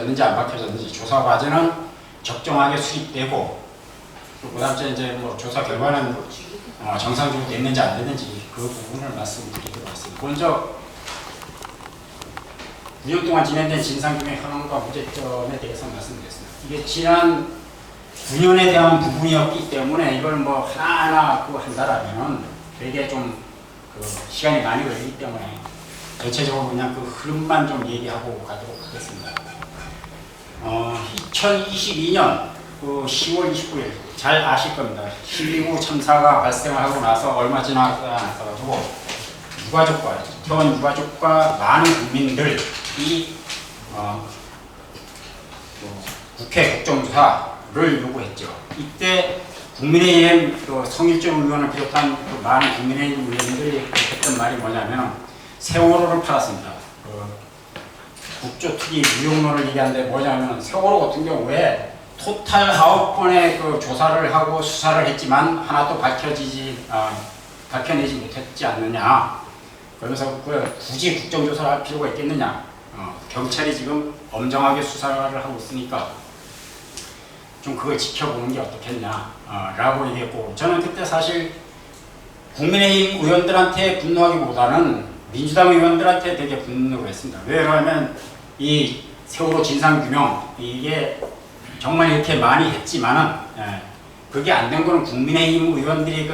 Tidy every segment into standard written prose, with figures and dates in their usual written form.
밝혀졌는지 안 밝혀졌는지 조사 과정은 적정하게 수립되고 그 다음에 이제 뭐 조사 결과는 정상적으로 됐는지 안 됐는지 그 부분을 말씀드리도록 하겠습니다. 먼저 9년 동안 진행된 진상규명 현황과 문제점에 대해서 말씀드리겠습니다. 이게 지난 9년에 대한 부분이었기 때문에 이걸 뭐 하나하나 한다라면은 되게 좀 시간이 많이 걸리기 때문에 전체적으로 그냥 그 흐름만 좀 얘기하고 가도록 하겠습니다. 2022년 10월 29일 잘 아실 겁니다. 12구 참사가 발생하고 나서 얼마 지나지 않아가지고 현 유가족과 많은 국민들이 국회 국정조사를 요구했죠. 이때 국민의힘 성일정 의원을 비롯한 많은 국민의힘 의원들이 했던 말이 뭐냐면 세월호를 팔았습니다. 국조특위 무용론을 얘기하는데 뭐냐면 세월호 같은 경우에 토탈 9번의 조사를 하고 수사를 했지만 하나도 밝혀내지 못했지 않느냐. 그러면서 굳이 국정조사를 할 필요가 있겠느냐. 경찰이 지금 엄정하게 수사를 하고 있으니까 좀 그걸 지켜보는 게 어떻겠냐 라고 얘기했고, 저는 그때 사실 국민의힘 의원들한테 분노하기보다는 민주당 의원들한테 되게 분노를 했습니다. 왜 그러냐면 이 세월호 진상규명 이게 정말 이렇게 많이 했지만은 그게 안 된 거는 국민의힘 의원들이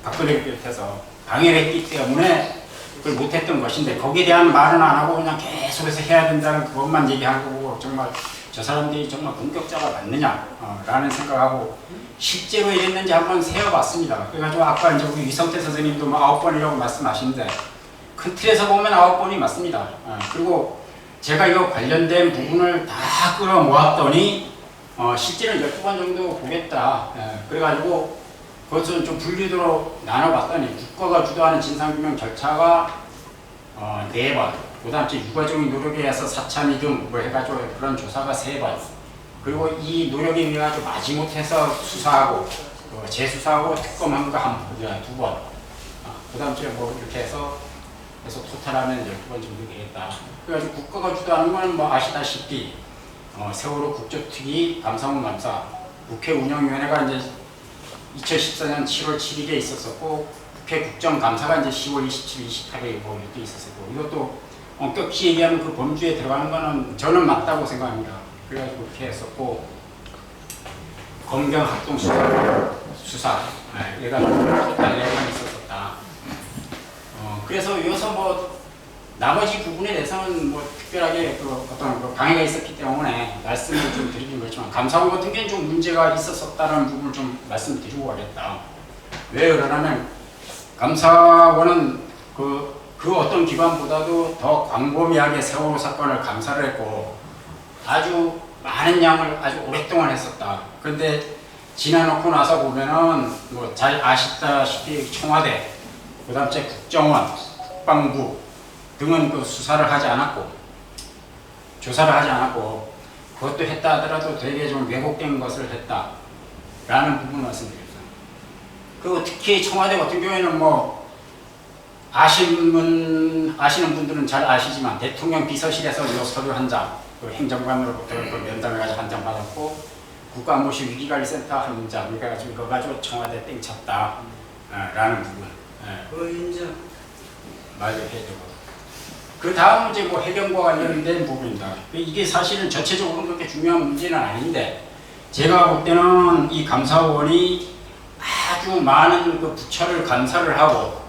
박근혜를 비롯해서 방해를 했기 때문에 그걸 못했던 것인데, 거기에 대한 말은 안 하고 그냥 계속해서 해야 된다는 그것만 얘기하고, 정말 저 사람들이 정말 공격자가 맞느냐 라는 생각하고 실제로 이랬는지 한번 세어봤습니다. 그래가지고 아까 이제 우리 이성태 선생님도 9번이라고 말씀하시는데 큰 틀에서 보면 9번이 맞습니다. 그리고 제가 이거 관련된 부분을 다 끌어모았더니 실제는 12번 정도 보겠다. 그래가지고 그것은 좀 분류대로 나눠봤더니 국가가 주도하는 진상규명 절차가 4번, 그 다음 유가족의 노력에 의해서 사참위 등 뭐 해가지고 그런 조사가 3번, 그리고 이 노력에 의해 가지고 마지못해서 수사하고 재수사하고 특검한 거 2번, 그 다음 뭐 이렇게 해서 토탈하면 12번 정도 되겠다. 그래가지고 국가가 주도하는 건 뭐 아시다시피 세월호 국조특위, 감사원 감사, 국회 운영위원회가 이제 2014년 7월 7일에 있었었고, 국회 국정감사가 이제 10월 27일, 28일 뭐 이렇게 있었었고, 이것도 엄격히 얘기하면 그 범주에 들어가는 거는 저는 맞다고 생각합니다. 그래가지고 그렇게 했었고, 검경합동수사, 얘가 토탈 4번 있었었다. 그래서 여기서 뭐 나머지 부분에 대해서는 뭐 특별하게 어떤 방해가 있었기 때문에 말씀을 좀 드리긴 그렇지만, 감사원 같은 경우는 좀 문제가 있었다는 부분을 좀 말씀드리고 가겠다. 왜 그러냐면 감사원은 그 어떤 기관보다도 더 광범위하게 세월호 사건을 감사를 했고 아주 많은 양을 아주 오랫동안 했었다. 그런데 지나놓고 나서 보면은 뭐 잘 아시다시피 청와대, 그 다음 국정원, 국방부 등은 수사를 하지 않았고 조사를 하지 않았고, 그것도 했다 하더라도 되게 좀 왜곡된 것을 했다라는 부분을 말씀드렸어요. 그리고 특히 청와대 같은 경우에는 뭐 아시는 분들은 잘 아시지만 대통령 비서실에서 이 서류 한 장, 행정관으로부터 면담해가지고 한 장 받았고, 국가안보실 위기관리센터 한 장, 그러니까 이거 가지고 청와대 땡쳤다 라는 부분. 그 인정. 맞아요, 해주고. 그 다음 이제 뭐 해경과 관련된 부분입니다. 이게 사실은 전체적으로 그렇게 중요한 문제는 아닌데, 제가 볼 때는 이 감사원이 아주 많은 부처를 감사를 하고,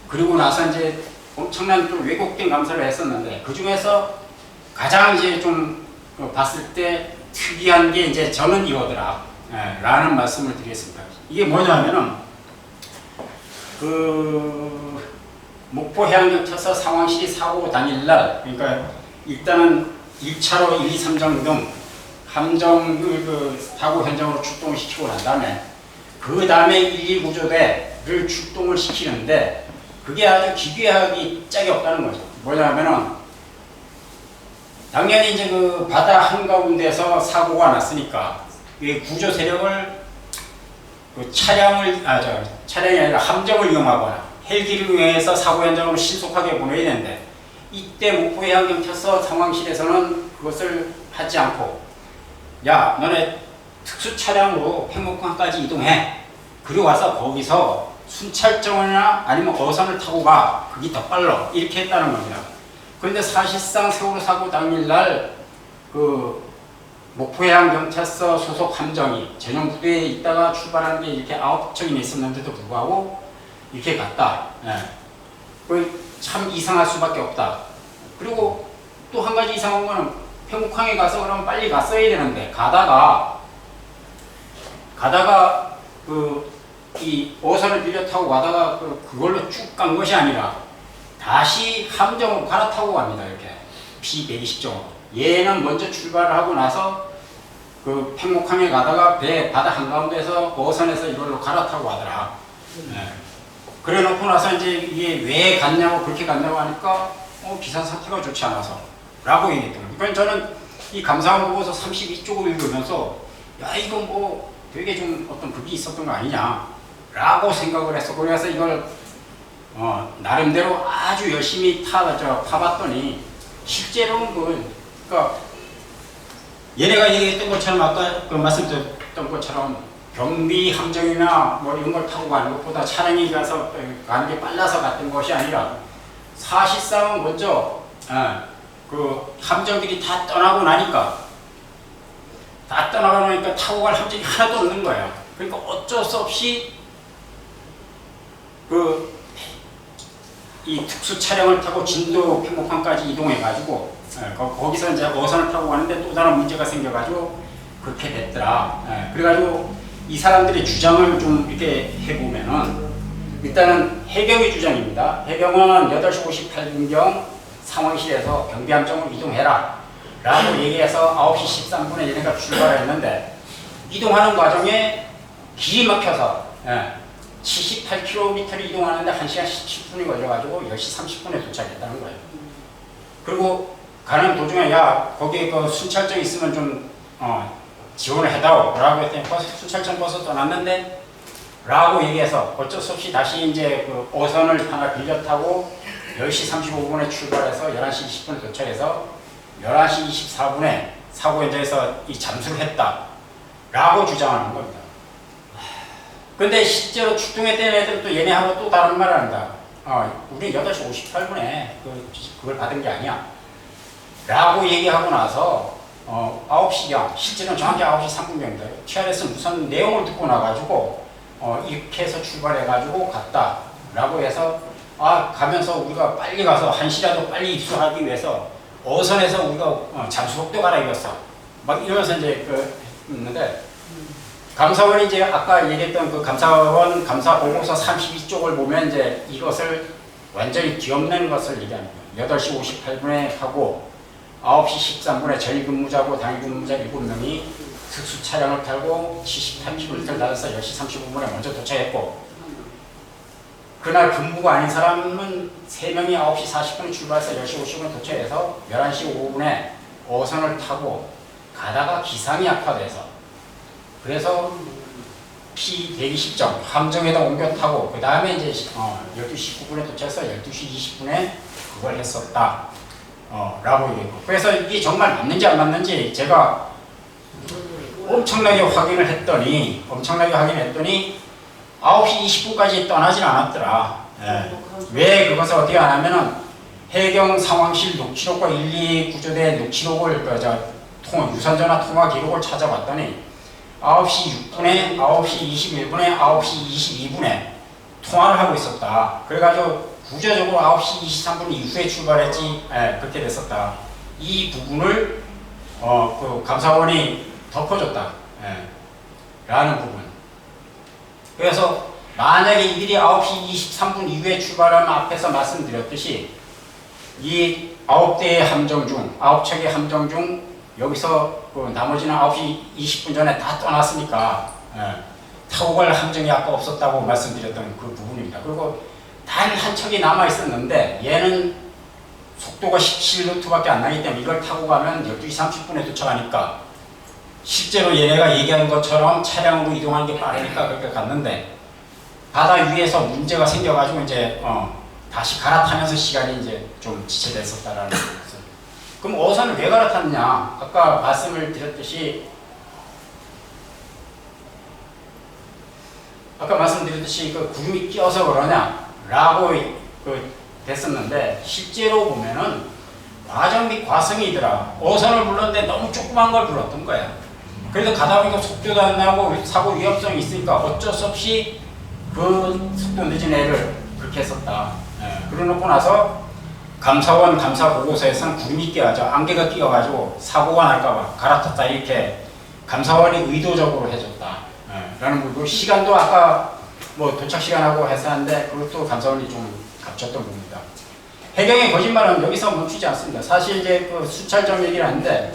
그리고 나서 이제 엄청난 좀 왜곡된 감사를 했었는데, 그 중에서 가장 이제 좀 봤을 때 특이한 게 이제 저는 이거더라 라는 말씀을 드리겠습니다. 이게 뭐냐면은 목포 해양경찰서 상황시 사고 당일날, 그러니까 일단은 1차로 1, 2, 3정 등 함정을 사고 현장으로 출동을 시키고 난 다음에 그 다음에 1, 2 구조대를 출동을 시키는데, 그게 아주 기괴하기 짝이 없다는 거죠. 뭐냐면은 당연히 이제 바다 한가운데서 사고가 났으니까 구조 세력을 차량이 아니라 함정을 이용하거나 헬기를 이용해서 사고 현장으로 신속하게 보내야 되는데, 이때 목포해양경찰서 상황실에서는 그것을 하지 않고 야 너네 특수 차량으로 팽목항까지 이동해. 그리고 와서 거기서 순찰정이나 아니면 어선을 타고 가. 그게 더 빨라. 이렇게 했다는 겁니다. 그런데 사실상 세월호 사고 당일날 그 목포해양경찰서 소속 함정이 전용 부대에 있다가 출발하는 게 이렇게 9척이나 있었는데도 불구하고 이렇게 갔다. 참 이상할 수밖에 없다. 그리고 또 한 가지 이상한 거는 팽목항에 가서 그러면 빨리 갔어야 되는데 가다가 이 어선을 빌려 타고 가다가 그걸로 쭉 간 것이 아니라 다시 함정으로 갈아타고 갑니다. 이렇게 P-120정. 얘는 먼저 출발을 하고 나서 그 팽목항에 가다가 배 바다 한가운데서 어선에서 이걸로 갈아타고 가더라. 그래 놓고 나서 이제 이게 왜 갔냐고 그렇게 갔냐고 하니까 기사 상태가 좋지 않아서 라고 얘기했더라고요. 그러니까 저는 이 감사원 보고서 32쪽을 읽으면서 야 이건 뭐 되게 좀 어떤 그게 있었던 거 아니냐 라고 생각을 했어. 그래서 이걸 나름대로 아주 열심히 파봤더니 실제로는 그러니까 얘네가 얘기했던 것처럼 아까 그 말씀드렸던 것처럼 경비 함정이나 뭐 이런 걸 타고 가는 것보다 차량이 가는 게 빨라서 갔던 것이 아니라 사실상은 먼저 그 함정들이 다 떠나고 나니까 타고 갈 함정이 하나도 없는 거예요. 그러니까 어쩔 수 없이 이 특수 차량을 타고 진도 팽목항까지 이동해가지고 거기서 이제 어선을 타고 가는데 또 다른 문제가 생겨가지고 그렇게 됐더라. 그래가지고 이 사람들의 주장을 좀 이렇게 해보면은 일단은 해경의 주장입니다. 해경은 8시 58분경 상황실에서 경비함정으로 이동해라 라고 얘기해서 9시 13분에 얘네가 출발했는데 이동하는 과정에 길이 막혀서 78km를 이동하는데 1시간 17분이 걸려가지고 10시 30분에 도착했다는 거예요. 그리고 가는 도중에 야 거기에 그 순찰정 있으면 좀 지원을 해다오 라고 했더니 순찰정 버스 떠났는데 라고 얘기해서 어쩔 수 없이 다시 이제 그 어선을 하나 빌려 타고 10시 35분에 출발해서 11시 20분에 도착해서 11시 24분에 사고 현장에서 이 잠수를 했다 라고 주장하는 겁니다. 근데 실제로 출동했던 애들은 또 얘네하고 또 다른 말을 한다. 우리 8시 58분에 그걸 받은 게 아니야 라고 얘기하고 나서 9시경, 실제는 정확히 9시 3분경인데요. TRS 무슨 내용을 듣고 나가지고 이렇게 해서 출발해가지고 갔다 라고 해서 가면서 우리가 빨리 가서 1시라도 빨리 입수하기 위해서 어선에서 우리가 잠수복도 갈아입었어 막 이러면서 이제 있는데 감사원이 이제 아까 얘기했던 그 감사원 감사 보고서 32쪽을 보면 이제 이것을 완전히 뒤엎는 것을 얘기합니다. 8시 58분에 하고 9시 13분에 전일 근무자고 당일 근무자 7명이 특수 차량을 타고 78km를 달려서 10시 35분에 먼저 도착했고 그날 근무가 아닌 사람은 3명이 9시 40분에 출발해서 10시 50분에 도착해서 11시 5분에 어선을 타고 가다가 기상이 악화돼서 그래서 P-120정 함정에다 옮겨 타고 그 다음에 이제 12시 19분에 도착해서 12시 20분에 그걸 했었다 라고 얘기했고 그래서 이게 정말 맞는지 안 맞는지 제가 엄청나게 확인을 했더니 9시 20분까지 떠나진 않았더라. 왜 그것을 어떻게 하냐면은 해경 상황실 녹취록과 1, 2 구조대 녹취록을 유선전화 통화 기록을 찾아봤더니 9시 6분에, 9시 21분에, 9시 22분에 통화를 하고 있었다. 그래가지고 구조적으로 9시 23분 이후에 출발했지 그렇게 됐었다. 이 부분을 그 감사원이 덮어줬다. 라는 부분. 그래서 만약에 이들이 9시 23분 이후에 출발하면 앞에서 말씀드렸듯이 이 9대의 함정 중 9척의 함정 중 여기서 그 나머지는 9시 20분 전에 다 떠났으니까 타고 갈 함정이 아까 없었다고 말씀드렸던 그 부분입니다. 그리고 단 한 척이 남아 있었는데 얘는 속도가 17노트밖에 안 나기 때문에 이걸 타고 가면 12시 30분에 도착하니까 실제로 얘네가 얘기한 것처럼 차량으로 이동하는 게 빠르니까 그렇게 갔는데 바다 위에서 문제가 생겨가지고 이제 다시 갈아타면서 시간이 이제 좀 지체됐었다라는 거죠. 그럼 어선을 왜 갈아탔느냐? 아까 말씀을 드렸듯이 그 구름이 끼어서 그러냐라고 됐었는데 실제로 보면은 과정 및 과성이더라. 어선을 불렀는데 너무 조그만 걸 불렀던 거야. 그래서 가다 보니까 속도도 안 나고 사고 위험성이 있으니까 어쩔 수 없이 그 속도 늦은 애를 그렇게 했었다. 예. 그러놓고 나서 감사원 감사 보고서에서는 구름이 끼어가죠. 안개가 끼어가지고 사고가 날까봐 갈아탔다 이렇게 감사원이 의도적으로 해줬다. 예. 라는 거고 시간도 아까 뭐 도착 시간하고 했었는데 그것도 감사원이 좀 갖췄던 겁니다. 해경의 거짓말은 여기서 멈추지 않습니다. 사실 이제 그 수찰정 얘기를 하는데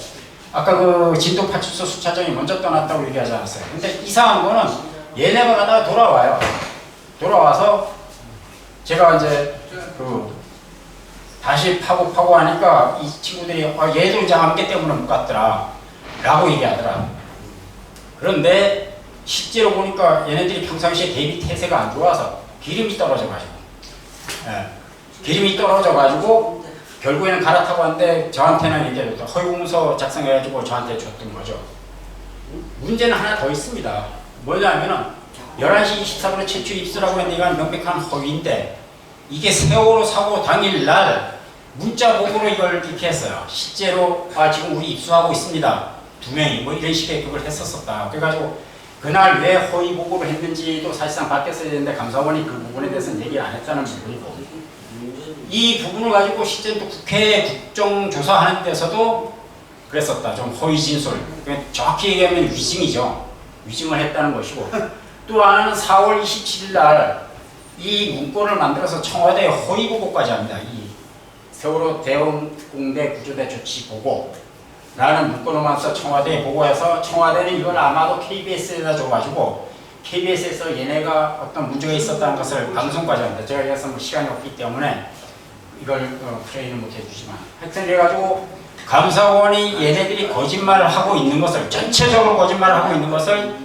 아까 그 진도 파출소 수찰정이 먼저 떠났다고 얘기하지 않았어요. 근데 이상한 거는 얘네가 가다가 돌아와요. 돌아와서 제가 이제 다시 파고 하니까 이 친구들이 얘도 이제 안개 때문에 못 갔더라 라고 얘기하더라. 그런데 실제로 보니까 얘네들이 평상시에 대비 태세가 안 좋아서 기름이 떨어져가지고 기름이 떨어져가지고 결국에는 갈아타고 왔는데 저한테는 이제 허위공문서 작성해가지고 저한테 줬던 거죠. 문제는 하나 더 있습니다. 뭐냐면은 11시 24분에 최초 입수라고 했는데 이건 명백한 허위인데 이게 세월호 사고 당일날 문자 보고로 이걸 이렇게 했어요. 실제로 지금 우리 입수하고 있습니다. 2명이 뭐 이런 식의 그걸 했었었다. 그래가지고 그날 왜 허위 보고를 했는지도 사실상 바뀌었어야 되는데 감사원이 그 부분에 대해서는 얘기를 안 했다는 부분이고 이 부분을 가지고 실제 또 국회 국정조사하는 데서도 그랬었다. 좀 허위 진술. 정확히 얘기하면 위증이죠. 위증을 했다는 것이고 또 하나는 4월 27일 날 이 문건을 만들어서 청와대에 허위 보고까지 합니다. 이 세월호 대응공대 구조대 조치 보고라는 문건을 만들어서 청와대에 보고해서 청와대는 이걸 아마도 KBS에다 줘가지고 KBS에서 얘네가 어떤 문제가 있었다는 것을 방송까지 합니다. 제가 여기서 뭐 시간이 없기 때문에 이걸 플레이는 못 해주지만 하여튼 그래가지고 감사원이 얘네들이 거짓말을 하고 있는 것을 전체적으로 거짓말을 하고 있는 것을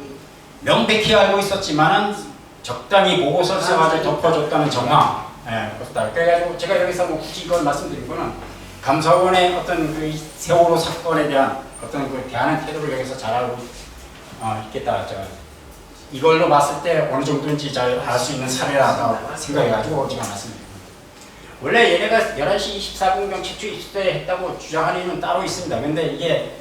명백히 알고 있었지만은 적당히 보고서를 써가지고 덮어줬다는 정황 없다. 그래가지고 제가 여기서 뭐 굳이 이걸 말씀드린 거는 감사원의 어떤 그 세월호 사건에 대한 어떤 그 대하는 태도를 여기서 잘 알고 있겠다. 제가 이걸로 봤을 때 어느 정도인지 잘 알 수 있는 사례라고 생각해가지고 제가 말씀드립니다. 원래 얘네가 11시 24분경 최초 입수에 했다고 주장하는 이유는 따로 있습니다. 근데 이게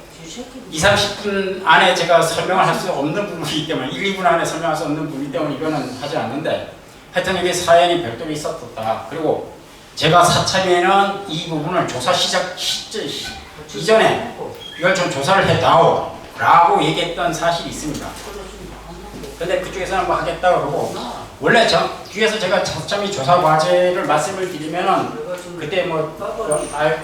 2, 30분 안에 제가 설명을 할 수 없는 부분이기 때문에 1, 2분 안에 설명할 수 없는 부분이기 때문에 이거는 하지 않는데 하여튼 여기 사연이 별도로 있었다. 그리고 제가 사참에는 이 부분을 조사 시작 이전에 이걸 좀 조사를 해다오 라고 얘기했던 사실이 있습니다. 근데 그쪽에서는 뭐 하겠다 그러고 원래 뒤에서 제가 사참이 조사 과제를 말씀을 드리면은 그때 뭐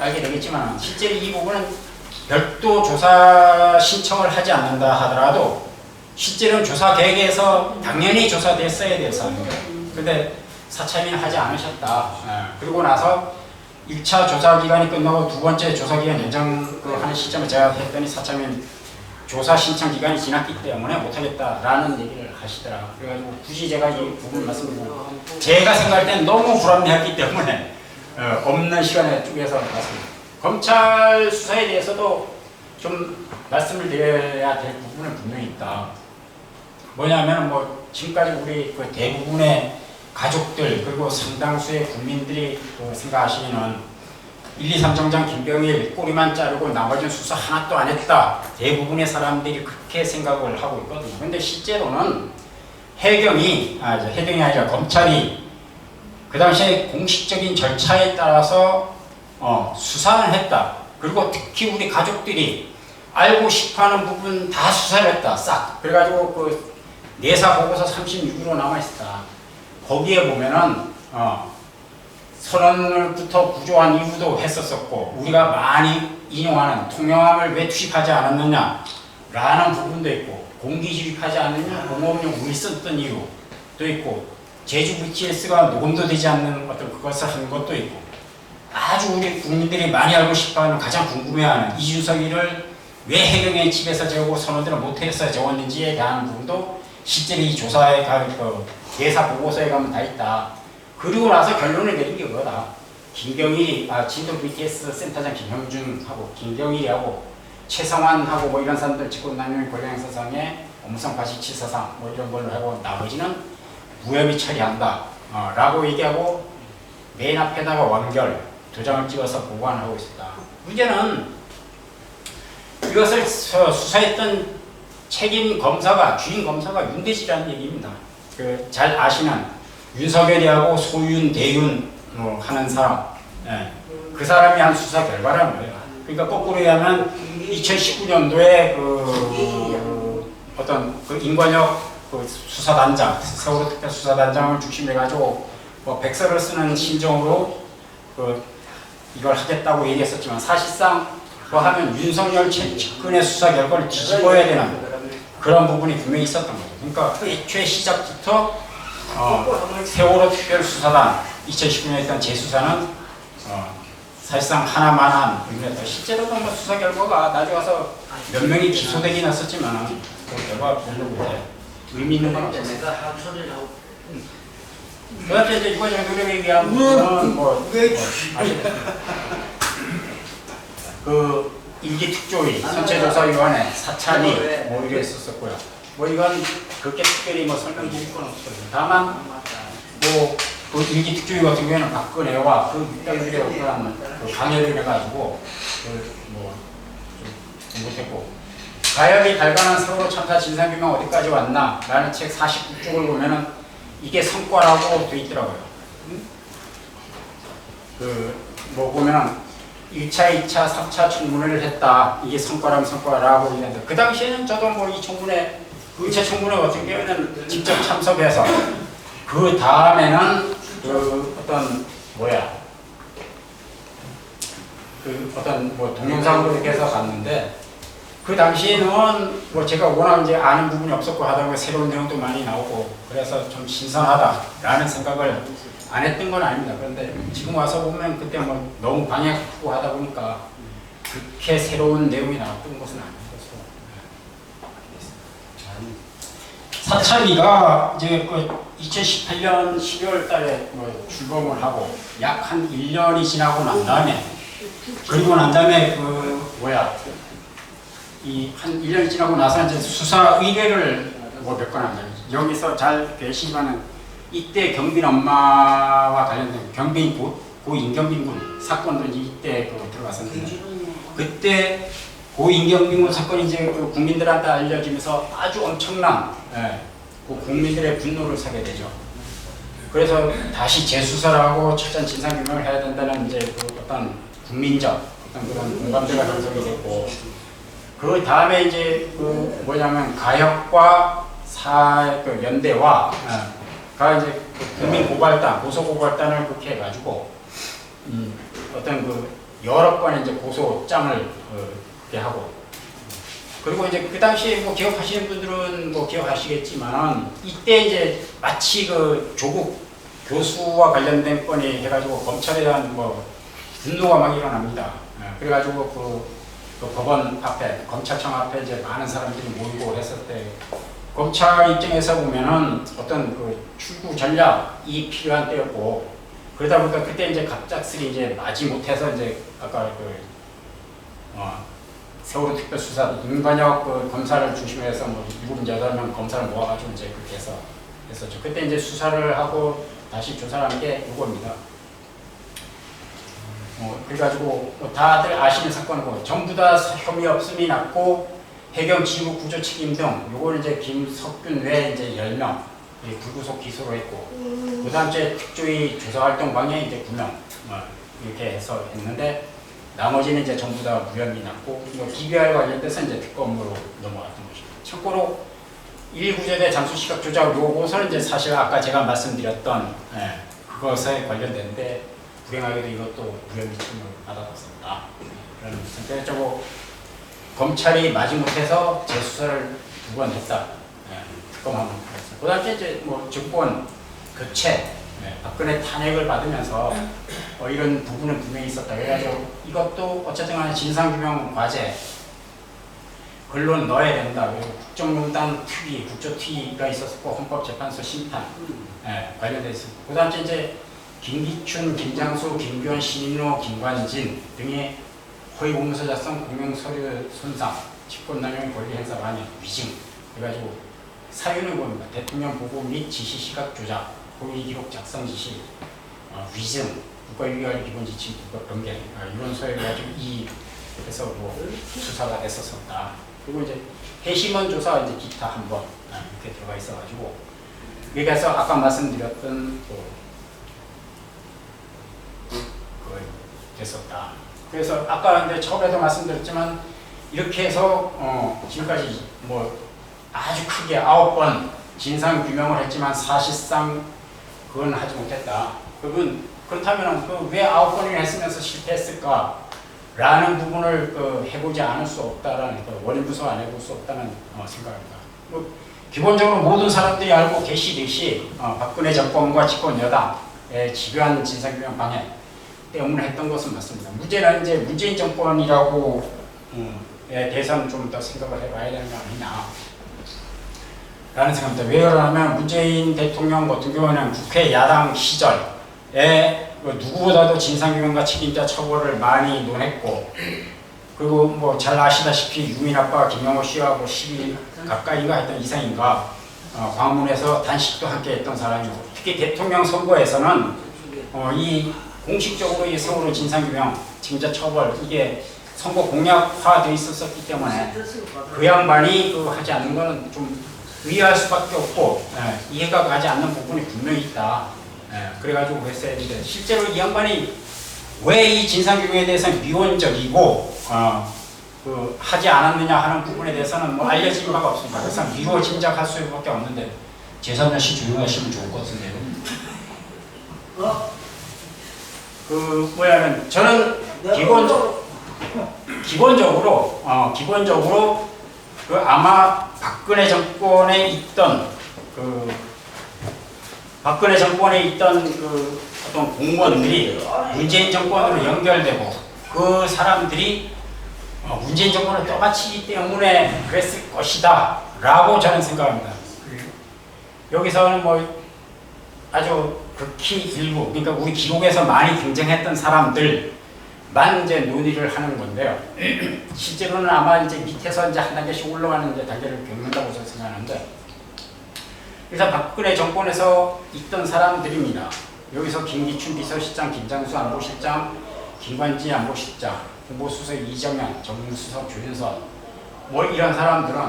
알게 되겠지만 실제로 이 부분은 별도 조사 신청을 하지 않는다 하더라도 실제로는 조사 계획에서 당연히 조사됐어야 돼서 근데 사참위는 하지 않으셨다. 그리고 나서 1차 조사 기간이 끝나고 두 번째 조사 기간 연장하는 시점을 제가 했더니 사참위는 조사 신청 기간이 지났기 때문에 못하겠다라는 얘기를 하시더라. 그래가지고 굳이 제가 이 부분 말씀드리고 제가 생각할 때는 너무 불합리했기 때문에 없는 시간에 쪼개서 말씀드립니다. 검찰 수사에 대해서도 좀 말씀을 드려야 될 부분은 분명히 있다. 뭐냐면 뭐 지금까지 우리 그 대부분의 가족들 그리고 상당수의 국민들이 생각하시기는 1, 2, 3정장 김병일 꼬리만 자르고 나머지는 수사 하나도 안 했다. 대부분의 사람들이 그렇게 생각을 하고 있거든요. 근데 실제로는 해경이 아니라 검찰이 그 당시에 공식적인 절차에 따라서 수사를 했다. 그리고 특히 우리 가족들이 알고 싶어하는 부분 다 수사를 했다. 싹. 그래가지고 그 내사 보고서 36으로 남아있었다. 거기에 보면은 선언을부터 구조한 이유도 했었었고 우리가 많이 인용하는 통영함을 왜 투입하지 않았느냐 라는 부분도 있고 공기 주입하지 않느냐 공업용 우리 썼던 이유도 있고 제주 VTS가 녹음도 되지 않는 어떤 그것을 한 것도 있고 아주 우리 국민들이 많이 알고 싶어하는 가장 궁금해하는 이준석이를 왜 해경의 집에서 재우고 선원들을 모텔에서 재웠는지에 대한 부분도 실제로 이 조사에 내사 보고서에 가면 다 있다. 그리고 나서 결론을 내린 게 그거다. 김경일이, 진도 BTS 센터장 김형준하고 김경일이하고 최성환하고 뭐 이런 사람들 직권남용 권리행사상에 업무상 과실치 사상 뭐 이런 걸로 하고 나머지는 무혐의 처리한다 라고 얘기하고 맨 앞에다가 완결 도장을 찍어서 보관하고 있습니다. 문제는 이것을 수사했던 책임 검사가 주인 검사가 윤대지라는 얘기입니다. 그 잘 아시는 윤석열이하고 소윤 대윤 하는 사람, 예. 그 사람이 한 수사 결과라는 거예요. 그러니까 거꾸로 얘기하면 2019년도에 어떤 그 임관혁 그 수사단장, 세월호 특별수사단장을 중심해가지고 뭐 백서를 쓰는 심정으로 이걸 하겠다고 얘기했었지만 사실상 뭐 하면 윤석열 측근의 수사 결과를 뒤집어야 되는 그런 부분이 분명히 있었던 거죠. 그러니까 애초에 시작부터 세월호 특별수사단 2019년에 했던 재수사는 사실상 하나만한 의미였다. 실제로는 뭐 수사 결과가 나중에 와서 몇 명이 기소되긴 했었지만 그 결과가 별로 의미 있는 건 없었어요. 그 다음에 이제 이번에 노력에 얘기한 부분은 그 일기특조위 선체조사위원회 사찰이 뭐 이게 있었었고요. 뭐 이건 그렇게 특별히 뭐 설명드릴 건 없어요. 다만 그 일기특조위 같은 경우에는 박근혜와 그 육당들의 어떤 그 강연을 해가지고 좀 못했고 가열이 발간한 세월호 참사 진상규명 어디까지 왔나 라는 책 49쪽을 보면은 이게 성과라고 돼 있더라고요. 뭐 보면은 1차, 2차, 3차 청문회를 했다. 이게 성과라면 성과라고 얘기하는데 그 당시에는 저도 뭐 이 청문회, 1차 청문회 같은 경우에는 직접 참석해서 그 다음에는 어떤 동영상으로 이렇게 해서 갔는데 그 당시에는 뭐 제가 워낙 이제 아는 부분이 없었고 하다 보니까 새로운 내용도 많이 나오고 그래서 좀 신선하다라는 생각을 안 했던 건 아닙니다. 그런데 지금 와서 보면 그때 뭐 너무 방향 크고 하다 보니까 그렇게 새로운 내용이 나왔던 것은 아니었어요. 사찰위가 이제 그 2018년 12월 달에 뭐 출범을 하고 약 한 1년이 지나고 난 다음에 그리고 난 다음에 한 1년이 지나고 나서 이제 수사 의뢰를 뭐 몇 건 합니다. 여기서 잘 계시지만은 이때 경빈 엄마와 관련된 경빈 고 임경빈 군 사건도 이제 이때 들어갔었는데 그때 고 임경빈 군 사건이 이제 그 국민들한테 알려지면서 아주 엄청난 그 국민들의 분노를 사게 되죠. 그래서 다시 재수사를 하고 철저한 진상규명을 해야 된다는 이제 그 어떤 국민적 어떤 그런 공감대가 형성이 됐고 그 다음에 이제 가혁과 연대와 가 이제 국민고발단, 고소고발단을 그렇게 해가지고 어떤 여러 건의 이제 고소장을 그렇게 하고 그리고 이제 그 당시에 뭐 기억하시는 분들은 뭐 기억하시겠지만 이때 이제 마치 조국 교수와 관련된 건이 해가지고 검찰에 대한 분노가 막 일어납니다. 그래가지고 그 법원 앞에 검찰청 앞에 이제 많은 사람들이 모이고 했을 때 검찰 입장에서 보면은 어떤 출구 전략이 필요한 때였고 그러다 보니까 그때 이제 갑작스레 이제 마지 못해서 이제 아까 세월호 특별수사 임관혁 검사를 중심으로 해서 7, 8명 검사를 모아가지고 이제 그렇게 해서 했었죠. 그때 이제 수사를 하고 다시 조사를 한 게 이겁니다. 그래가지고 다들 아시는 사건이고 전부 다 혐의 없음이 났고 해경 지구 구조 책임 등 요걸 이제 김석균 외에 이제 10명 불구속 기소로 했고 그 다음 주에 특조위 조사활동 방해 이제 9명 이렇게 해서 했는데 나머지는 이제 전부 다 무혐의 났고 DBR 관련돼서 이제 특검으로 넘어갔던 것이죠. 참고로 1구제대 잠수시각 조작 요것은 이제 사실 아까 제가 말씀드렸던 그것에 관련된데 불행하게도 이것도 무혐의 처분을 받아봤습니다. 그런 상태적으로 검찰이 마지못해서 재수사를 2번 했다. 특검 한번 했습니다. 그 다음에 이제 정권 교체, 박근혜 탄핵을 받으면서 이런 부분은 분명히 있었다. 그래가지고 이것도 어쨌든 간에 진상규명 과제, 언론 넣어야 된다. 그리고 국정농단 특위, 국조특위가 있었고 헌법재판소 심판 관련돼 있습니다. 그 다음에 이제 김기춘, 김장수, 김규현, 신인호, 김관진 등의 허위 공문서 작성, 공용 서류 손상, 직권남용, 권리 행사 반영, 위증 해가지고 사유는 뭡니까? 대통령 보고 및 지시 시각 조작, 허위 기록 작성 지시, 위증, 국가유의할 기본 지침, 국가 변경 이런 소위를 가지고 해서 뭐 수사가 됐었다. 그리고 이제 해심원 조사 이제 기타 한번 이렇게 들어가 있어가지고 여기서 아까 말씀드렸던 그 됐었다. 그래서 아까 이제 처음에도 말씀드렸지만 이렇게 해서 지금까지 뭐 아주 크게 9번 진상 규명을 했지만 사실상 그건 하지 못했다. 그렇다면 왜 9번이나 했으면서 실패했을까? 라는 부분을 해보지 않을 수 없다라는 원인 분석 안 해볼 수 없다는 생각입니다. 기본적으로 모든 사람들이 알고 계시듯이 박근혜 정권과 집권 여당의 집요한 진상규명 방해 때문에 했던 것은 맞습니다. 문제는 이제 문재인 정권이라고 대해서는 좀 더 생각을 해봐야 되는 거 아니냐 라는 생각입니다. 왜 그러냐면 문재인 대통령 같은 경우는 국회 야당 시절에 누구보다도 진상규명과 책임자 처벌을 많이 논했고 그리고 뭐 잘 아시다시피 유민 아빠 김영호 씨하고 10일 가까이가 했던 이상인가 광화문에서 단식도 함께 했던 사람이고 특히 대통령 선거에서는 이 공식적으로 이 세월호 진상규명 책임자 처벌 이게 선거 공약화되어 있었기 때문에 그 양반이 하지 않는 것은 좀 의아할 수밖에 없고 이해가 가지 않는 부분이 분명히 있다. 그래가지고 했어야 되는데 실제로 이 양반이 왜 이 진상규명에 대해서는 미온적이고 하지 않았느냐 하는 부분에 대해서는 뭐 알려진 바가 없습니다. 그래서 미루어 짐작할 수밖에 없는데 제3자 씨 조용하시면 좋을 것 같은데요. 저는 기본적으로 아마 박근혜 정권에 있던 어떤 공무원들이 문재인 정권으로 연결되고 그 사람들이 문재인 정권을 떠받치기 때문에 그랬을 것이다 라고 저는 생각합니다. 여기서는 뭐 아주 극히 일부 그러니까 우리 기록에서 많이 경쟁했던 사람들만 이제 논의를 하는 건데요. 실제로는 아마 이제 밑에서 이제 한 단계씩 올라가는 이제 단계를 겪는다고 저는 생각하는데 그래서 박근혜 정권에서 있던 사람들입니다. 여기서 김기춘 비서실장, 김장수 안보실장, 김관진 안보실장, 홍보수석 이정현, 정무수석 조윤선 뭐 이런 사람들은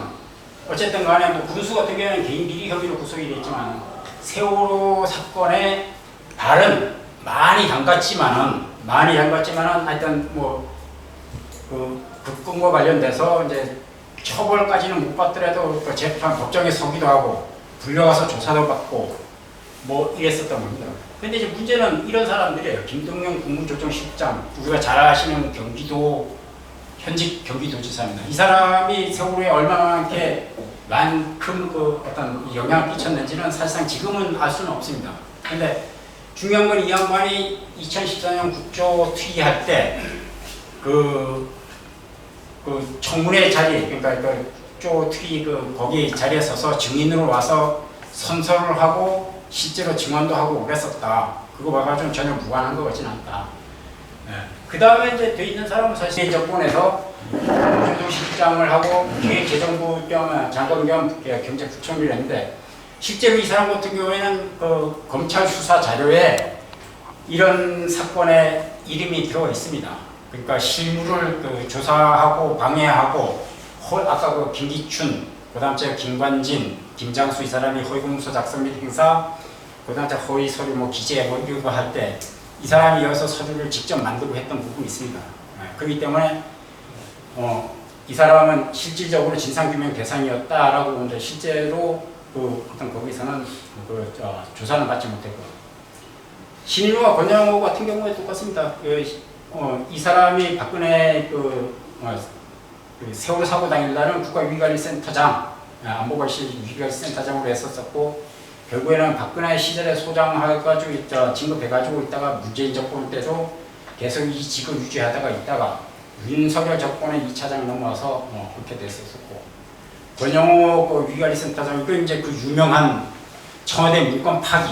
어쨌든 간에 뭐 군수 같은 경우에는 개인 비리 혐의로 구속이 됐지만 세월호 사건에 발은 많이 담갔지만은 하여튼 뭐 그 건과 관련돼서 이제 처벌까지는 못 받더라도 재판 법정에 서기도 하고 불려가서 조사도 받고 뭐 이랬었던 겁니다. 근데 이제 문제는 이런 사람들이에요. 김동연 국무조정실장, 우리가 잘 아시는 경기도 현직 경기도지사입니다. 이 사람이 세월호에 얼마만큼 어떤 영향을 끼쳤는지는 사실상 지금은 알 수는 없습니다. 근데 중요한 건 이 양반이 2014년 국조 투입할 때 청문회 자리, 그러니까 국조 투입 거기 자리에 서서 증인으로 와서 선서를 하고 실제로 증언도 하고 그랬었다. 그거 봐가지고 전혀 무관한 것 같지는 않다. 그 다음에 이제 돼 있는 사람은 사실 정권에서 조정실장을 하고 기획재정부 장관 겸 경제부총리를 했는데 실제로 이 사람 같은 경우에는 검찰 수사 자료에 이런 사건의 이름이 들어가 있습니다. 그러니까 실무를 조사하고 방해하고 아까 김기춘, 그다음 김관진, 김장수 이 사람이 허위공문서 작성 및 행사, 그다음 허위 서류 뭐 기재 뭐 이런 거 할 때 이 사람이 여기서 서류를 직접 만들고 했던 부분이 있습니다. 그렇기 때문에 이 사람은 실질적으로 진상규명 대상이었다라고 보는데 실제로 어떤 거기서는 조사는 받지 못했고 신인호와 권영호 같은 경우에 똑같습니다. 이 사람이 박근혜 세월호 사고 당일날은 국가위기관리센터장 안보관실 위기관리센터장으로 했었고 결국에는 박근혜 시절에 소장해가지고 진급해가지고 있다가 문재인 정권 때도 계속 이 직을 유지하다가 있다가 윤석열 정권의 2차장 넘어와서 그렇게 됐었고 권영호 위기관리센터장 이제 그 유명한 청와대 문건 파기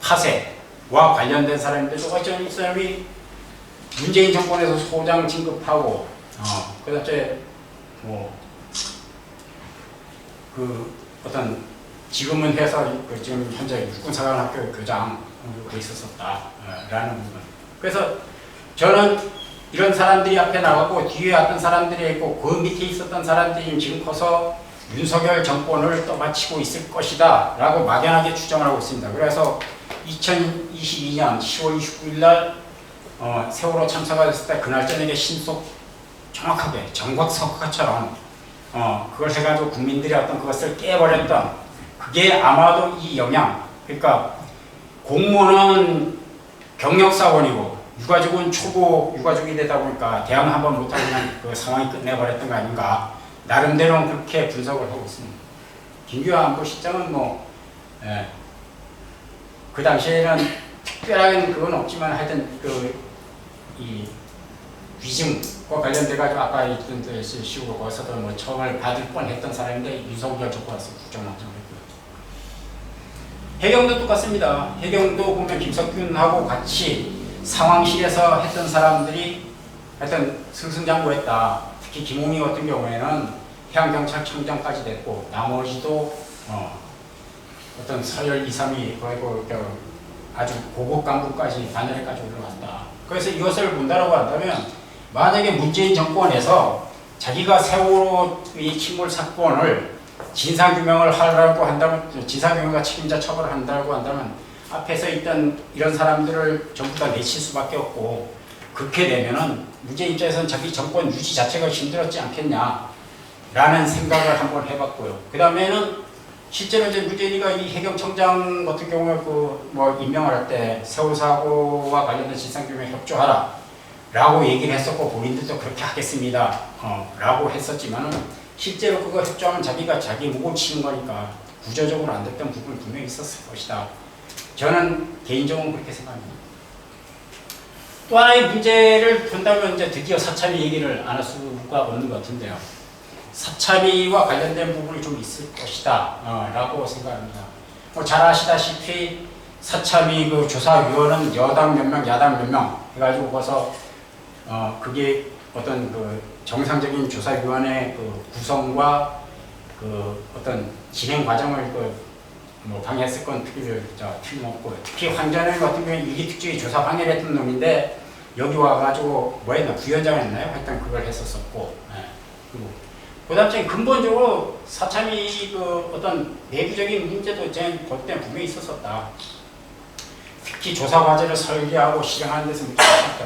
파쇄 관련된 사람인데도 어쩌면 이 사람이 문재인 정권에서 소장 진급하고 그다음에 어떤 지금은 해서 지금 현재 육군사관학교 교장 돼 있었었다라는 부분. 그래서 저는 이런 사람들이 앞에 나가고 뒤에 왔던 사람들이 있고 그 밑에 있었던 사람들이 지금 커서 윤석열 정권을 떠받치고 있을 것이다 라고 막연하게 추정을 하고 있습니다. 그래서 2022년 10월 29일 날 세월호 참사가 됐을 때 그날 저녁에 신속 정확하게 정곽석화처럼 그걸 해가지고 국민들이 어떤 그것을 깨버렸던 그게 아마도 이 영향, 그러니까 공무원은 경력사원이고 유가족은 초보 유가족이 되다 보니까 대학 한번 못하고 그냥 그 상황이 끝내버렸던 거 아닌가, 나름대로는 그렇게 분석을 하고 있습니다. 김규하 안보실장은 그 당시에는 특별하게 그건 없지만 하여튼 이 위증과 관련돼가지고 아까 있던 식으로 거기서도 처벌을 받을 뻔했던 사람인데 윤석열 정권 와서 국정농단했고요. 해경도 똑같습니다. 해경도 보면 김석균하고 같이 상황실에서 했던 사람들이 하여튼 승승장구했다. 특히 김홍희 같은 경우에는 해양경찰청장까지 됐고 나머지도 어떤 서열 2, 3위 그리고 아주 고급 간부까지 반열에까지 올라갔다. 그래서 이것을 본다라고 한다면 만약에 문재인 정권에서 자기가 세월호의 침몰 사건을 진상규명을 하려고 한다면, 진상규명과 책임자 처벌을 한다고 한다면 앞에서 있던 이런 사람들을 전부 다 내칠 수밖에 없고, 그렇게 되면은 문재인 입장에서는 자기 정권 유지 자체가 힘들었지 않겠냐 라는 생각을 한번 해봤고요. 그 다음에는 실제로 이제 문재인이가 이 해경청장 같은 경우에 임명을 할 때 세월호 사고와 관련된 진상규명에 협조하라 라고 얘기를 했었고 본인들도 그렇게 하겠습니다 라고 했었지만은 실제로 그거 협조하면 자기가 자기 목을 치는 거니까 구조적으로 안 됐던 부분이 분명히 있었을 것이다. 저는 개인적으로 그렇게 생각합니다. 또 하나의 문제를 본다면 이제 드디어 사참위 얘기를 안 할 수가 없는 것 같은데요. 사참위와 관련된 부분이 좀 있을 것이다 라고 생각합니다. 잘 아시다시피 사참위 그 조사위원은 여당 몇 명, 야당 몇 명 해가지고 거기서 그게 어떤 그 정상적인 조사위원회 그 구성과 그 어떤 진행 과정을 방해했을 건 틀림없고, 특히 황전현 같은 경우에 이기특조위 조사 방해를 했던 놈인데 여기 와가지고 부위원장 했나요? 하여튼 그걸 했었었고, 그 다음에 근본적으로 사참위 그 어떤 내부적인 문제도 제가 볼 때는 분명히 있었었다. 특히 조사 과제를 설계하고 실행하는 데서 문제가 있었다.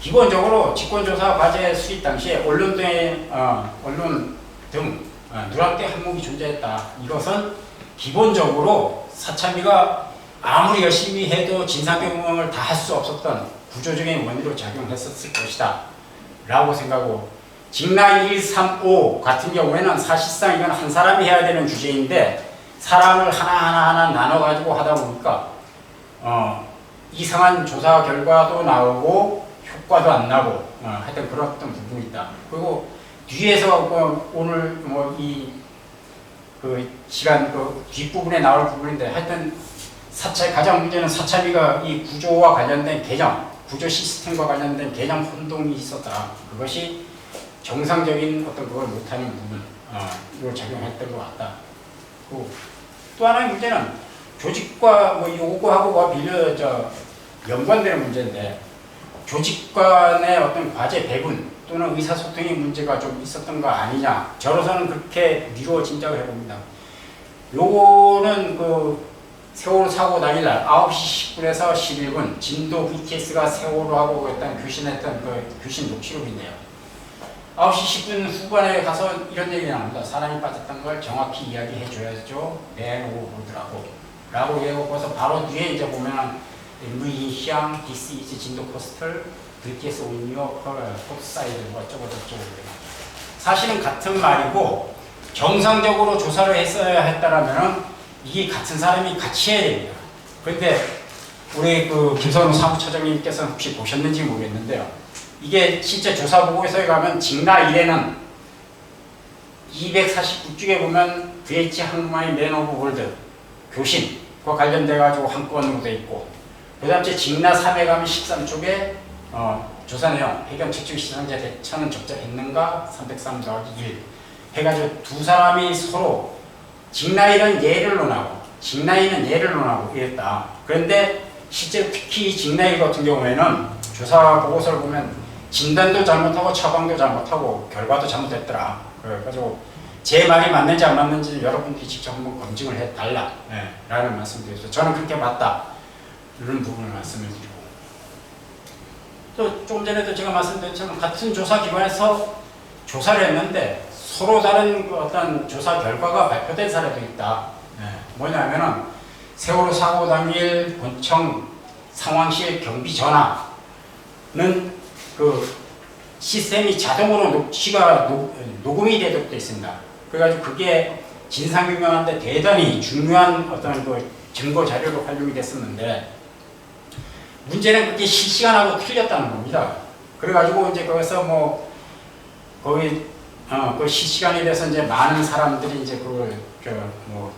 기본적으로 직권조사 과제 수립 당시에 언론 등 누락된 항목이 존재했다. 이것은 기본적으로 사참위가 아무리 열심히 해도 진상규명을 다 할 수 없었던 구조적인 원리로 작용했었을 것이다 라고 생각하고, 직라 1, 3, 5 같은 경우에는 사실상 이건 한 사람이 해야 되는 주제인데 사람을 하나하나 나눠가지고 하다 보니까 이상한 조사 결과도 나오고 효과도 안 나고 하여튼 그런 부분이 있다. 그리고 뒤에서 오늘 시간 뒷부분에 나올 부분인데 하여튼 가장 문제는 사참위가 이 구조와 관련된 개념, 구조 시스템과 관련된 개념 혼동이 있었다. 그것이 정상적인 어떤 그걸 못하는 부분으로 작용했던 것 같다. 또 하나의 문제는 조직과 요거하고 연관되는 문제인데, 조직 간의 어떤 과제 배분 또는 의사소통의 문제가 좀 있었던 거 아니냐, 저로서는 그렇게 미루어 짐작을 해봅니다. 요거는 세월호 사고 당일날 9시 10분에서 11분 진도 BTS가 세월호하고 일단 교신했던 교신 녹취록인데요. 9시 10분 후반에 가서 이런 얘기가 나옵니다. 사람이 빠졌던 걸 정확히 이야기해 줘야죠. 내놓고 보더라고 라고 얘기하고서 바로 뒤에 이제 보면 무이시앙 디스 이즈 진도 코스털 BTS 온유어 포트사이드 어쩌고저쩌고. 사실은 같은 말이고 정상적으로 조사를 했어야 했다라면 이게 같은 사람이 같이 해야 됩니다. 그런데 우리 김선우 사무처장님께서 혹시 보셨는지 모르겠는데요. 이게 실제 조사 보고서에 가면 직라 1에는 249쪽에 보면 VH 항공만의 맨 오브 월드 교신 그와 관련돼 가지고 한 건으로 돼 있고, 그다음 제 직나 3회감 13쪽에 조사 내용 해경 책중 시상자 대처는 적절했는가 303 더하기 1 해가지고 두 사람이 서로 직나이는 예를 논하고 직나이는 예를 논하고 이랬다. 그런데 실제 특히 직나이 같은 경우에는 조사 보고서를 보면 진단도 잘못하고 처방도 잘못하고 결과도 잘못했더라. 그래가지고 제 말이 맞는지 안 맞는지 여러분들이 직접 한번 검증을 해달라 라는 말씀드려서 저는 그렇게 봤다 이런 부분을 말씀을 드리고, 또 조금 전에도 제가 말씀드렸지만 같은 조사 기관에서 조사를 했는데 서로 다른 어떤 조사 결과가 발표된 사례도 있다. 뭐냐면은 세월호 사고 당일 본청 상황실 경비 전화는 그 시스템이 자동으로 녹음이 되도록 되어 있습니다. 그래가지고 그게 진상규명하는데 대단히 중요한 어떤 그 증거 자료로 활용이 됐었는데, 문제는 그게 실시간하고 틀렸다는 겁니다. 그래가지고 이제 거기서 뭐 거기 그 실시간에 대해서 이제 많은 사람들이 이제 그걸 뭐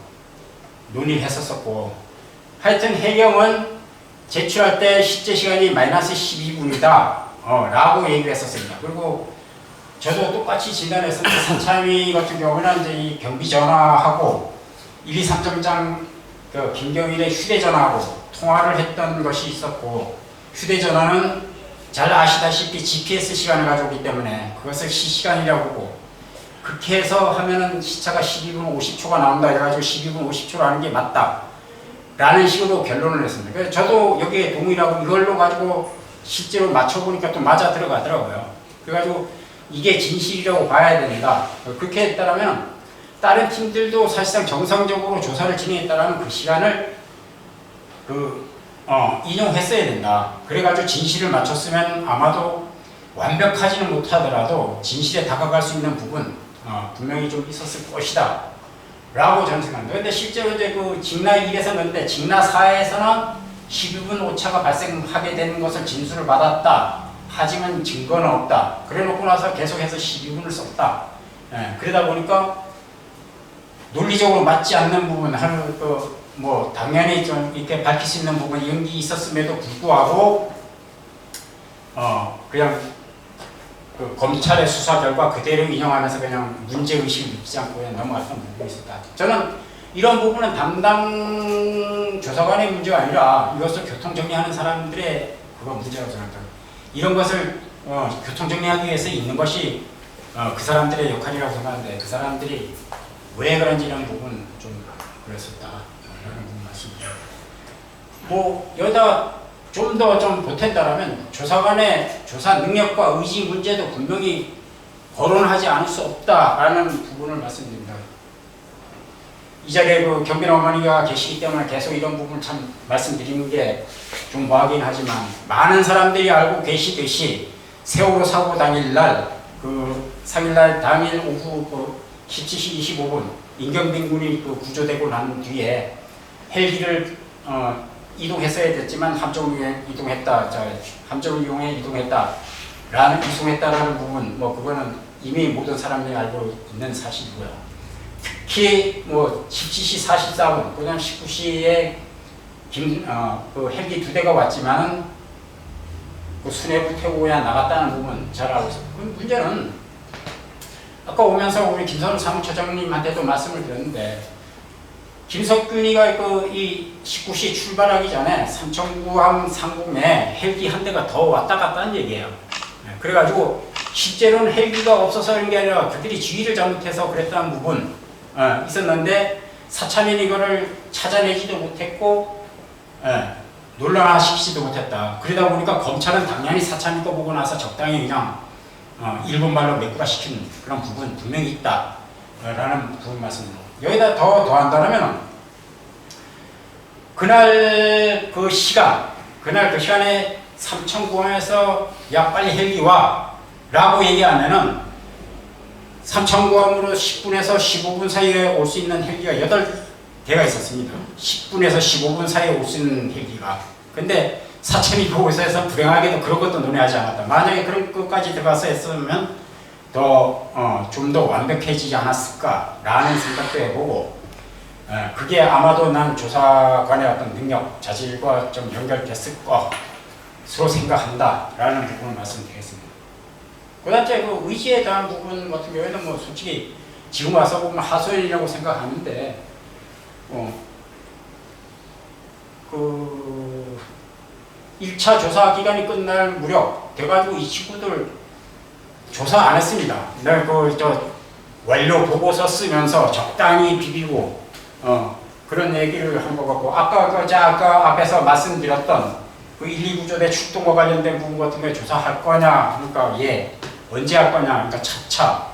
논의를 했었었고, 하여튼 해경은 제출할 때 실제 시간이 마이너스 12분이다 라고 얘기를 했었습니다. 그리고 저도 똑같이 진단했었는데 사참위 같은 경우는 이제 이 경비 전화하고 123점장 그 김경일의 휴대전화하고 통화를 했던 것이 있었고, 휴대전화는 잘 아시다시피 GPS 시간을 가져오기 때문에 그것을 실시간이라고 보고, 그렇게 해서 하면은 시차가 12분 50초가 나온다 해가지고 12분 50초로 하는 게 맞다 라는 식으로 결론을 했습니다. 그래서 저도 여기에 동의하고 이걸로 가지고 실제로 맞춰보니까 또 맞아 들어가더라고요. 그래가지고 이게 진실이라고 봐야 된다. 그렇게 했다면 다른 팀들도 사실상 정상적으로 조사를 진행했다면 그 시간을 인용했어야 된다. 그래가지고 진실을 맞췄으면 아마도 완벽하지는 못하더라도 진실에 다가갈 수 있는 부분 분명히 좀 있었을 것이다 라고 저는 생각합니다. 근데 실제로 이제 그 직나 1에서 그런데 직나 4에서는 12분 오차가 발생하게 되는 것을 진술을 받았다. 하지만 증거는 없다. 그래 놓고 나서 계속해서 12분을 썼다. 그러다 보니까 논리적으로 맞지 않는 부분, 뭐 당연히 좀 이렇게 밝힐 수 있는 부분이 연기 있었음에도 불구하고 그냥 그 검찰의 수사 결과 그대로 인용하면서 그냥 문제의식을 느끼지 않고 그냥 넘어갔던 부분이 있었다. 저는 이런 부분은 담당 조사관의 문제가 아니라 이것을 교통정리하는 사람들의 그거 문제라고 생각합니다. 이런 것을 교통정리하기 위해서 있는 것이 그 사람들의 역할이라고 생각하는데, 그 사람들이 왜 그런지 이런 부분 좀 그랬었다 라는 부분 말씀드립니다. 뭐 여기다 좀 더 좀 보탠다라면 조사관의 조사 능력과 의지 문제도 분명히 거론하지 않을 수 없다라는 부분을 말씀드립니다. 이 자리에 그 경빈 어머니가 계시기 때문에 계속 이런 부분을 참 말씀드리는 게 좀 뭐하긴 하지만, 많은 사람들이 알고 계시듯이 세월호 사고 당일날 그 3일날 당일 오후 그 17시 25분 임경빈 군이 그 구조되고 난 뒤에 헬기를 이동했어야 됐지만 함정을 이동했다, 함정을 이용해 이동했다라는 이송했다라는 부분, 뭐 그거는 이미 모든 사람들이 알고 있는 사실이고요. 특히 뭐 17시 44분, 그다음 19시에 그 헬기 2대가 왔지만은 그 수뇌부 태우고야 나갔다는 부분 잘 알고 있습니다. 그 문제는 아까 오면서 우리 김선우 사무처장님한테도 말씀을 드렸는데, 김석균이가 이 19시 출발하기 전에 삼천구함 상공에 헬기 한 대가 더 왔다 갔다는 얘기예요. 그래가지고 실제로는 헬기가 없어서 그런 게 아니라 그들이 지휘를 잘못해서 그랬다는 부분 있었는데, 사참인 이거를 찾아내지도 못했고 논란화시키지도 못했다. 그러다 보니까 검찰은 당연히 사참인 거 보고 나서 적당히 그냥 일본 말로 매꾸라시킨 그런 부분 분명히 있다 라는 부분 말씀드립니다. 여기다 더한다면 그날 그 시간에 삼천구함에서 야 빨리 헬기 와 라고 얘기하면은 삼천구함으로 10분에서 15분 사이에 올 수 있는 헬기가 8대가 있었습니다. 10분에서 15분 사이에 올 수 있는 헬기가. 근데 사천이 보고서에서 불행하게도 그런 것도 논의하지 않았다. 만약에 그런 것까지 들어가서 했으면 좀 더 완벽해지지 않았을까라는 생각도 해보고, 그게 아마도 난 조사관의 어떤 능력, 자질과 좀 연결됐을 것으로 생각한다라는 부분을 말씀드리겠습니다. 그다음에 그 의지에 대한 부분 같은 경우에는 뭐 솔직히 지금 와서 보면 하소연이라고 생각하는데, 그 1차 조사 기간이 끝날 무렵 돼가지고 이 친구들 조사 안 했습니다. 내 완료 보고서 쓰면서 적당히 비비고 그런 얘기를 한 것 같고, 아까 앞에서 말씀드렸던 그 1, 2 구조대 출동과 관련된 부분 같은 거 조사할 거냐, 그러니까 언제 할 거냐, 그러니까 차차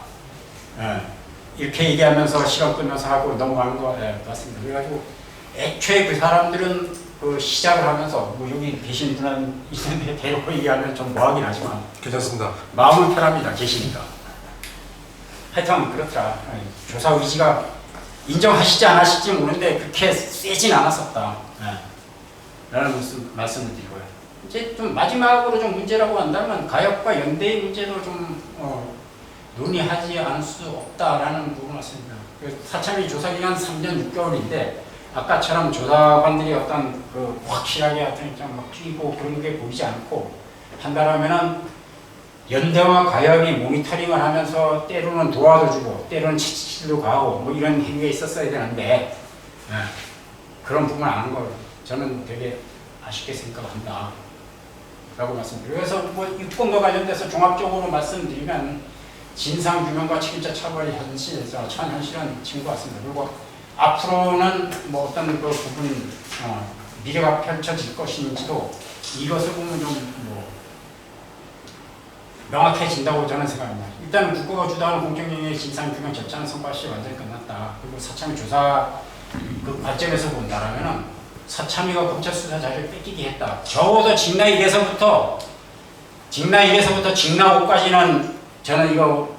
이렇게 얘기하면서 시간 끌면서 하고 넘어가는 거 맞습니다. 그래가지고 애초에 그 사람들은 그 시작을 하면서 뭐 여기 계신 분은 있는데 대놓고 얘기하면 좀 뭐하긴 하지만 괜찮습니다. 마음은 편합니다. 계시니까. 하여튼 그렇더라. 조사 의지가 인정하시지 않으실지 모르는데 그렇게 세진 않았었다. 라는 말씀을 드리고요. 이제 좀 마지막으로 좀 문제라고 한다면 가역과 연대의 문제도 좀 논의하지 않을 수 없다라는 부분을 말씀입니다. 사참위 조사기간 3년 6개월인데 아까처럼 조사관들이 어떤 그 확실하게 어떤 막 뛰고 그런 게 보이지 않고 한다라면은 연대와 가역이 모니터링을 하면서 때로는 도와도 주고 때로는 치치도 가고 뭐 이런 행위가 있었어야 되는데 그런 부분 안 한 걸 저는 되게 아쉽게 생각한다 라고 말씀드려요. 그래서 뭐 유권과 관련돼서 종합적으로 말씀드리면 진상규명과 책임자 처벌의 현실에서 현실은 친구 같습니다. 그리고 앞으로는 뭐 어떤 그 부분 미래가 펼쳐질 것인지도 이것을 보면 좀 뭐 명확해진다고 저는 생각합니다. 일단 국가가 주도하는 공정영역의 진상규명 절차는 성과 없이 완전히 끝났다. 그리고 사참위 조사 그 관점에서 본다라면은 사참위가 검찰 수사 자료를 뺏기게 했다. 적어도 직나 1에서부터 직나 5까지는 저는 이거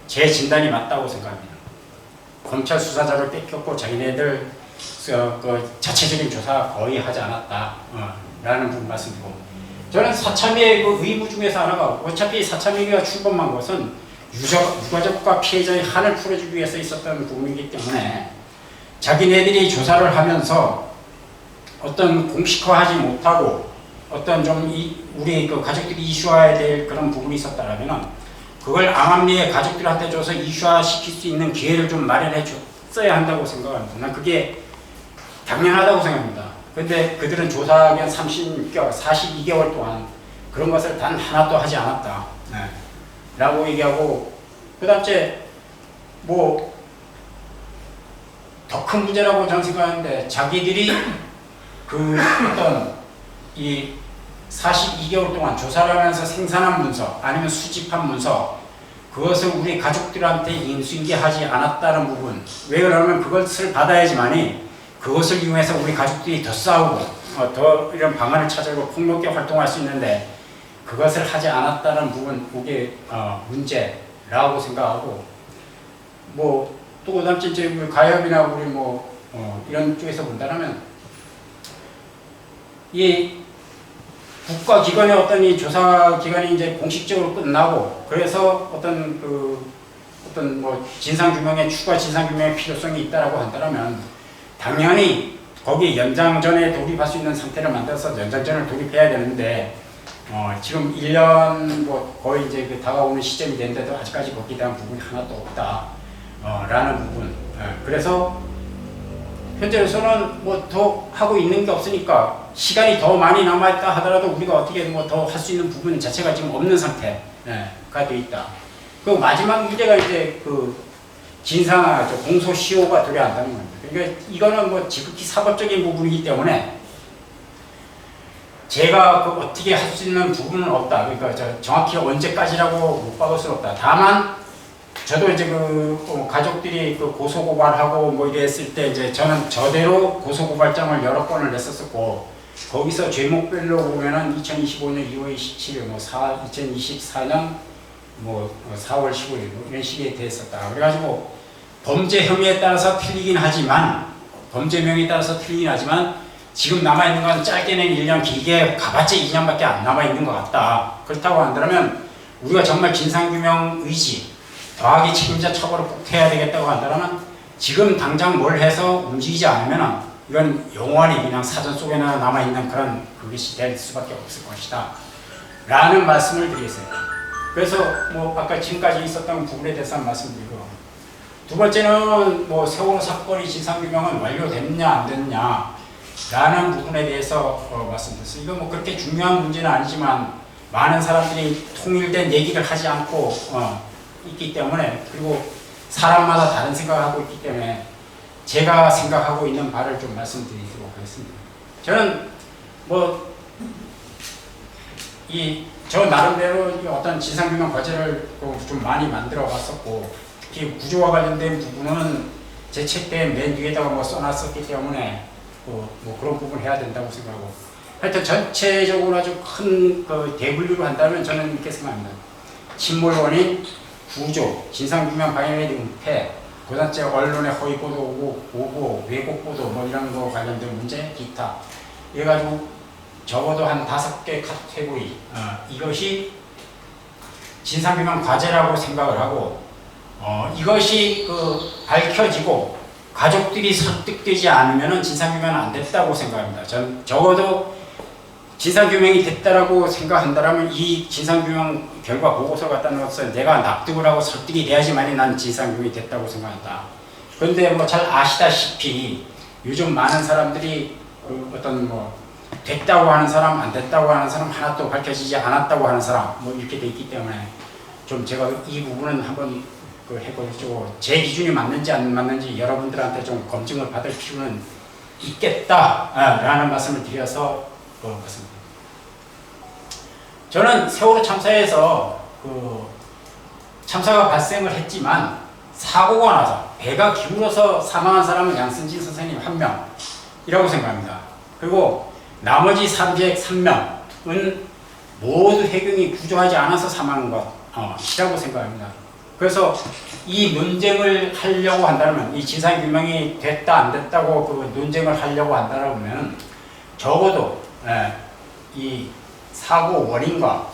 제 진단이 맞다고 생각합니다. 검찰 수사 자료를 뺏겼고 자기네들 그 자체적인 조사 거의 하지 않았다 라는 부분 말씀드리고, 저는 사참위의 그 의무 중에서 하나가 어차피 사참위가 출범한 것은 유가족과 피해자의 한을 풀어주기 위해서 있었던 부분이기 때문에 자기네들이 조사를 하면서 어떤 공식화하지 못하고 어떤 좀 우리 그 가족들이 이슈화해야 될 그런 부분이 있었다라면 그걸 암암리에 가족들한테 줘서 이슈화 시킬 수 있는 기회를 좀 마련해 줬어야 한다고 생각합니다. 난 그게 당연하다고 생각합니다. 근데 그들은 조사기간 36개월, 42개월 동안 그런 것을 단 하나도 하지 않았다. 라고 얘기하고, 그 다음에 뭐 더 큰 문제라고 저는 생각하는데 자기들이 그 어떤 이 42개월 동안 조사를 하면서 생산한 문서 아니면 수집한 문서 그것을 우리 가족들한테 인수인계하지 않았다는 부분, 왜 그러면 그것을 받아야지만이 그것을 이용해서 우리 가족들이 더 싸우고 더 이런 방안을 찾아고 폭넓게 활동할 수 있는데 그것을 하지 않았다는 부분, 그게 문제라고 생각하고, 뭐 또 그다음 이제 우리 가협이나 우리 뭐 이런 쪽에서 본다면 이 국가기관의 어떤 이 조사 기간이 이제 공식적으로 끝나고 그래서 어떤 뭐 진상규명의 추가 진상규명의 필요성이 있다라고 한다면 당연히 거기 연장전에 돌입할 수 있는 상태를 만들어서 연장전을 돌입해야 되는데 지금 1년 뭐 거의 이제 그 다가오는 시점이 됐는데도 아직까지 거기에 대한 부분이 하나도 없다 라는 부분. 그래서 현재로서는 뭐 더 하고 있는 게 없으니까 시간이 더 많이 남아있다 하더라도 우리가 어떻게 뭐 더 할 수 있는 부분 자체가 지금 없는 상태가 돼 있다. 그 마지막 문제가 이제 그 공소시효가 돼야 한다는 겁니다. 그러니까 이거는 뭐 지극히 사법적인 부분이기 때문에 제가 그 어떻게 할 수 있는 부분은 없다. 그러니까 정확히 언제까지라고 못 박을 수는 없다. 다만 저도 이제 가족들이 그 고소고발하고 뭐 이랬을 때 이제 저는 저대로 고소고발장을 여러 건을 냈었었고 거기서 죄목별로 보면은 2025년 2월 27일, 2024년 4월 15일 이런 시기에 됐었다. 그래가지고 범죄 혐의에 따라서 틀리긴 하지만 범죄명에 따라서 틀리긴 하지만 지금 남아있는 건 짧게는 1년 길게 가봤자 2년밖에 안 남아있는 것 같다. 그렇다고 한다면 우리가 정말 진상규명 의지 더하기 책임자 처벌을 꼭 해야 되겠다고 한다면 지금 당장 뭘 해서 움직이지 않으면 이건 영원히 그냥 사전 속에나 남아있는 그런 그것이 될 수밖에 없을 것이다 라는 말씀을 드리겠어요. 그래서 뭐 아까 지금까지 있었던 부분에 대해서 말씀드리고, 두 번째는 뭐 세월호 사건이 진상규명은 완료됐냐 안 됐냐 라는 부분에 대해서 말씀드렸어요. 이거 뭐 그렇게 중요한 문제는 아니지만 많은 사람들이 통일된 얘기를 하지 않고 있기 때문에, 그리고 사람마다 다른 생각을 하고 있기 때문에 제가 생각하고 있는 바를 좀 말씀드리도록 하겠습니다. 저는 뭐 저 나름대로 어떤 진상규명 과제를 좀 많이 만들어 봤었고, 특히 구조와 관련된 부분은 제 책 때 맨 위에다가 뭐 써놨었기 때문에 뭐 그런 부분을 해야 된다고 생각하고, 하여튼 전체적으로 아주 큰 대분류로 한다면 저는 이렇게 생각합니다. 침몰 원인, 구조, 진상규명 방해의 은폐, 그 번째 언론의 허위 보도 오고 왜곡 보도 뭐 이런 거 관련된 문제, 기타, 이래가지고 적어도 한 5개 카테고리, 이것이 진상규명 과제라고 생각을 하고, 이것이 밝혀지고 가족들이 설득되지 않으면 진상규명은 안 됐다고 생각합니다. 전 적어도 진상규명이 됐다라고 생각한다면 이 진상규명 결과 보고서를 갖다 놓아서 내가 납득을 하고 설득이 돼야지만이 난 진상규명이 됐다고 생각한다. 그런데 뭐 잘 아시다시피 요즘 많은 사람들이 어떤 뭐 됐다고 하는 사람, 안 됐다고 하는 사람, 하나도 밝혀지지 않았다고 하는 사람, 뭐 이렇게 돼 있기 때문에 좀 제가 이 부분은 한번 해보시고, 제 기준이 맞는지 안 맞는지 여러분들한테 좀 검증을 받을 필요는 있겠다라는 말씀을 드려서 그렇습니다. 저는 세월호 참사에서 참사가 발생을 했지만 사고가 나서 배가 기울어서 사망한 사람은 양승진 선생님 1명이라고 생각합니다. 그리고 나머지 303명은 모두 해경이 구조하지 않아서 사망한 것이라고 생각합니다. 그래서 이 논쟁을 하려고 한다면, 이 진상규명이 됐다 안 됐다고 논쟁을 하려고 한다면 적어도 이 사고 원인과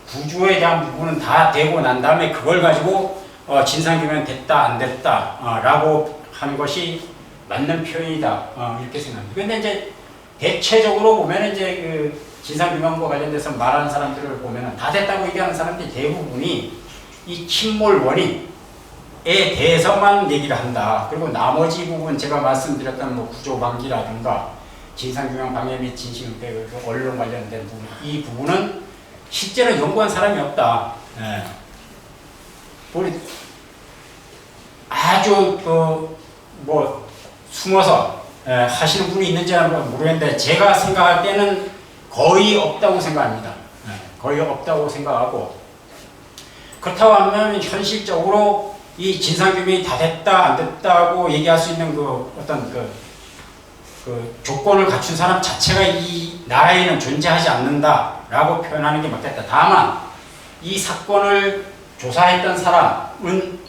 구조에 대한 부분은 다 되고 난 다음에 그걸 가지고 진상규명 됐다 안 됐다 라고 하는 것이 맞는 표현이다 이렇게 생각합니다. 근데 이제 대체적으로 보면 이제 진상규명과 관련돼서 말하는 사람들을 보면 다 됐다고 얘기하는 사람들이 대부분이 이 침몰 원인에 대해서만 얘기를 한다. 그리고 나머지 부분 제가 말씀드렸던 뭐 구조 방지라든가 진상규명 방해 및 진실은폐, 언론 관련된 부분, 이 부분은 실제로 연구한 사람이 없다. 우리 아주 뭐 숨어서 하시는 분이 있는지는 모르겠는데 제가 생각할 때는 거의 없다고 생각합니다. 거의 없다고 생각하고, 그렇다고 하면 현실적으로 이 진상규명이 다 됐다 안 됐다고 얘기할 수 있는 어떤 조건을 갖춘 사람 자체가 이 나라에는 존재하지 않는다라고 표현하는 게 맞겠다. 다만 이 사건을 조사했던 사람은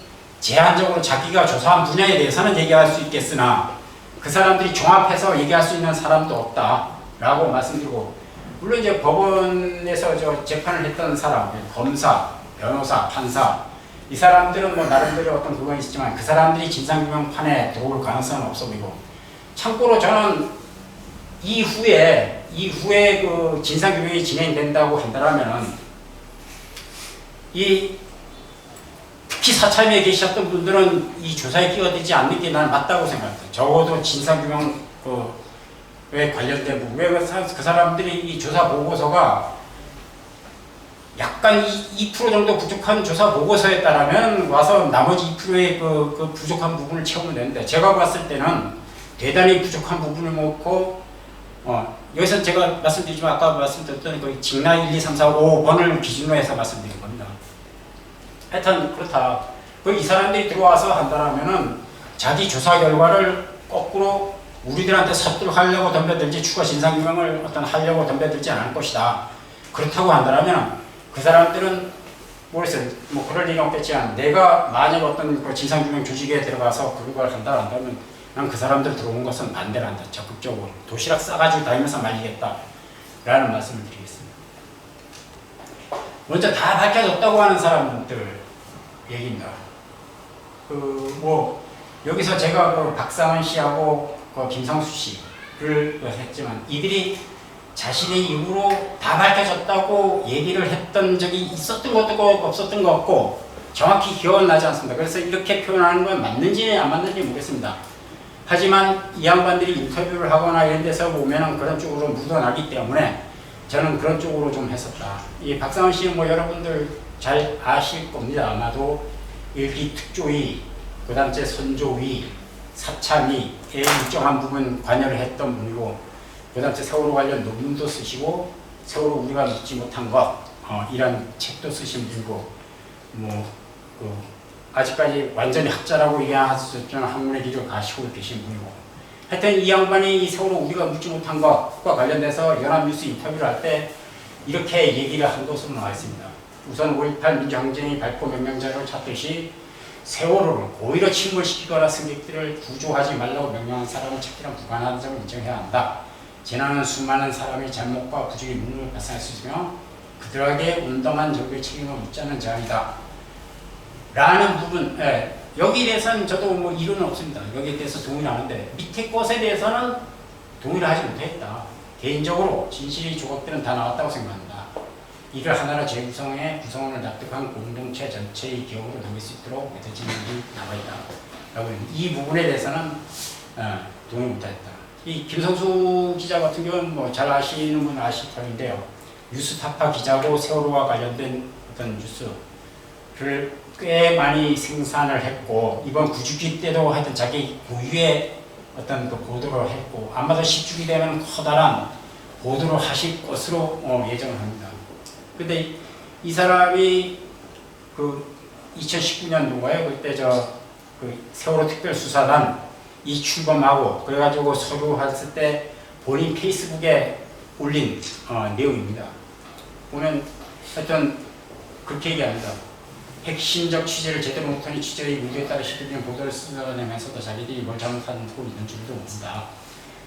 제한적으로 자기가 조사한 분야에 대해서는 얘기할 수 있겠으나 그 사람들이 종합해서 얘기할 수 있는 사람도 없다라고 말씀드리고, 물론 이제 법원에서 재판을 했던 사람, 검사, 변호사, 판사, 이 사람들은 뭐 나름대로 어떤 그건 있지만 그 사람들이 진상규명판에 들어올 가능성은 없어 보이고, 참고로 저는 이후에 그 진상규명이 진행된다고 한다면 특히 사참에 계셨던 분들은 이 조사에 끼어들지 않는 게 나는 맞다고 생각합니다. 적어도 진상규명에 관련된 부분, 왜 그 사람들이 이 조사 보고서가 약간 2% 정도 부족한 조사 보고서에 따르면 와서 나머지 2%의 그 부족한 부분을 채우면 되는데, 제가 봤을 때는 대단히 부족한 부분을 놓고 여기서 제가 말씀드리지만 아까 말씀드렸던 그 직나 1, 2, 3, 4, 5번을 기준으로 해서 말씀드린 겁니다. 하여튼 그렇다. 이 사람들이 들어와서 한다면은 자기 조사 결과를 거꾸로 우리들한테 섭득하려고 덤벼들지 추가 진상규명을 하려고 덤벼들지 않을 것이다. 그렇다고 한다면 그 사람들은 모르겠어요. 뭐 그럴 일은 없겠지만 내가 만약 어떤 진상규명 조직에 들어가서 그걸 한다면 난 그 사람들 들어온 것은 반대를 한다. 적극적으로 도시락 싸가지고 다니면서 말리겠다 라는 말씀을 드리겠습니다. 먼저 다 밝혀졌다고 하는 사람들 얘기입니다. 여기서 제가 그 박상원 씨하고 그 김상수 씨를 했지만 이들이 자신의 입으로 다 밝혀졌다고 얘기를 했던 적이 있었던 것도 없고 없었던 것 같고 정확히 기억은 나지 않습니다. 그래서 이렇게 표현하는 건 맞는지 안 맞는지 모르겠습니다. 하지만 이 양반들이 인터뷰를 하거나 이런 데서 보면은 그런 쪽으로 묻어나기 때문에 저는 그런 쪽으로 좀 했었다. 이 박상원 씨는 뭐 여러분들 잘 아실 겁니다. 아마도 일기특조위, 그 다음 선조위, 사참위에 일정한 부분 관여를 했던 분이고 그 다음 세월호 관련 논문도 쓰시고 세월호 우리가 묻지 못한 것 이런 책도 쓰신 분이고 아직까지 완전히 학자라고 얘기할 수 없지만 학문의 길을 가시고 계신 분이고 하여튼 이 양반이 이 세월호 우리가 묻지 못한 것과 관련돼서 연합뉴스 인터뷰를 할 때 이렇게 얘기를 한 것으로 나와 있습니다. 우선 5.18 민주항쟁이 발포 명령자를 찾듯이 세월호를 고의로 침몰시키거나 승객들을 구조하지 말라고 명령한 사람을 찾기란 불가능한 점을 인정해야 한다. 재난은 수많은 사람의 잘못과 부족의 문을 발생할 수 있으며 그들에게 운동한 정도의 책임을 묻지 않는 제안이다. 라는 부분, 여기에 대해서는 저도 뭐 이론은 없습니다. 여기에 대해서 동의를 하는데 밑에 것에 대해서는 동의를 하지 못했다. 개인적으로 진실이 조각들은 다 나왔다고 생각합니다. 이를 하나라 재구성의 구성원을 납득한 공동체 전체의 기업으로 남길 수 있도록 맺어진 일이 남아있다. 이 부분에 대해서는 동의 못했다. 이 김성수 기자 같은 경우는 뭐 잘 아시는 분 아실 터인데요. 뉴스타파 기자고 세월호와 관련된 어떤 뉴스를 꽤 많이 생산을 했고 이번 9주기 때도 하여튼 자기 고유의 어떤 그 보도를 했고 아마도 10주기 되면 커다란 보도를 하실 것으로 예정을 합니다. 근데 이 사람이 그 2019년도인가요? 그때 그 세월호 특별수사단 이 출범하고 그래가지고 서류했을 때 본인 페이스북에 올린 내용입니다. 보면 하여튼 그렇게 얘기합니다. 핵심적 취재를 제대로 못하니 취재의 의도에 따라 시도된 보도를 쓰내면서도 자기들이 뭘 잘못하고 있는 줄도 모른다.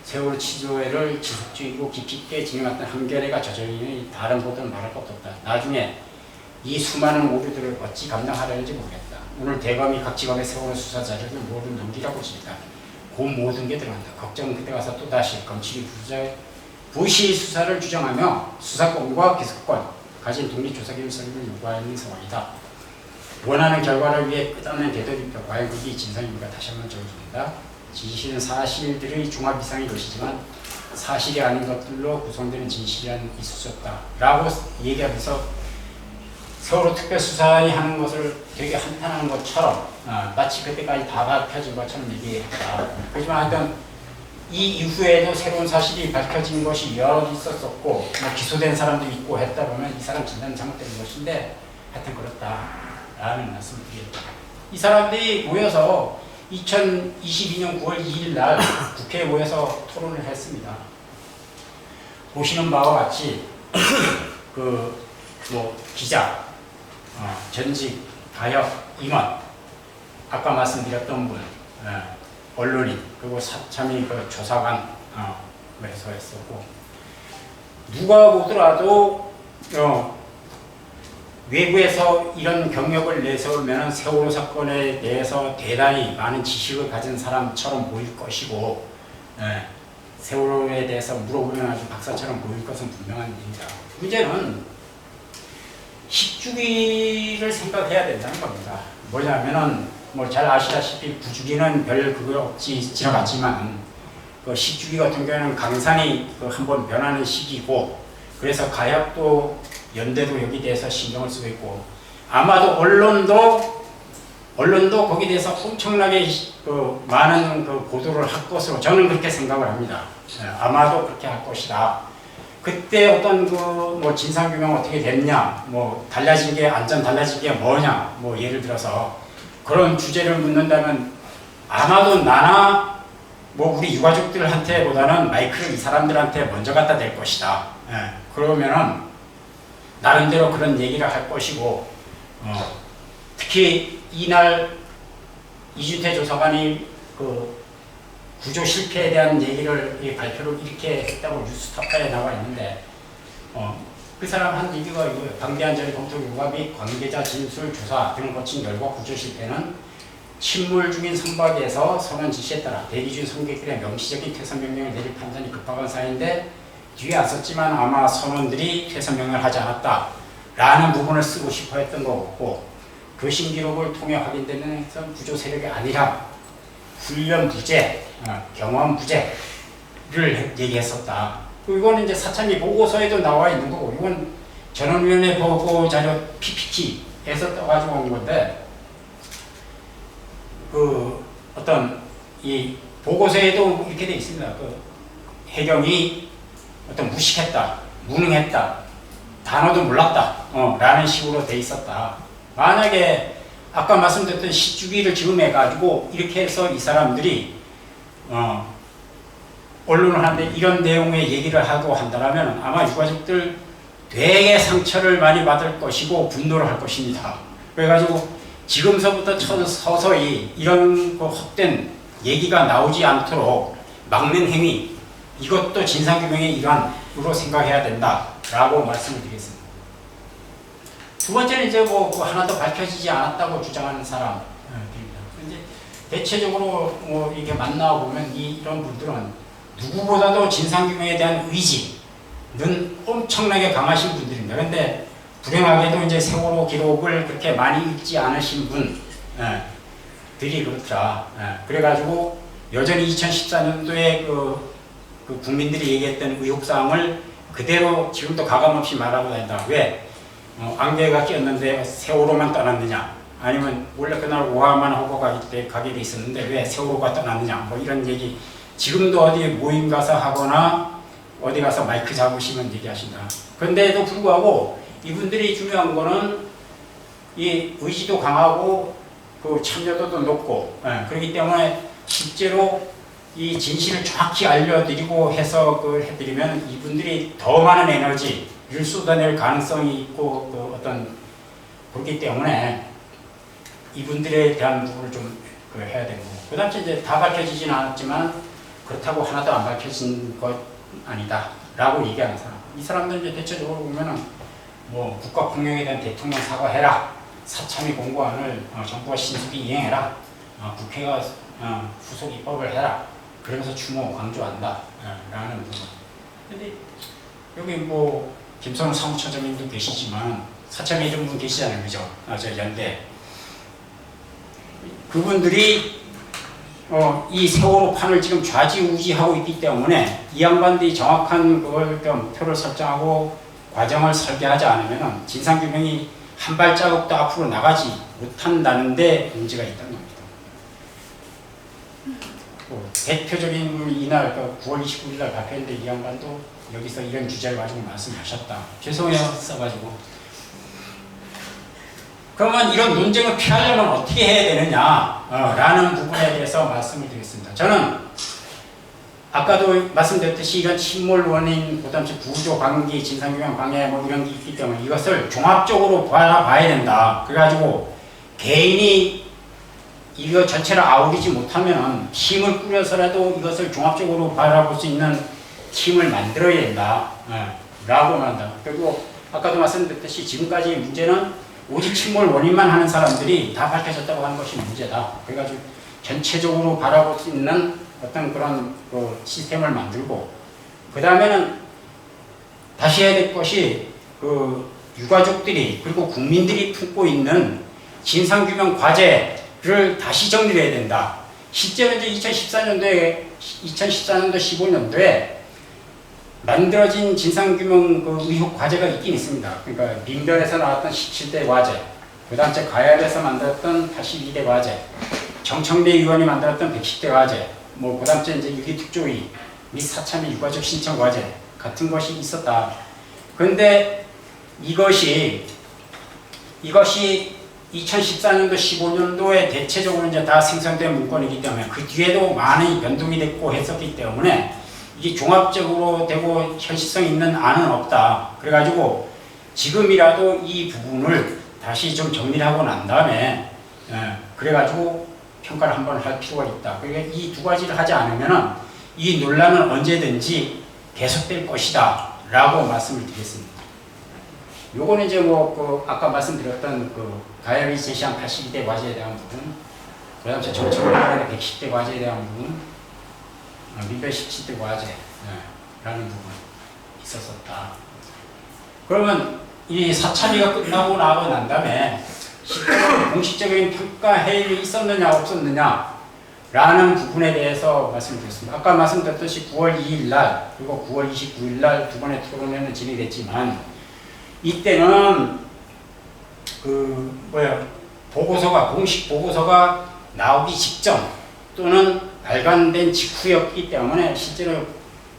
세월호 취재를 지속적이고 깊이 있게 진행했던 한겨레가 저절히 다른 보도는 말할 것도 없다. 나중에 이 수많은 오류들을 어찌 감당하려는지 모르겠다. 오늘 대검이 각 직업의 세월호 수사 자료를 모두 넘기라고 지니까 그 모든 게 들어간다. 걱정은 그때 가서 또다시 검찰이 부시 수사를 주장하며 수사권과 기소권 가진 독립조사기관 설립을 요구하는 상황이다. 원하는 결과를 위해 끝없는 되돌이표 과연 그게 진상입니까? 다시 한번 적어줍니다. 진실은 사실들의 종합 이상의 것이지만 사실이 아닌 것들로 구성되는 진실이라는 있을 수 없다. 라고 얘기하면서 세월호 특별수사관이 하는 것을 되게 한탄하는 것처럼 마치 그때까지 다 밝혀진 것처럼 얘기했다. 하지만 하여튼 이 이후에도 새로운 사실이 밝혀진 것이 여러 있었었고 뭐 기소된 사람도 있고 했다 보면 이 사람 진단은 잘못된 것인데 하여튼 그렇다라는 말씀을 드립니다. 이 사람들이 모여서 2022년 9월 2일 날 국회에 모여서 토론을 했습니다. 보시는 바와 같이 기자, 전직, 가역, 임원, 아까 말씀드렸던 분, 언론인, 그리고 사참위 조사관, 그래서 했었고, 누가 보더라도 외부에서 이런 경력을 내세우면 세월호 사건에 대해서 대단히 많은 지식을 가진 사람처럼 보일 것이고, 세월호에 대해서 물어보면 아주 박사처럼 보일 것은 분명한 일입니다. 문제는 10주기를 생각해야 된다는 겁니다. 뭐냐면은 뭐 잘 아시다시피 9주기는 별 그거 없이 지나갔지만 그 10주기 같은 경우에는 강산이 한번 변하는 시기고 그래서 가약도 연대도 여기 대해서 신경을 쓰고 있고 아마도 언론도 거기에 대해서 엄청나게 많은 보도를 할 것으로 저는 그렇게 생각을 합니다. 아마도 그렇게 할 것이다. 그때 어떤 뭐 진상규명 어떻게 됐냐, 뭐 달라진 게 뭐냐, 뭐 예를 들어서 그런 주제를 묻는다면 아마도 나나 뭐 우리 유가족들한테보다는 마이크를 이 사람들한테 먼저 갖다 댈 것이다. 그러면은 나름대로 그런 얘기를 할 것이고 특히 이날 이준태 조사관이 구조 실패에 대한 얘기를 발표를 이렇게 했다고 뉴스타파에 나와 있는데 그 사람 한 얘기가 이거예요. 방대한 전의 검토 결과 및 관계자 진술 조사 등을 거친 결과 구조 실패는 침몰 중인 선박에서 선원 지시에 따라 대기 중 승객들의 명시적인 퇴선 명령을 내릴 판단이 급박한 사이인데 뒤에 왔었지만 아마 선원들이 퇴선 명령을 하지 않았다 라는 부분을 쓰고 싶어 했던 것 같고, 그 신기록을 통해 확인되는 것은 구조 세력이 아니라 훈련 부재, 경험 부재를 얘기했었다. 이거는 이제 사참위 보고서에도 나와 있는 거고, 이건 전원위원회 보고 자료 PPT에서 떠가지고 온 건데, 그 어떤 이 보고서에도 이렇게 돼 있습니다. 그 해경이 어떤 무식했다, 무능했다, 단어도 몰랐다, 라는 식으로 돼 있었다. 만약에 아까 말씀드렸던 시주기를 지금 해가지고 이렇게 해서 이 사람들이 언론을 하는데 이런 내용의 얘기를 하고 한다면 아마 유가족들 되게 상처를 많이 받을 것이고 분노를 할 것입니다. 그래가지고 지금서부터 서서히 이런 헛된 얘기가 나오지 않도록 막는 행위, 이것도 진상규명의 일환으로 생각해야 된다라고 말씀을 드리겠습니다. 두 번째는 이제 뭐 하나도 밝혀지지 않았다고 주장하는 사람입니다. 이제 대체적으로 뭐 이게 만나 보면 이런 분들은 누구보다도 진상규명에 대한 의지는 엄청나게 강하신 분들입니다. 그런데 불행하게도 이제 세월호 기록을 그렇게 많이 읽지 않으신 분들이 그렇더라. 그래가지고 여전히 2014년도에 그 국민들이 얘기했던 의혹사항을 그대로 지금도 가감없이 말하고 다닌다. 왜? 안개가 끼었는데 세월호만 떠났느냐? 아니면 원래 그날 오하만 하고 가기로 있었는데 왜 세월호가 떠났느냐? 뭐 이런 얘기 지금도 어디 모임 가서 하거나 어디 가서 마이크 잡으시면 얘기하신다. 그런데도 불구하고 이분들이 중요한 거는 이 의지도 강하고 그 참여도도 높고, 그렇기 때문에 실제로 이 진실을 정확히 알려드리고 해서 그걸 해드리면 이분들이 더 많은 에너지를 쏟아낼 가능성이 있고 그렇기 때문에 이분들에 대한 부분을 좀 해야 되고, 그 다음에 이제 다 밝혀지진 않았지만 그렇다고 하나도 안 밝혀진 것 아니다 라고 얘기하는 사람, 이 사람들 이제 대체적으로 보면은 뭐 국가폭력에 대한 대통령 사과해라, 사참위 공고안을 정부가 신속히 이행해라, 국회가 후속 입법을 해라, 그러면서 추모 강조한다 라는 부분. 근데 여기 뭐 김선우 사무처장님도 계시지만 사참위 이런 분 계시잖아요, 그죠? 저 연대 그분들이 이 세월호 판을 지금 좌지우지하고 있기 때문에 이 양반들이 정확한 그걸 표를 설정하고 과정을 설계하지 않으면 진상규명이 한 발자국도 앞으로 나가지 못한다는 데 문제가 있다는 겁니다. 대표적인 이날 9월 29일 날 발표했는데 이 양반도 여기서 이런 주제를 가지고 말씀하셨다. 죄송해요, 써가지고. 그러면 이런 논쟁을 피하려면 어떻게 해야 되느냐 라는 부분에 대해서 말씀을 드리겠습니다. 저는 아까도 말씀드렸듯이 이런 침몰 원인, 그다음 구조 관계, 진상규명 방해 뭐 이런 게 있기 때문에 이것을 종합적으로 봐야 된다. 그래가지고 개인이 이거 전체를 아우르지 못하면 팀을 꾸려서라도 이것을 종합적으로 바라볼 수 있는 팀을 만들어야 된다. 라고 말한다. 그리고 아까도 말씀드렸듯이 지금까지 문제는 오직 침몰 원인만 하는 사람들이 다 밝혀졌다고 하는 것이 문제다. 그래가지고 전체적으로 바라볼 수 있는 어떤 그런 시스템을 만들고, 그 다음에는 다시 해야 될 것이 유가족들이 그리고 국민들이 품고 있는 진상규명 과제를 다시 정리를 해야 된다. 실제로 이제 2014년도 15년도에 만들어진 진상규명 의혹 과제가 있긴 있습니다. 그러니까 민변에서 나왔던 17대 과제, 그 다음 가야에서 만들었던 82대 과제, 정청래 의원이 만들었던 110대 과제, 뭐 그 다음 이제 유기특조위 및 사참위 유가족 신청 과제 같은 것이 있었다. 그런데 이것이 2014년도 15년도에 대체적으로 이제 다 생성된 문건이기 때문에 그 뒤에도 많이 변동이 됐고 했었기 때문에 이게 종합적으로 되고 현실성 있는 안은 없다. 그래가지고 지금이라도 이 부분을 다시 좀 정리를 하고 난 다음에 그래가지고 평가를 한번 할 필요가 있다. 그러니까 이 두 가지를 하지 않으면 이 논란은 언제든지 계속될 것이다 라고 말씀을 드리겠습니다. 요거는 이제 아까 말씀드렸던 가열이 제시한 82대 과제에 대한 부분, 그다음 제 정책을 말하는 110대 과제에 대한 부분, 민별 17대 과제 라는 부분이 있었었다. 그러면 이 4참의가 끝나고 나고 난 다음에 실제로 공식적인 평가 회의가 있었느냐 없었느냐 라는 부분에 대해서 말씀드렸습니다. 아까 말씀드렸듯이 9월 2일 날 그리고 9월 29일 날 두 번의 토론회는 진행됐지만 이때는 보고서가 공식 보고서가 나오기 직전 또는 발간된 직후였기 때문에 실제로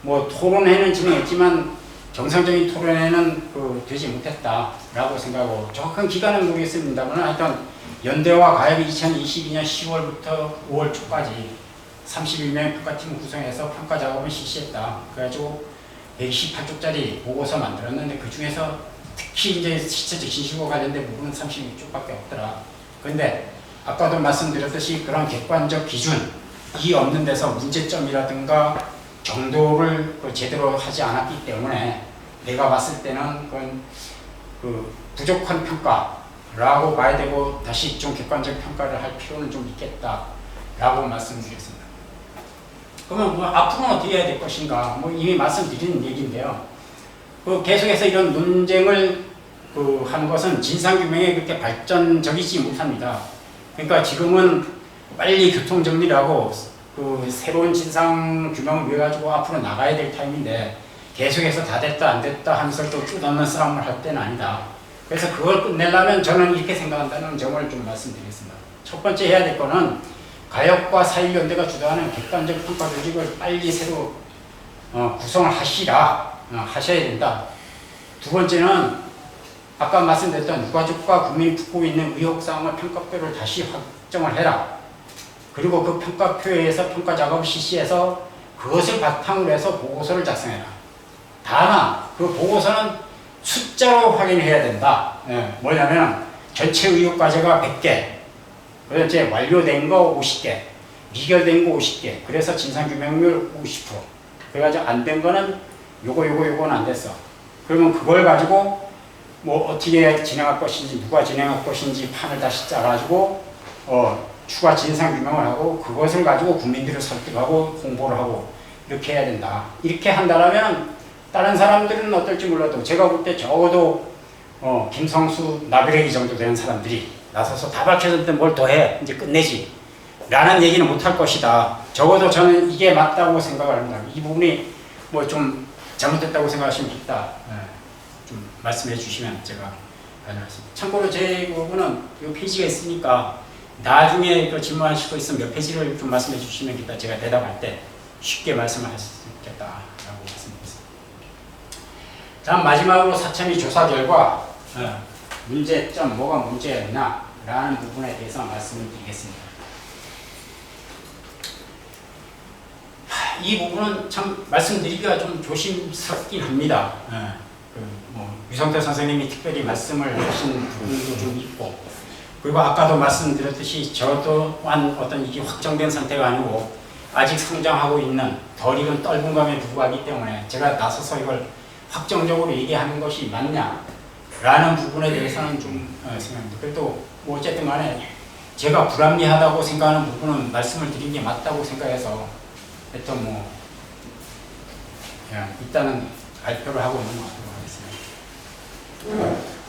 뭐 토론회는 진행했지만 정상적인 토론회는 되지 못했다라고 생각하고 정확한 기간은 모르겠습니다만 하여튼 연대와 가협이 2022년 10월부터 5월 초까지 31명의 평가팀을 구성해서 평가 작업을 실시했다. 그래가지고 128쪽짜리 보고서 만들었는데 그 중에서 특히 이제 실체적 진실과 관련된 부분은 36쪽밖에 없더라. 그런데 아까도 말씀드렸듯이 그런 객관적 기준이 없는 데서 문제점이라든가 정도를 제대로 하지 않았기 때문에 내가 봤을 때는 그건 부족한 평가라고 봐야 되고 다시 좀 객관적 평가를 할 필요는 좀 있겠다라고 말씀드렸습니다. 그러면 뭐 앞으로는 어떻게 해야 될 것인가? 뭐 이미 말씀드린 얘기인데요. 계속해서 이런 논쟁을 하는 것은 진상규명에 그렇게 발전적이지 못합니다. 그러니까 지금은 빨리 교통정리를 하고 새로운 진상규명을 위해 가지고 앞으로 나가야 될 타임인데 계속해서 다 됐다 안 됐다 하면서 또 끝없는 싸움을 할 때는 아니다. 그래서 그걸 끝내려면 저는 이렇게 생각한다는 점을 좀 말씀드리겠습니다. 첫 번째 해야 될 거는 가협과 사일연대가 주도하는 객관적 평가 조직을 빨리 새로 구성을 하셔야 된다. 두 번째는 아까 말씀드렸던 유가족과 국민이 품고 있는 의혹사항을 평가표를 다시 확정을 해라. 그리고 그 평가표에서 평가 작업을 실시해서 그것을 바탕으로 해서 보고서를 작성해라. 다만 그 보고서는 숫자로 확인해야 된다. 뭐냐면 전체 의혹 과제가 100개, 그다음에 완료된 거 50개, 미결된 거 50개, 그래서 진상규명률 50%. 그래가지고 안 된 거는 요거는 안 됐어. 그러면 그걸 가지고 뭐 어떻게 진행할 것인지, 누가 진행할 것인지 판을 다시 짜가지고 추가 진상규명을 하고 그것을 가지고 국민들을 설득하고 홍보를 하고 이렇게 해야 된다. 이렇게 한다면 다른 사람들은 어떨지 몰라도 제가 볼 때 적어도 김성수, 나비레기 정도 되는 사람들이 나서서 다 밝혀졌는데 뭘 더 해? 이제 끝내지. 라는 얘기는 못할 것이다. 적어도 저는 이게 맞다고 생각을 합니다. 이 부분이 뭐 좀 잘못됐다고 생각하시면 있다. 좀 말씀해 주시면 제가 가능하겠습니다. 참고로 제 부분은 이 페이지가 있으니까 나중에 질문하실 거 있으면 몇 페이지를 좀 말씀해 주시면 제가 대답할 때 쉽게 말씀을 할 수 있겠다라고 말씀드리겠습니다. 다음 마지막으로 사참위 조사 결과 문제점, 뭐가 문제였나 라는 부분에 대해서 말씀을 드리겠습니다. 이 부분은 참 말씀드리기가 좀 조심스럽긴 합니다. 유성태 선생님이 특별히 말씀을 하신 부분도 좀 있고, 그리고 아까도 말씀드렸듯이 저 또한 어떤 이게 확정된 상태가 아니고 아직 성장하고 있는 덜 익은 떫은 감에 불과하기 때문에 제가 나서서 이걸 확정적으로 얘기하는 것이 맞냐라는 부분에 대해서는 좀 생각합니다. 그래도 뭐 어쨌든 간에 제가 불합리하다고 생각하는 부분은 말씀을 드린 게 맞다고 생각해서 하여튼 뭐 일단은 발표를 하고 있는 것 같도록 하겠습니다.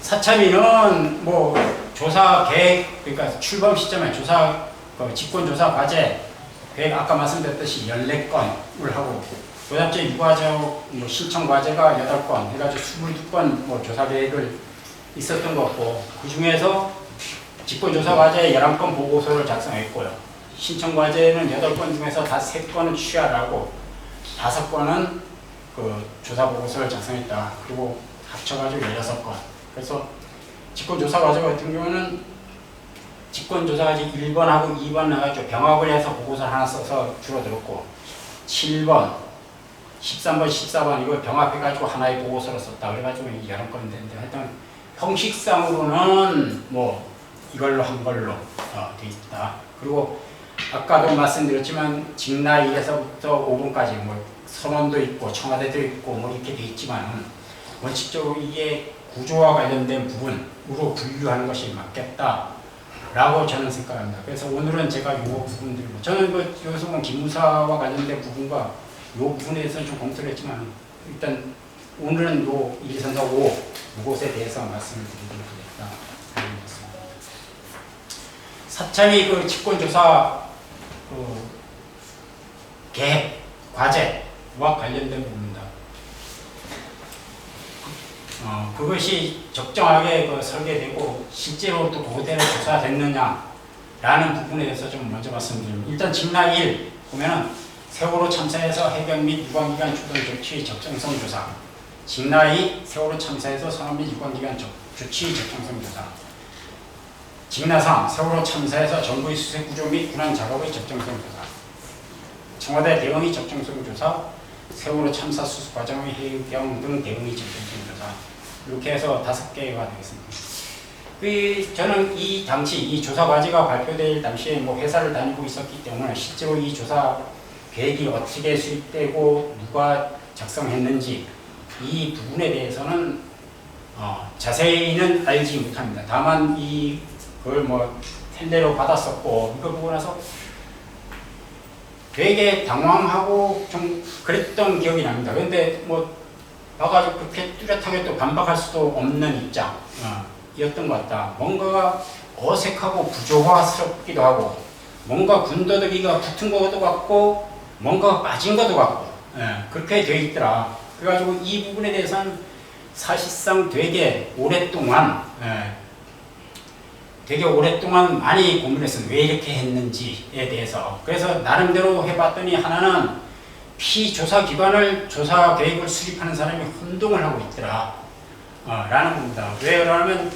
사참위는 뭐 조사 계획, 그러니까 출범 시점에 조사 직권조사 과제 계획 아까 말씀드렸듯이 14건을 하고 그다음에 유가족 신청 과제가 8건 해가지고 22건 뭐 조사 계획을 있었던 것 같고, 그 중에서 직권조사 과제 11건 보고서를 작성했고요. 신청 과제는 8건 중에서 다 3건은 취하라고 5건은 조사 보고서를 작성했다. 그리고 합쳐가지고 16건. 그래서 직권조사 과제 같은 경우는 직권조사 과제 1번하고 2번 해가지고 병합을 해서 보고서 하나 써서 줄어들었고, 7번, 13번, 14번 이거 병합해가지고 하나의 보고서를 썼다. 그래가지고 11건 됐는데 하여튼 형식상으로는 뭐 이걸로 한 걸로 돼 있다. 그리고 아까도 말씀드렸지만 직나 1에서부터 5번까지 뭐 선언도 있고 청와대도 있고 뭐 이렇게 돼 있지만 원칙적으로 이게 구조와 관련된 부분으로 분류하는 것이 맞겠다 라고 저는 생각합니다. 그래서 오늘은 제가 요 부분들, 저는 여기서 본 기무사와 관련된 부분과 요 부분에 대해서는 좀 검토를 했지만, 일단 오늘은 요 1, 2, 3, 4, 5 이것에 대해서 말씀을 드리도록 하겠습니다. 사참위 그 직권조사 계획, 과제와 관련된 부분입니다. 그것이 적정하게 설계되고 실제로 또 그대로 조사됐느냐라는 부분에 대해서 좀 먼저 말씀드립니다. 일단 직나 1 보면은 세월호 참사에서 해경 및 유관기관 초동 조치 적정성 조사. 직나 2 세월호 참사에서 선원 및 유관기관 조치 적정성 조사. 직나 3 세월호 참사에서 정부의 수색 구조 및 군안 작업의 적정성 조사. 청와대 대응의 적정성 조사. 세월호 참사 수습 과정의 해경 등 대응의 적정성 조사. 이렇게 해서 5개가 되겠습니다. 저는 이 당시 이 조사 과제가 발표될 당시에 회사를 다니고 있었기 때문에 실제로 이 조사 계획이 어떻게 수립되고 누가 작성했는지 이 부분에 대해서는 자세히는 알지 못합니다. 다만 이걸 텔레로 받았었고 이거 보고 나서 되게 당황하고 좀 그랬던 기억이 납니다. 그런데 와가지고 그렇게 뚜렷하게 또 반박할 수도 없는 입장이었던 것 같다. 뭔가가 어색하고 부조화스럽기도 하고 뭔가 군더더기가 붙은 것도 같고 뭔가가 빠진 것도 같고 그렇게 되어 있더라. 그래가지고 이 부분에 대해서는 사실상 되게 오랫동안 많이 고민했습니다. 왜 이렇게 했는지에 대해서. 그래서 나름대로 해봤더니 하나는 피조사기관을 조사 계획을 수립하는 사람이 혼동을 하고 있더라 라는 겁니다. 왜 그러냐면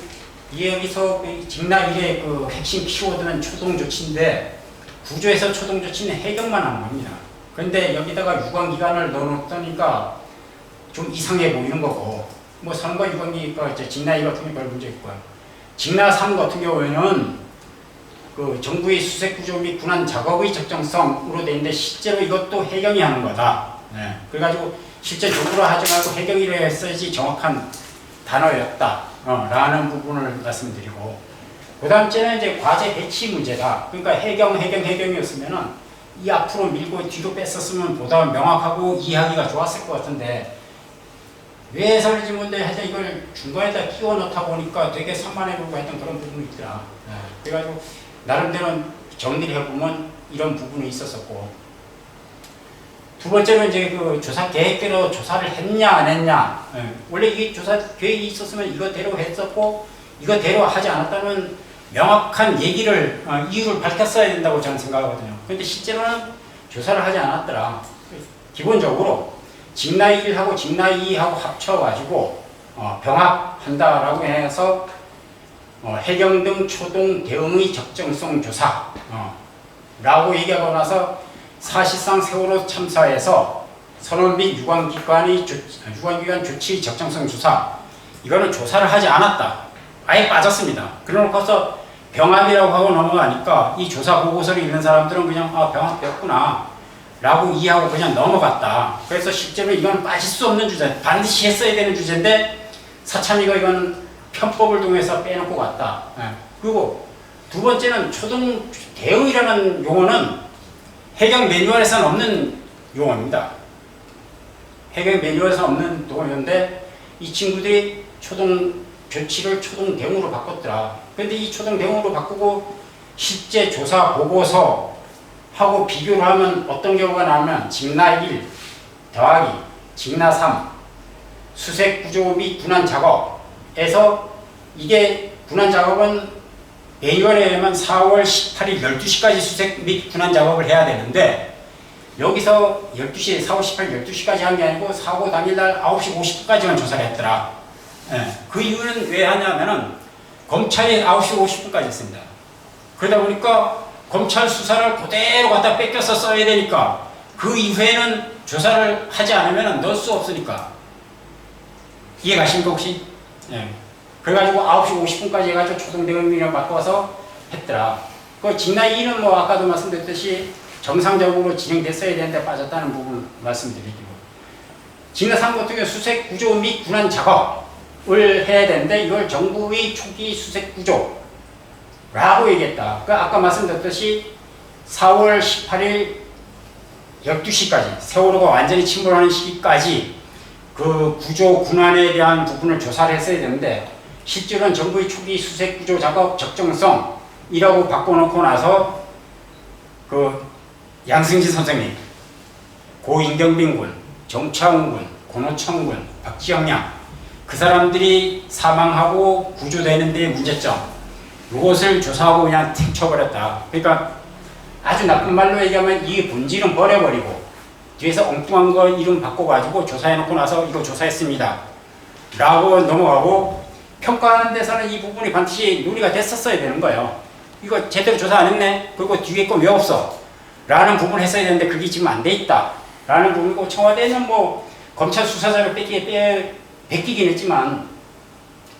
여기서 직나 1의 그 핵심 키워드는 초동조치인데 구조에서 초동조치는 해경만 하는 겁니다. 그런데 여기다가 유관기관을 넣어놓으니까 좀 이상해 보이는 거고 선과 유관기가 직나 2 같은 경우 별 문제 있고요. 직나 3 같은 경우에는 그 정부의 수색 구조 및 군안 작업의 적정성으로 되어 있는데 실제로 이것도 해경이 하는 거다. 그래가지고 실제 정부로 하지 말고 해경이라 했어야지 정확한 단어였다. 라는 부분을 말씀드리고 그 다음째는 이제 과제 배치 문제다. 그러니까 해경이었으면은 이 앞으로 밀고 뒤로 뺐었으면 보다 명확하고 이해하기가 좋았을 것 같은데 왜 그런지 모르는데 하여튼 이걸 중간에다 끼워 넣다 보니까 되게 산만해보고 했던 그런 부분이 있더라. 그래가지고 나름대로 정리를 해보면 이런 부분이 있었었고 두 번째는 이제 그 조사 계획대로 조사를 했냐 안 했냐. 원래 이 조사 계획이 있었으면 이거대로 했었고 이거대로 하지 않았다면 명확한 얘기를 이유를 밝혔어야 된다고 저는 생각하거든요. 그런데 실제로는 조사를 하지 않았더라. 기본적으로 직나 1하고 직나 2하고 합쳐가지고 병합한다라고 해서 해경 등 초동 대응의 적정성 조사 라고 얘기하고 나서 사실상 세월호 참사에서 선원 및 유관기관 조치 적정성 조사 이거는 조사를 하지 않았다. 아예 빠졌습니다. 그러고서 병합이라고 하고 넘어가니까 이 조사 보고서를 읽는 사람들은 그냥 병합이었구나 라고 이해하고 그냥 넘어갔다. 그래서 실제로 이건 빠질 수 없는 주제, 반드시 했어야 되는 주제인데 사참위가 이건 편법을 통해서 빼놓고 갔다. 그리고 두 번째는 초동 대응이라는 용어는 해경 매뉴얼에서는 없는 용어입니다. 해경 매뉴얼에서 없는 용어인데 이 친구들이 초동 조치를 초동 대응으로 바꿨더라. 그런데 이 초동 대응으로 바꾸고 실제 조사 보고서하고 비교를 하면 어떤 경우가 나오면 직나 1 더하기 직나 3 수색 구조 및 군안 작업에서 이게 군안 작업은 매뉴얼에 의하면 4월 18일 12시까지 수색 및 군안 작업을 해야 되는데 여기서 12시, 4월 18일 12시까지 한 게 아니고 사고 당일날 9시 50분까지만 조사를 했더라. 그 이유는 왜 하냐면은 검찰이 9시 50분까지 했습니다. 그러다 보니까 검찰 수사를 그대로 갖다 뺏겨서 써야 되니까 그 이후에는 조사를 하지 않으면 넣을 수 없으니까. 이해 가십니까 혹시? 그래가지고 9시 50분까지 해가지고 초동대응이랑 바꿔서 했더라. 그 직나 2는 아까도 말씀드렸듯이 정상적으로 진행됐어야 되는데 빠졌다는 부분 말씀드리고 직나 3 같은 경우 수색 구조 및 군안 작업을 해야 되는데 이걸 정부의 초기 수색 구조 라고 얘기했다. 그러니까 아까 말씀드렸듯이 4월 18일 12시까지 세월호가 완전히 침몰하는 시기까지 그 구조 군안에 대한 부분을 조사를 했어야 되는데 실제로는 정부의 초기 수색 구조 작업 적정성이라고 바꿔놓고 나서 그 양승진 선생님, 고 임경빈 군, 정차훈 군, 권오청 군, 박지영 양 그 사람들이 사망하고 구조되는 데의 문제점 이것을 조사하고 그냥 ทิ้ 쳐버렸다. 그러니까 아주 나쁜 말로 얘기하면 이 본질은 버려버리고 뒤에서 엉뚱한 거 이름 바꿔가지고 조사해놓고 나서 이거 조사했습니다 라고 넘어가고 평가하는 데서는 이 부분이 반드시 논의가 됐었어야 되는 거예요. 이거 제대로 조사 안 했네? 그리고 뒤에 거 왜 없어? 라는 부분을 했어야 되는데 그게 지금 안 돼 있다 라는 부분이고 청와대는 뭐 검찰 수사자를 베끼긴 했지만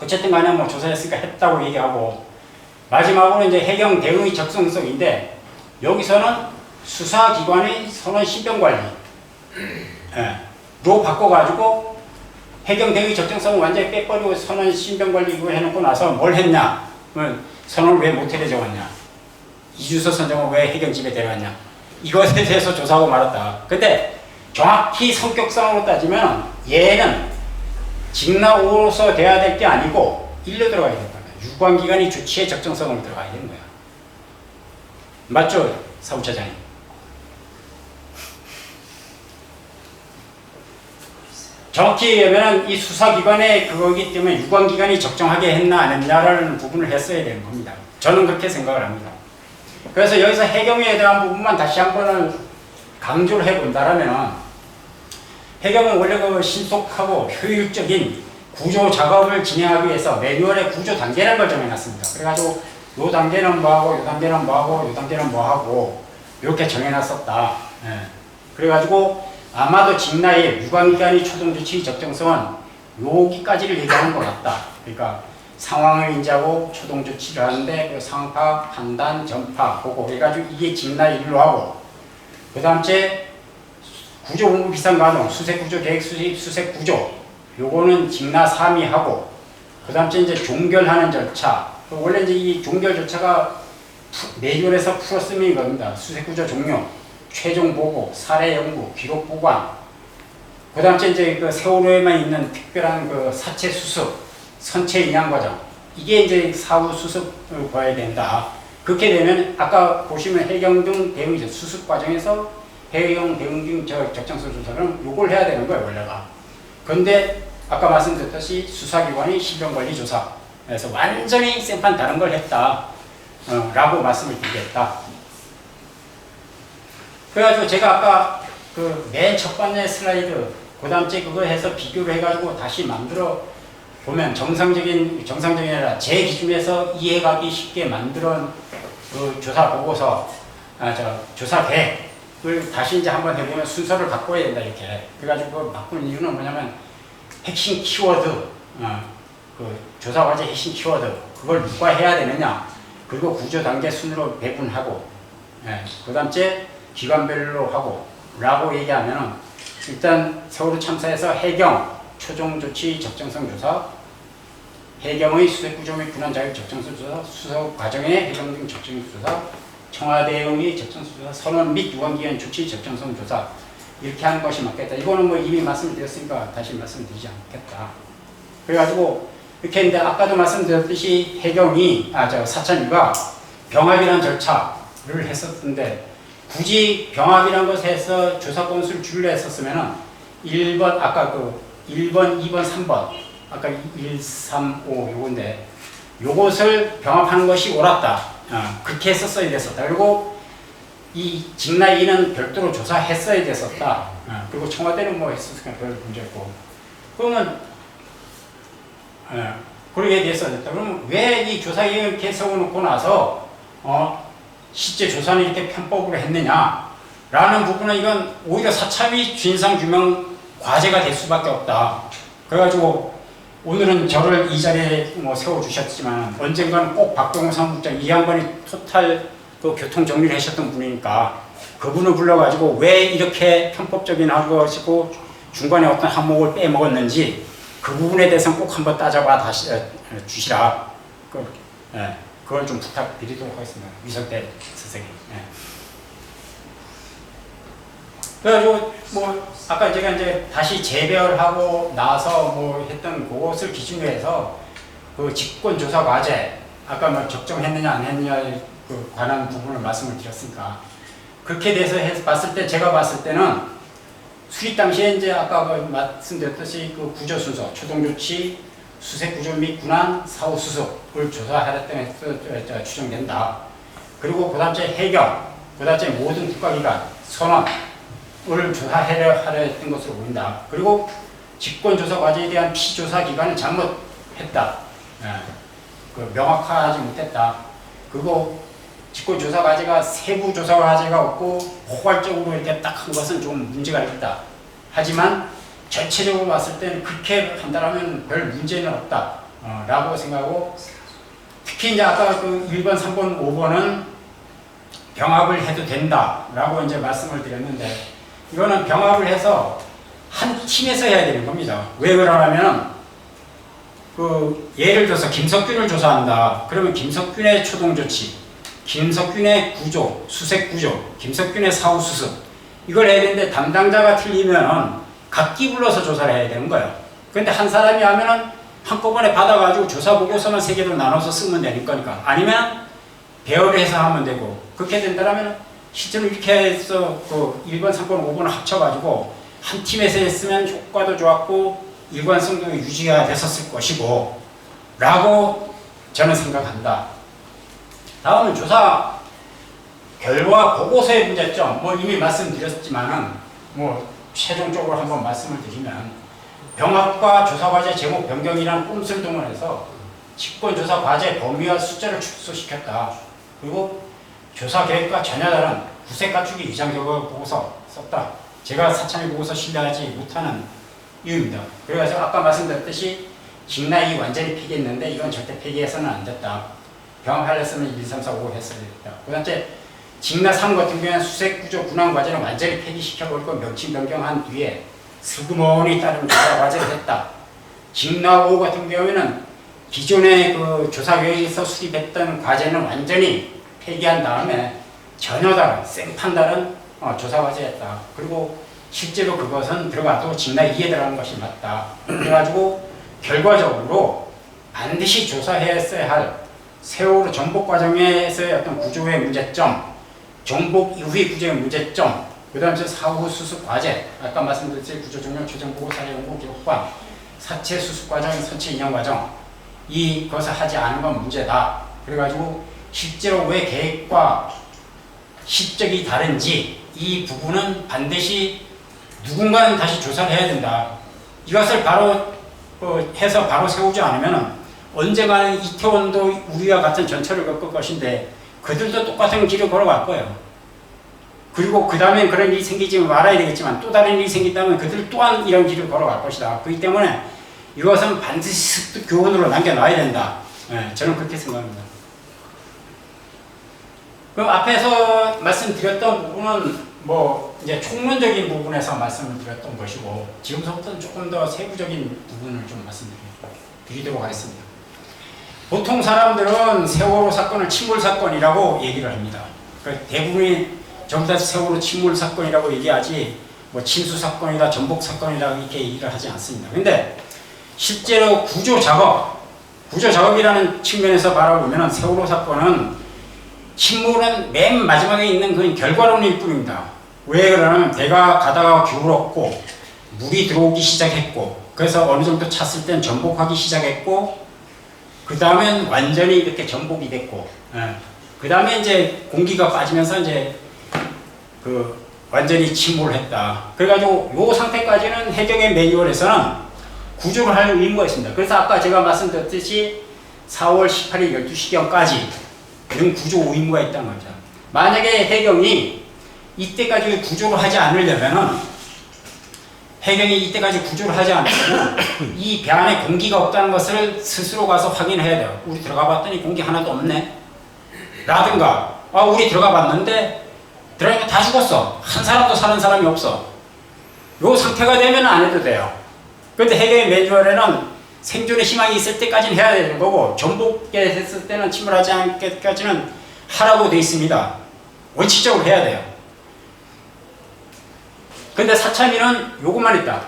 어쨌든 간에 뭐 조사했으니까 했다고 얘기하고 마지막으로 이제 해경 대응의 적성성인데 여기서는 수사기관의 선언 신병관리 로 바꿔가지고 해경 대응의 적정성을 완전히 빼버리고 선언 신병관리 이거 해놓고 나서 뭘 했냐? 선언을 왜 모텔에 적었냐? 이주서 선장을 왜 해경집에 데려갔냐? 이것에 대해서 조사하고 말았다. 근데 정확히 성격상으로 따지면 얘는 직나오로서 돼야 될 게 아니고 일로 들어가야 된다. 유관기관이 조치의 적정성으로 들어가야 되는 거야. 맞죠? 사무처장님. 정확히 얘기하면 이 수사기관의 그거기 때문에 유관기관이 적정하게 했나 안 했냐라는 부분을 했어야 되는 겁니다. 저는 그렇게 생각을 합니다. 그래서 여기서 해경에 대한 부분만 다시 한번을 강조를 해본다라면 해경은 원래 그 신속하고 효율적인 구조 작업을 진행하기 위해서 매뉴얼의 구조 단계라는 걸 정해놨습니다. 그래가지고 요 단계는 뭐하고 요 단계는 뭐하고 요 단계는 뭐하고 이렇게 정해놨었다. 예. 그래가지고 아마도 직나의 유관기관이 초동조치 적정성은 여기까지를 얘기하는 것 같다. 그러니까 상황을 인지하고 초동조치를 하는데 그 상황 파악, 판단, 전파, 보고 해가지고 이게 직나의 일로 하고 그 다음째 구조본부 비상가동, 수색구조 계획 수색구조 요거는 직나 3위 하고 그 다음째 이제 종결하는 절차 원래 이제 이 종결 절차가 매뉴얼에서 풀었으면 이겁니다. 수색구조 종료, 최종 보고, 사례 연구, 기록 보관 그 다음째 이제 그 세월호에만 있는 특별한 그 사체 수습, 선체 인양 과정 이게 이제 사후 수습을 봐야 된다. 그렇게 되면 아까 보시면 해경 등 대응 수습 과정에서 해경 대응 등 적정성 조사는 요걸 해야 되는 거예요 원래가. 그런데 아까 말씀드렸듯이 수사기관이 신병관리 조사에서 완전히 생판 다른 걸 했다 라고 말씀을 드리겠다. 그래가지고 제가 아까 그 맨 첫 번째 슬라이드 그 다음째 그거 해서 비교를 해가지고 다시 만들어 보면 정상적인 아니라 제 기준에서 이해가기 쉽게 만들어 그 조사 보고서 조사 계획을 다시 이제 한번 해보면 순서를 바꿔야 된다 이렇게. 그래가지고 바꾸는 이유는 뭐냐면 핵심 키워드, 그 조사 과제 핵심 키워드 그걸 누가 해야 되느냐 그리고 구조 단계 순으로 배분하고 그 다음째 기관별로 하고 라고 얘기하면은 일단 세월호 참사에서 해경 초종 조치 적정성 조사, 해경의 수색구조 및 군안 자격 적정성 조사, 수사 과정의 해경 등 적정성 조사, 청와대응의 적정성 조사, 선언 및 유관기관 조치 적정성 조사 이렇게 하는 것이 맞겠다. 이거는 뭐 이미 말씀드렸으니까 다시 말씀드리지 않겠다. 그래가지고 이렇게 했는데 아까도 말씀드렸듯이 해경이 사천위가 병합이라는 절차를 했었는데 굳이 병합이라는 것에 해서 조사 건수를 줄여 했었으면은 1번 아까 그 1번, 2번, 3번 아까 1, 3, 5 요건데 요것을 병합하는 것이 옳았다. 그렇게 했었어야 됐었다. 그리고 이 직나이는 별도로 조사했어야 됐었다. 그리고 청와대는 뭐 했었으니까 별 문제 없고 그러면 그러게 됐어야 됐다. 그러면 왜 이 조사위원회 이렇게 세워놓고 나서 실제 조사는 이렇게 편법으로 했느냐 라는 부분은 이건 오히려 사참위 진상규명 과제가 될 수밖에 없다. 그래가지고 오늘은 저를 이 자리에 뭐 세워주셨지만 언젠가는 꼭 박병호 사무국장 이 양반이 토탈 그 교통 정리를 하셨던 분이니까 그분을 불러가지고 왜 이렇게 편법적인 한 것이고 중간에 어떤 항목을 빼먹었는지 그 부분에 대해서는 꼭 한번 따져봐 다시 주시라. 그걸 좀 부탁드리도록 하겠습니다. 위성대 선생님. 예. 그래가지고 뭐 아까 제가 이제 다시 재배열하고 나서 뭐 했던 그것을 기준으로 해서 그 직권조사 과제 아까 뭐 적정했느냐 안 했느냐 그 관한 부분을 말씀을 드렸으니까 그렇게 돼서 봤을 때 제가 봤을 때는 수립 당시에 이제 아까 그 말씀드렸듯이 그 구조 순서 초동조치 수색 구조 및 군안 사후 수습을 조사하였던 것으로 추정된다. 그리고 그 다음째 해경, 그 다음째 모든 국가기관 선언을 조사하려 했던 것으로 보인다. 그리고 직권조사 과제에 대한 피조사 기관은 잘못했다. 예. 그 명확하지 못했다. 그리고 직권조사 과제가 세부 조사 과제가 없고 포괄적으로 이렇게 딱 한 것은 좀 문제가 있다. 하지만 전체적으로 봤을 때는 그렇게 한다면 별 문제는 없다. 라고 생각하고 특히 이제 아까 그 1번, 3번, 5번은 병합을 해도 된다. 라고 이제 말씀을 드렸는데 이거는 병합을 해서 한 팀에서 해야 되는 겁니다. 왜 그러냐면 그 예를 들어서 김석균을 조사한다. 그러면 김석균의 초동조치, 김석균의 구조, 수색 구조, 김석균의 사후 수습 이걸 해야 되는데 담당자가 틀리면 각기 불러서 조사를 해야 되는 거예요. 그런데 한 사람이 하면은 한꺼번에 받아가지고 조사 보고서만 3개로 나눠서 쓰면 되는 거니까 아니면 배열을 해서 하면 되고 그렇게 된다면 실제로 이렇게 해서 그 1번, 3번, 5번을 합쳐가지고 한 팀에서 했으면 효과도 좋았고 일관성도 유지가 됐었을 것이고 라고 저는 생각한다. 다음은 조사 결과 보고서의 문제점 뭐 이미 말씀드렸지만은 뭐 최종적으로 한번 말씀을 드리면 병합과 조사과제 제목 변경이라는 꼼수를 동원해서 직권조사 과제 범위와 숫자를 축소시켰다. 그리고 조사 계획과 전혀 다른 구색 갖추기 위장적으로 보고서 썼다. 제가 사참위 보고서 신뢰하지 못하는 이유입니다. 그래서 아까 말씀드렸듯이 직나이 완전히 폐기했는데 이건 절대 폐기해서는 안 됐다. 병합하려면 1, 2, 3, 4, 5 했어야 됐다. 그 다음에 직나 3 같은 경우에는 수색구조 군항 과제는 완전히 폐기시켜버리고 명칭 변경한 뒤에 슬그머니 따른 조사 과제를 했다. 직나 5 같은 경우에는 기존의 그 조사 계획에서 수립했던 과제는 완전히 폐기한 다음에 전혀 다른 생판 다른 조사 과제였다. 그리고 실제로 그것은 들어가도 직나 2에 들어가는 것이 맞다. 그래가지고 결과적으로 반드시 조사했어야 할 세월호 정복 과정에서의 어떤 구조의 문제점, 정복 이후의 구조의 문제점, 그 다음에 사후 수습 과제, 아까 말씀드렸듯이 구조 종료 최종 보고 사례 연구 기록관, 사체 수습 과정, 선체 인형 과정, 이것을 하지 않은 건 문제다. 그래가지고 실제로 왜 계획과 실적이 다른지 이 부분은 반드시 누군가는 다시 조사를 해야 된다. 이것을 바로 해서 바로 세우지 않으면 언젠가는 이태원도 우리와 같은 전철을 겪을 것인데 그들도 똑같은 길을 걸어갈 거예요. 그리고 그 다음에 그런 일이 생기지 말아야 되겠지만 또 다른 일이 생긴다면 그들 또한 이런 길을 걸어갈 것이다. 그렇기 때문에 이것은 반드시 습득 교훈으로 남겨놔야 된다. 저는 그렇게 생각합니다. 그럼 앞에서 말씀드렸던 부분은 뭐 이제 총론적인 부분에서 말씀을 드렸던 것이고 지금부터는 조금 더 세부적인 부분을 좀 말씀드리도록 하겠습니다. 보통 사람들은 세월호 사건을 침몰 사건이라고 얘기를 합니다. 그러니까 대부분이 전부 다 세월호 침몰 사건이라고 얘기하지 뭐 침수 사건이다 전복 사건이다 이렇게 얘기를 하지 않습니다. 근데 실제로 구조 작업이라는 측면에서 바라보면 세월호 사건은 침몰은 맨 마지막에 있는 그 결과론일 뿐입니다. 왜 그러냐면 배가 가다가 기울었고 물이 들어오기 시작했고 그래서 어느 정도 찼을 땐 전복하기 시작했고 그 다음엔 완전히 이렇게 전복이 됐고 그 다음에 이제 공기가 빠지면서 이제 그 완전히 침몰했다. 그래가지고 요 상태까지는 해경의 매뉴얼에서는 구조를 할 의무가 있습니다. 그래서 아까 제가 말씀드렸듯이 4월 18일 12시경까지 이런 구조 의무가 있다는 거죠. 만약에 해경이 이때까지 구조를 하지 않으려면은 해경이 이때까지 구조를 하지 않으면 이 배 안에 공기가 없다는 것을 스스로 가서 확인해야 돼요. 우리 들어가 봤더니 공기 하나도 없네. 라든가 우리 들어가 봤는데 들어가니까 다 죽었어. 한 사람도 사는 사람이 없어. 요 상태가 되면 안 해도 돼요. 그런데 해경의 매뉴얼에는 생존의 희망이 있을 때까지는 해야 되는 거고 전복에 했을 때는 침몰하지 않게까지는 하라고 돼 있습니다. 원칙적으로 해야 돼요. 근데 사참위는 요것만 했다.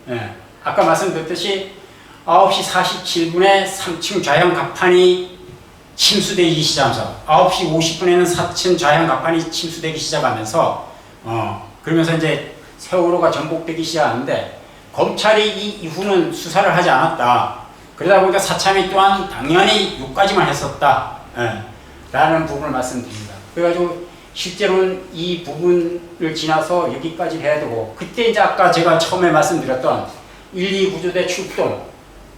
예. 아까 말씀드렸듯이 9시 47분에 3층 좌형 갑판이 침수되기 시작하면서 9시 50분에는 4층 좌형 갑판이 침수되기 시작하면서 그러면서 이제 세월호가 전복되기 시작하는데 검찰이 이 이후는 수사를 하지 않았다. 그러다 보니까 사참위 또한 당연히 요까지만 했었다. 라는 부분을 말씀드립니다. 그래가지고 실제로는 이 부분을 지나서 여기까지 해야 되고 그때 이제 아까 제가 처음에 말씀드렸던 1, 2 구조대 출동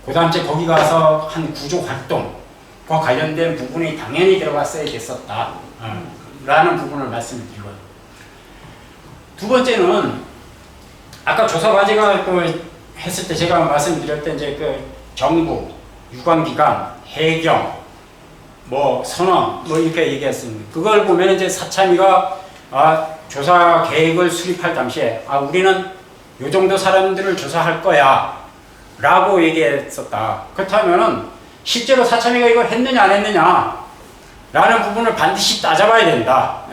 그 다음 이제 거기 가서 한 구조 활동과 관련된 부분이 당연히 들어갔어야 됐었다. 라는 부분을 말씀을 드리고요. 두 번째는 아까 조사 과제가 했을 때 제가 말씀드렸던 이제 정부, 유관기관, 해경, 선원, 이렇게 얘기했습니다. 그걸 보면 이제 사참위가 조사 계획을 수립할 당시에 우리는 요 정도 사람들을 조사할 거야 라고 얘기했었다. 그렇다면은 실제로 사참위가 이걸 했느냐 안 했느냐 라는 부분을 반드시 따져봐야 된다.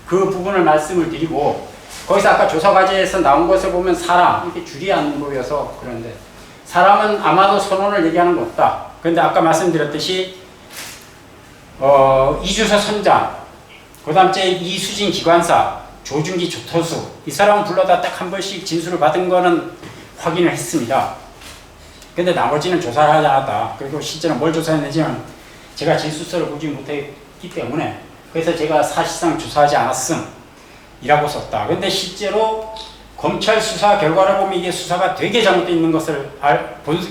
그 부분을 말씀을 드리고 거기서 아까 조사 과제에서 나온 것을 보면 사람 이렇게 줄이 안 보여서 그런데 사람은 아마도 선원을 얘기하는 거 없다. 그런데 아까 말씀드렸듯이 이주서 선장, 그 다음 이수진 기관사, 조준기 조토수 이 사람은 불러다 딱 한 번씩 진술을 받은 거는 확인을 했습니다. 근데 나머지는 조사를 하지 않았다. 그리고 실제로 뭘 조사했는지는 제가 진술서를 보지 못했기 때문에 그래서 제가 사실상 조사하지 않았음 이라고 썼다. 근데 실제로 검찰 수사 결과를 보면 이게 수사가 되게 잘못되어 있는 것을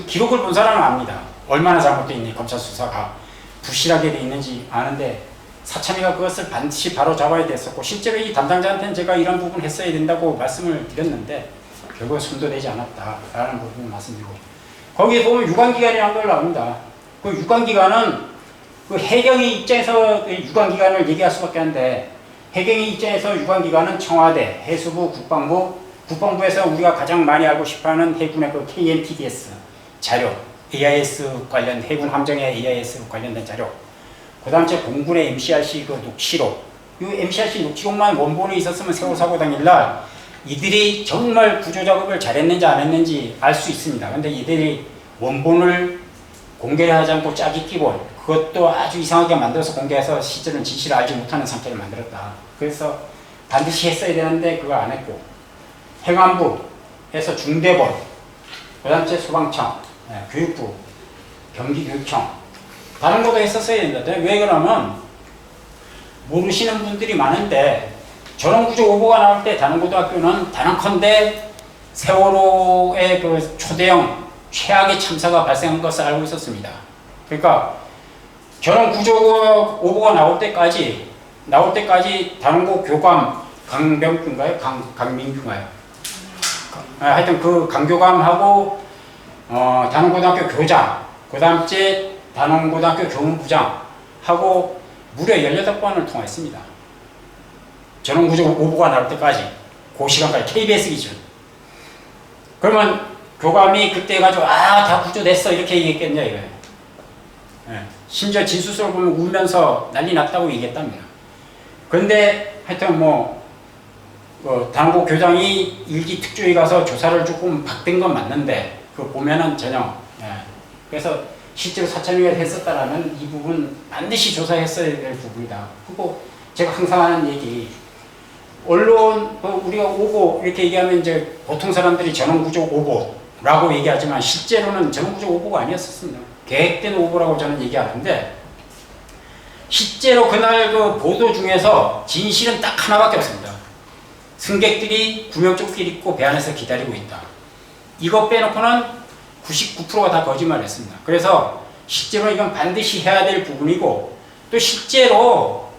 기록을 본 사람은 압니다. 얼마나 잘못되어 있니 검찰 수사가 부실하게 되어 있는지 아는데 사참위가 그것을 반드시 바로 잡아야 됐었고 실제로 이 담당자한테는 제가 이런 부분 했어야 된다고 말씀을 드렸는데 결국 손도 대지 않았다라는 부분을 말씀드리고 거기에 보면 유관기관이라는 걸 나옵니다. 그 유관기관은 그 해경의 입장에서 유관기관을 얘기할 수밖에 없는데 해경의 입장에서 유관기관은 청와대, 해수부, 국방부에서 우리가 가장 많이 알고 싶어하는 해군의 그 KNTDS 자료, AIS 관련 해군 함정의 AIS 관련된 자료. 그 다음 공군의 MCRC 그 녹취록. 이 MCRC 녹취록만 원본이 있었으면 세월호 사고 당일날 이들이 정말 구조 작업을 잘했는지 안 했는지 알 수 있습니다. 근데 이들이 원본을 공개하지 않고 짜기 끼고 그것도 아주 이상하게 만들어서 공개해서 실제로는 진실을 알지 못하는 상태를 만들었다. 그래서 반드시 했어야 되는데 그걸 안 했고 행안부에서 중대본, 그 다음 소방청, 교육부, 경기교육청 다른 것도 했었어야 된다. 왜 그러면 모르시는 분들이 많은데 전원구조 오보가 나올 때 단원고등학교는 단언컨대 세월호의 그 초대형 최악의 참사가 발생한 것을 알고 있었습니다. 그러니까 전원구조 오보가 나올 때까지 단원고 교감 강병규인가요? 강민규인가요? 하여튼 그 강교감하고 단원고등학교 교장, 그 다음 째 단원고등학교 교무부장하고 무려 18번을 통화했습니다. 전원구조 오보가 나올 때까지 그 시간까지 KBS 기준. 그러면 교감이 그때 해가지고 다 구조됐어 이렇게 얘기했겠냐 이거예요. 심지어 진술서를 보면 울면서 난리 났다고 얘기했답니다. 그런데 하여튼 단원고 교장이 일기 특조위 가서 조사를 조금 박된 건 맞는데 그거 보면은 전혀 그래서 실제로 사참위가 했었다라면 이 부분 반드시 조사했어야 될 부분이다. 그리고 제가 항상 하는 얘기 언론 우리가 오보 이렇게 얘기하면 이제 보통 사람들이 전원구조 오보라고 얘기하지만 실제로는 전원구조 오보가 아니었었습니다. 계획된 오보라고 저는 얘기하는데 실제로 그날 그 보도 중에서 진실은 딱 하나밖에 없습니다. 승객들이 구명조끼를 입고 배 안에서 기다리고 있다. 이거 빼놓고는 99%가 다 거짓말을 했습니다. 그래서 실제로 이건 반드시 해야 될 부분이고 또 실제로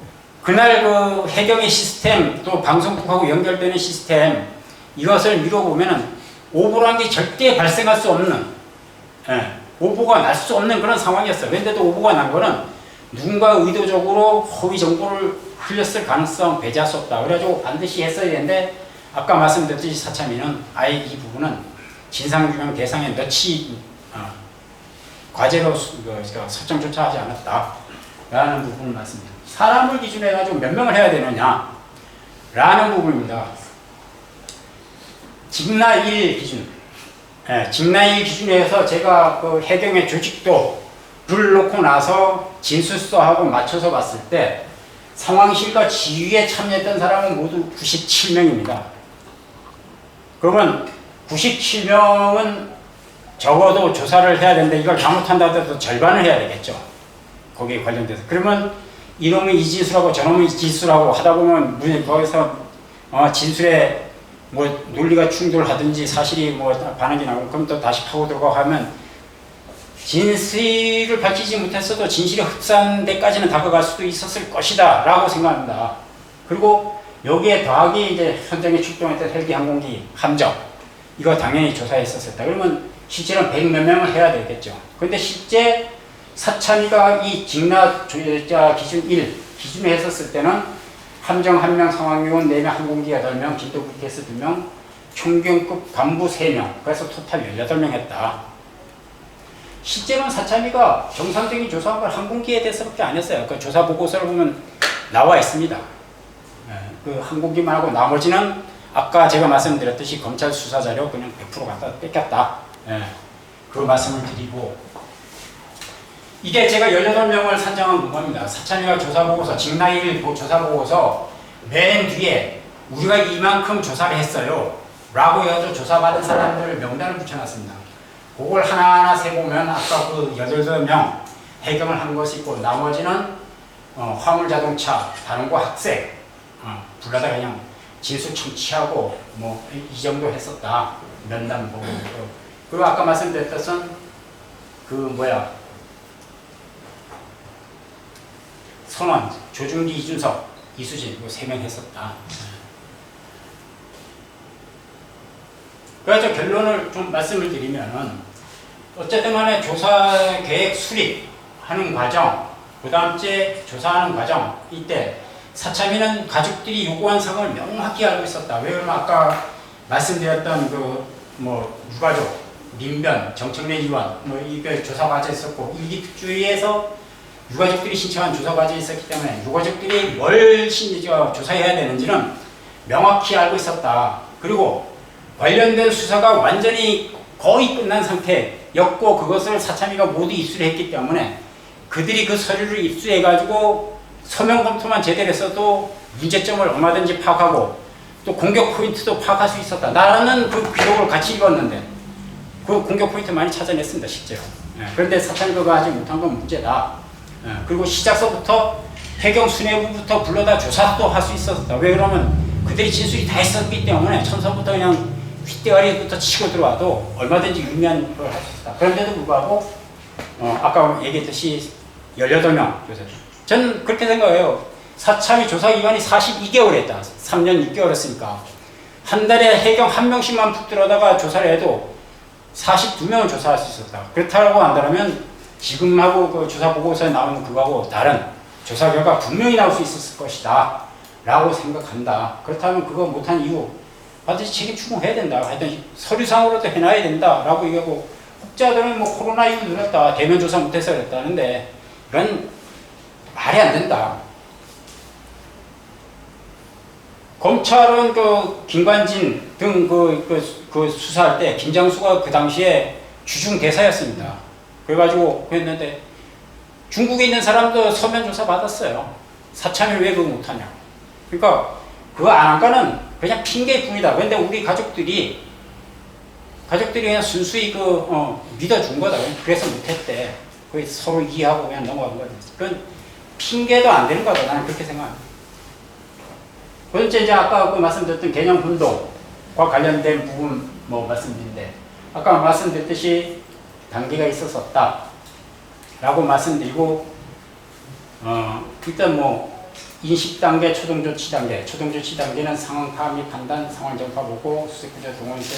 그날 그 해경의 시스템 또 방송국하고 연결되는 시스템 이것을 미뤄보면은 오보라는 게 절대 발생할 수 없는 오보가 날 수 없는 그런 상황이었어요. 그런데도 오보가 난 거는 누군가 의도적으로 허위 정보를 흘렸을 가능성 배제할 수 없다. 그래가지고 반드시 했어야 되는데 아까 말씀드렸듯이 사참위는 아예 이 부분은 진상규명 대상에 넣지 과제로 설정조차 하지 않았다라는 부분을 말씀드립니다. 사람을 기준으로 해가지고 몇 명을 해야 되느냐라는 부분입니다. 직나1 기준, 직나1 기준에서 제가 그 해경의 조직도를 놓고 나서 진술서하고 맞춰서 봤을 때 상황실과 지휘에 참여했던 사람은 모두 97명입니다. 그러면 97명은 적어도 조사를 해야 되는데 이걸 잘못한다 하더라도 절반을 해야 되겠죠. 거기에 관련돼서. 그러면 이놈의 이진술하고 저놈의 이진술하고 하다 보면 거기서 진술에 뭐 논리가 충돌하든지 사실이 뭐 반응이 나고 그럼 또 다시 파고 들어가고 하면 진실을 밝히지 못했어도 진실이 흡사한 데까지는 다가갈 수도 있었을 것이다 라고 생각합니다. 그리고 여기에 더하기 이제 현장에 출동했던 헬기 항공기 함정 이거 당연히 조사했었다. 그러면 실제로는 100 몇 명을 해야 되겠죠. 그런데 실제 사참위가 이 직나 조사 기준 1 기준에 했었을 때는 함정 1명, 상황요원 4명, 항공기 8명, 진도국회에서 2명, 총경급 간부 3명, 그래서 토탈 18명 했다. 실제로는 사참위가 정상적인 조사한 걸 항공기에 대해서밖에 안 했어요. 그 조사 보고서를 보면 나와 있습니다. 그 항공기만 하고 나머지는 아까 제가 말씀드렸듯이 검찰 수사 자료 그냥 100% 갖다 뺏겼다. 그 말씀을 드리고 이게 제가 18명을 산정한 문건입니다. 사참위가 조사보고서, 직나1 조사보고서 맨 뒤에 우리가 이만큼 조사를 했어요 라고 해서 조사받은 사람들 명단을 붙여놨습니다. 그걸 하나하나 세보면 아까 그 18명 해경을 한 것이 있고 나머지는 화물자동차, 다른과 학생 불러다가 그냥 진술 청취하고 뭐 이 정도 했었다. 면담 보고. 그리고 아까 말씀드렸던 선원, 조중기, 이준석, 이수진 이거 3명 했었다. 그래서 결론을 좀 말씀을 드리면은 어쨌든 간에 조사 계획 수립하는 과정, 그 다음째 조사하는 과정 이때 사참위는 가족들이 요구한 사항을 명확히 알고 있었다. 왜 그러면 아까 말씀드렸던 유가족, 민변, 정청래 의원 이게 조사 과제 있었고 일기특조위에서 유가족들이 신청한 조사 과제가 있었기 때문에 유가족들이 뭘 조사해야 되는지는 명확히 알고 있었다. 그리고 관련된 수사가 완전히 거의 끝난 상태였고 그것을 사참위가 모두 입수를 했기 때문에 그들이 그 서류를 입수해가지고 서면 검토만 제대로 했어도 문제점을 얼마든지 파악하고 또 공격 포인트도 파악할 수 있었다. 나는 그 기록을 같이 읽었는데 그 공격 포인트 많이 찾아냈습니다. 실제로. 그런데 사참위가 하지 못한 건 문제다. 그리고 시작서부터 해경 수뇌부부터 불러다 조사도 할 수 있었다. 왜 그러면 그들이 진술이 다 했었기 때문에 처음부터 그냥 휘대가리부터 치고 들어와도 얼마든지 유리한 걸 할 수 있다. 그런데도 불구하고 아까 얘기했듯이 18명 조사. 저는 그렇게 생각해요. 사참위 조사기간이 42개월 했다. 3년 6개월 했으니까 한 달에 해경 1명씩만 푹 들어다가 조사를 해도 42명을 조사할 수 있었다. 그렇다고 한다면 지금하고 그 조사 보고서에 나오는 그거하고 다른 조사 결과 분명히 나올 수 있었을 것이다 라고 생각한다. 그렇다면 그거 못한 이유 반드시 책임 추궁해야 된다. 하여튼 서류상으로도 해놔야 된다 라고 얘기하고 혹자들은 코로나19 눌렀다. 대면 조사 못해서 그랬다는데 이건 말이 안 된다. 검찰은 그 김관진 등 그 수사할 때 김장수가 그 당시에 주중 대사였습니다. 그래가지고 그랬는데 중국에 있는 사람도 서면 조사 받았어요. 사참위 왜 그거 못하냐. 그러니까 그거 안 한 거는 그냥 핑계뿐이다. 그런데 우리 가족들이 그냥 순수히 믿어준 거다. 그래서 못했대. 그 서로 이해하고 그냥 넘어간 거다. 그건 핑계도 안 되는 거다. 나는 그렇게 생각합니다. 그런데 이제 아까 말씀드렸던 개념 혼동과 관련된 부분 말씀드린데 아까 말씀드렸듯이 단계가 있었었다 라고 말씀드리고 일단 인식단계, 초동조치단계 초동조치단계는 상황 파악 및 판단, 상황 전파 보고, 수색구조 동원세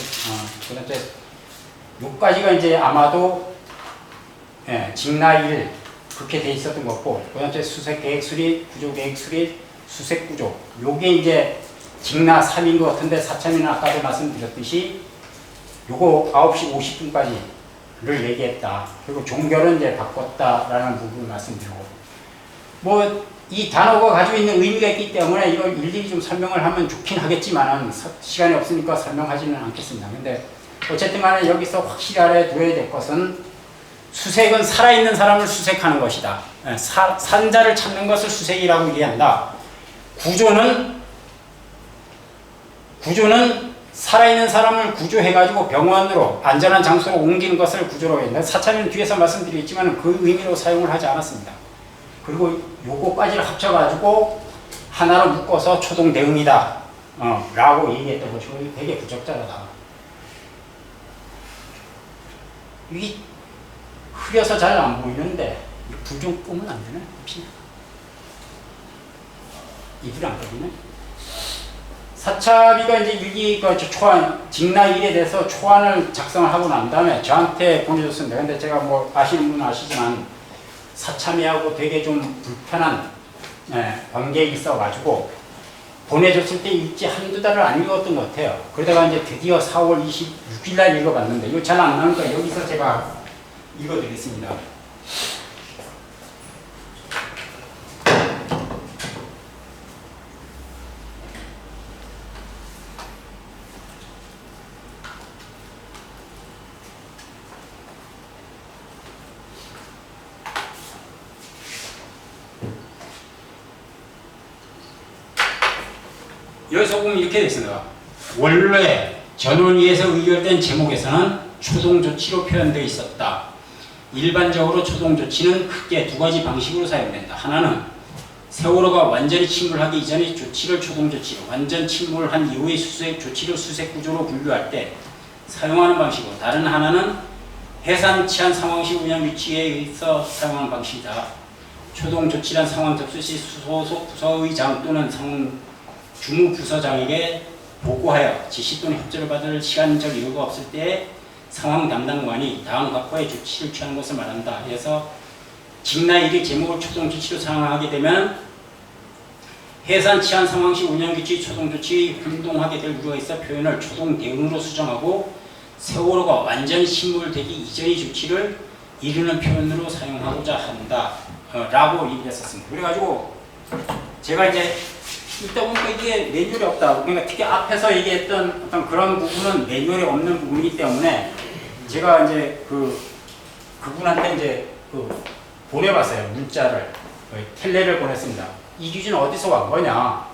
그 다음에 요까지가 이제 아마도 직나1 그렇게 돼 있었던 거고 그 다음에 수색계획 수립, 구조계획 수립, 수색구조 요게 이제 직나 3인 것 같은데 사참위는 아까도 말씀드렸듯이 요거 9시 50분까지 얘기했다. 그리고 종교를 이제 바꿨다라는 부분을 말씀드리고, 뭐 이 단어가 가지고 있는 의미가 있기 때문에 이걸 일일이 좀 설명을 하면 좋긴 하겠지만은 시간이 없으니까 설명하지는 않겠습니다. 근데 어쨌든 간에 여기서 확실히 알아둬야 될 것은 수색은 살아있는 사람을 수색하는 것이다. 산자를 찾는 것을 수색이라고 얘기한다. 구조는 살아있는 사람을 구조해가지고 병원으로 안전한 장소로 옮기는 것을 구조라고 했는데, 사찰은 뒤에서 말씀드리겠지만 그 의미로 사용을 하지 않았습니다. 그리고 요거까지를 합쳐가지고 하나로 묶어서 초동 대응이다 라고 얘기했던 것이고, 되게 부적절하다. 이게 흐려서 잘 안 보이는데 불 좀 끄면 안 되나? 이불이 안 꺼지네. 사차비가 이제 일기 초안, 직나 일에 대해서 초안을 작성을 하고 난 다음에 저한테 보내줬습니다. 근데 제가 뭐 아시는 분은 아시지만 사참이하고 되게 좀 불편한 관계에 있어가지고 보내줬을 때 일지 한두 달을 안 읽었던 것 같아요. 그러다가 이제 드디어 4월 26일 날 읽어봤는데 이거 잘 안 나오니까 여기서 제가 읽어드리겠습니다. 여기서 보면 이렇게 되어 있습니다. 원래 전원위에서 의결된 제목에서는 초동조치로 표현되어 있었다. 일반적으로 초동조치는 크게 두 가지 방식으로 사용된다. 하나는 세월호가 완전히 침몰하기 이전의 조치를 초동조치로, 완전 침몰한 이후의 수색 조치를 수색구조로 분류할 때 사용하는 방식이고, 다른 하나는 해산 치안 상황시 운영 규칙에 의해서 사용하는 방식이다. 초동조치란 상황 접수 시 소속 부서의장 또는 주무부서장에게 보고하여 지시 또는 협조를 받을 시간적 여유가 없을 때 상황 담당관이 다음 각과의 조치를 취하는 것을 말한다. 그래서 직나 1의 제목을 초동조치로 사용하게 되면 해산 치안 상황시 운영규칙 초동조치 행동하게 될 우려가 있어 표현을 초동대응으로 수정하고, 세월호가 완전히 침몰되기 이전의 조치를 이르는 표현으로 사용하고자 한다 라고 얘기했었습니다. 그래가지고 제가 이제 읽다 보니까 이게 매뉴얼이 없다. 그러니까 특히 앞에서 얘기했던 어떤 그런 부분은 매뉴얼이 없는 부분이기 때문에 제가 이제 그분한테 이제 보내봤어요. 문자를, 텔레를 보냈습니다. 이 기준 어디서 온 거냐?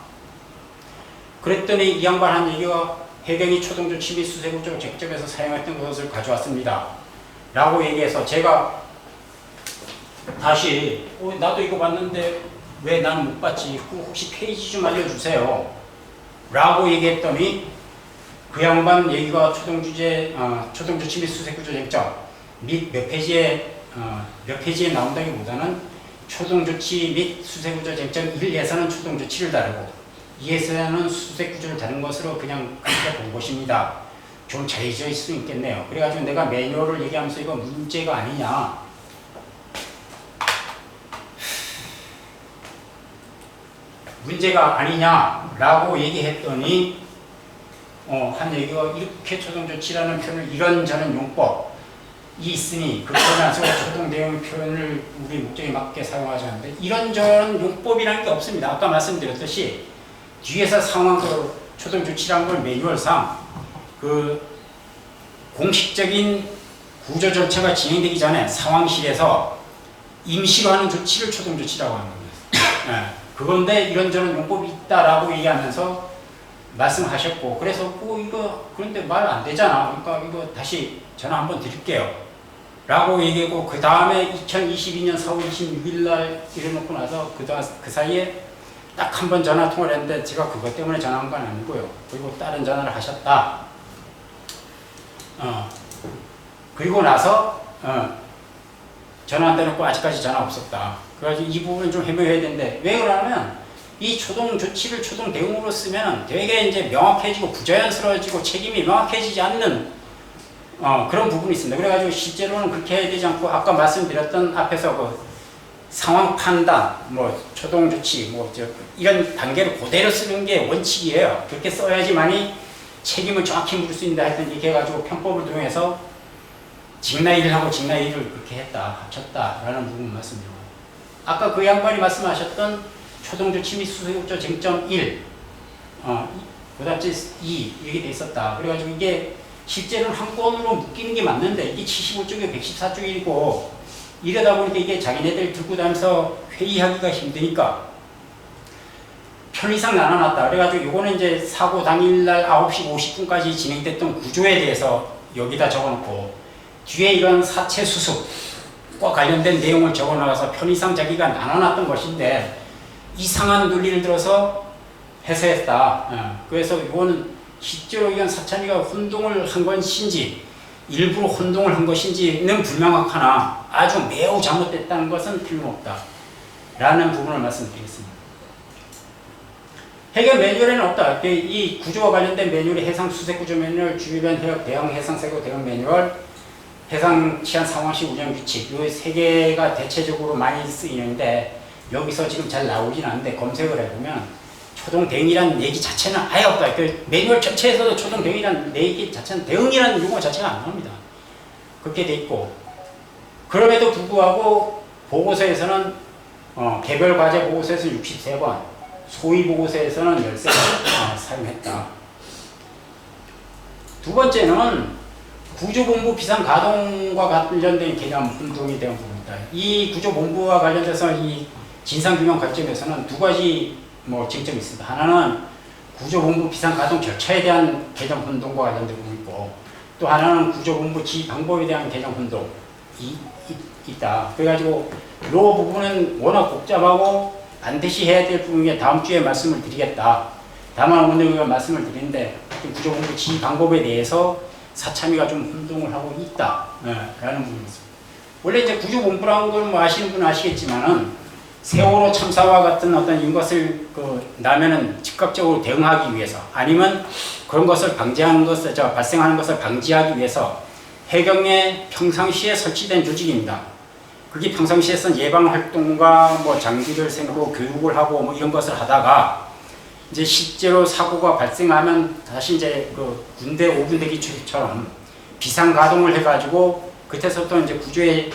그랬더니 이 양반 한 얘기가 해경이 초동조치 및 수색구조 쟁점에서 사용했던 것을 가져왔습니다. 라고 얘기해서 제가 다시 나도 이거 봤는데 왜 나는 못 봤지? 혹시 페이지 좀 알려주세요. 라고 얘기했더니 그 양반 얘기가 초동조치 및 수색구조 쟁점 및 몇 페이지에 나온다기보다는 초동조치 및 수색구조 쟁점 1에서는 초동조치를 다루고 2에서는 수색구조를 다룬 것으로 그냥 그렇게 본 것입니다. 좀 잘해져 있을 수 있겠네요. 그래가지고 내가 매뉴얼을 얘기하면서 이거 문제가 아니냐, 문제가 아니냐라고 얘기했더니 한 얘기가 이렇게 초동조치라는 표현을 이런저런 용법이 있으니 그 표현 안에서 초동대응 표현을 우리 목적에 맞게 사용하지 않는데, 이런저런 용법이라는 게 없습니다. 아까 말씀드렸듯이 뒤에서 상황으로 초동조치라는 걸 매뉴얼상 공식적인 구조 절차가 진행되기 전에 상황실에서 임시로 하는 조치를 초동조치라고 하는 겁니다. 그건데 이런저런 용법이 있다라고 얘기하면서 말씀하셨고, 그래서 이거 그런데 말 안 되잖아. 그러니까 이거 다시 전화 한번 드릴게요. 라고 얘기하고, 그 다음에 2022년 4월 26일 날 이래놓고 나서 그 사이에 딱 한 번 전화 통화를 했는데 제가 그것 때문에 전화한 건 아니고요. 그리고 다른 전화를 하셨다. 그리고 나서 전화 안 대놓고 아직까지 전화 없었다. 그래가지고 이 부분을 좀 해명해야 되는데, 왜 그러냐면 이 초동 조치를 초동 대응으로 쓰면 되게 이제 명확해지고 부자연스러워지고 책임이 명확해지지 않는 그런 부분이 있습니다. 그래가지고 실제로는 그렇게 해야 되지 않고, 아까 말씀드렸던 앞에서 상황 판단, 초동 조치, 이런 단계를 그대로 쓰는 게 원칙이에요. 그렇게 써야지만이 책임을 정확히 물을 수 있는다. 하여튼 이렇게 해가지고 편법을 통해서 직나 1하고 직나 1을 그렇게 했다, 합쳤다라는 부분 말씀드리고, 아까 그 양반이 말씀하셨던 초동조치 및 수소욕조 쟁점 1, 그 다음 2 이렇게 돼 있었다. 그래가지고 이게 실제로는 한 건으로 묶이는 게 맞는데 이게 75쪽에 114쪽이고 이러다 보니까 이게 자기네들 들고 다니면서 회의하기가 힘드니까 편의상 나눠놨다. 그래가지고 요거는 이제 사고 당일날 9시 50분까지 진행됐던 구조에 대해서 여기다 적어놓고 뒤에 이런 사체 수습과 관련된 내용을 적어놔서 편의상 자기가 나눠놨던 것인데 이상한 논리를 들어서 해석했다. 그래서 이거는 실제로 이건 사참위가 혼동을 한 것인지 일부러 혼동을 한 것인지는 불명확하나 아주 매우 잘못됐다는 것은 틀림없다 라는 부분을 말씀드리겠습니다. 해결 매뉴얼에는 없다. 이 구조와 관련된 매뉴얼이 해상 수색구조 매뉴얼, 주변 해역 대형 해상세고 대응 매뉴얼, 해상 치안 상황시 운영 규칙, 이 세 개가 대체적으로 많이 쓰이는데 여기서 지금 잘 나오진 않는데 검색을 해보면 초동 대응이라는 얘기 자체는 아예 없다. 그 매뉴얼 전체에서도 초동 대응이라는 얘기 자체는 대응이라는 용어 자체가 안 나옵니다. 그렇게 돼 있고, 그럼에도 불구하고 보고서에서는 개별 과제 보고서에서는 63번, 소위 보고서에서는 13번 사용했다. 두 번째는 구조본부 비상가동과 관련된 개념 혼동이 되는 부분입니다. 이 구조본부와 관련돼서 이 진상규명 관점에서는 두 가지 쟁점이 있습니다. 하나는 구조본부 비상가동 절차에 대한 개념 혼동과 관련된 부분이 있고, 또 하나는 구조본부 지휘 방법에 대한 개념 혼동이 있다. 그래가지고 이 부분은 워낙 복잡하고 반드시 해야 될 부분에 다음 주에 말씀을 드리겠다. 다만 오늘 말씀을 드리는데 구조본부 지휘 방법에 대해서 사참위가 좀 혼동을 하고 있다. 라는 부분입니다. 원래 이제 구조본부라는 걸 아시는 분은 아시겠지만은 세월호 참사와 같은 어떤 이런 것을 나면은 즉각적으로 대응하기 위해서 아니면 그런 것을 방지하는 것을 발생하는 것을 방지하기 위해서 해경에 평상시에 설치된 조직입니다. 그게 평상시에선 예방 활동과 장비를 생고 교육을 하고 이런 것을 하다가 이제 실제로 사고가 발생하면 다시 이제 군대 5분 대기처럼 비상 가동을 해가지고 그때서부터 이제 구조에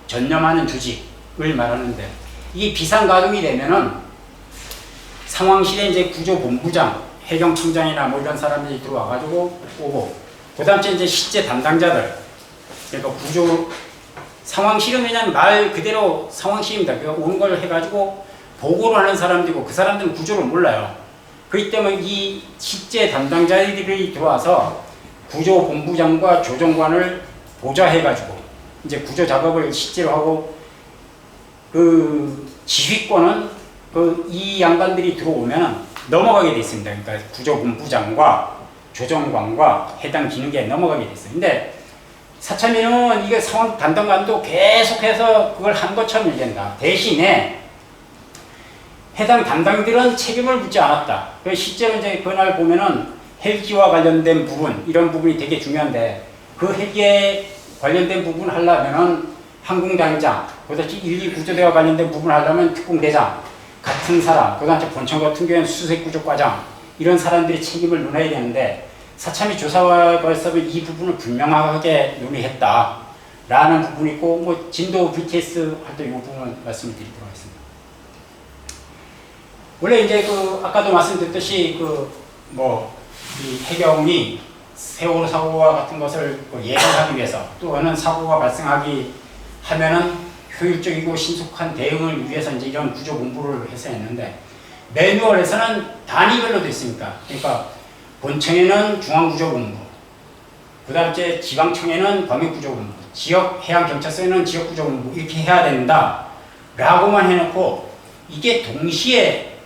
전념하는 조직을 말하는데, 이게 비상 가동이 되면은 상황실에 이제 구조본부장, 해경청장이나 이런 사람들이 들어와가지고 오고, 그 다음 이제 실제 담당자들, 그러니까 구조 상황실은 그냥 말 그대로 상황실입니다. 그러니까 오는 걸 해가지고 보고를 하는 사람들이고 그 사람들은 구조를 몰라요. 그렇기 때문에 이 실제 담당자들이 들어와서 구조본부장과 조정관을 보좌해가지고 이제 구조 작업을 실제로 하고, 그 지휘권은 이 양반들이 들어오면 넘어가게 돼 있습니다. 그러니까 구조본부장과 조정관과 해당 기능에 넘어가게 돼 있어요. 근데 사참위는 이게 상황 담당관도 계속해서 그걸 한 것처럼 얘기한다. 대신에 해당 담당들은 책임을 묻지 않았다. 실제로 이제 그날 보면은 헬기와 관련된 부분, 이런 부분이 되게 중요한데 그 헬기에 관련된 부분 하려면은 항공단장, 그다음에 1, 2 구조대와 관련된 부분을 하려면 특공대장 같은 사람, 그다음에 본청 같은 경우에는 수색구조과장, 이런 사람들이 책임을 논해야 되는데 사참위 조사과에서 이 부분을 분명하게 논의했다 라는 부분이 있고, 진도 BTS 할 때 이 부분 말씀을 드리도록 하겠습니다. 원래 이제 아까도 말씀드렸듯이 이 해경이 세월호 사고와 같은 것을 예방하기 위해서, 또는 사고가 발생하기 하면은 효율적이고 신속한 대응을 위해서 이제 이런 구조본부를 해서 했는데, 매뉴얼에서는 단위별로 되어 있습니다. 그러니까 본청에는 중앙구조본부, 그 다음 이제 지방청에는 광역구조본부, 지역해양경찰서에는 지역구조본부, 이렇게 해야 된다 라고만 해놓고, 이게 동시에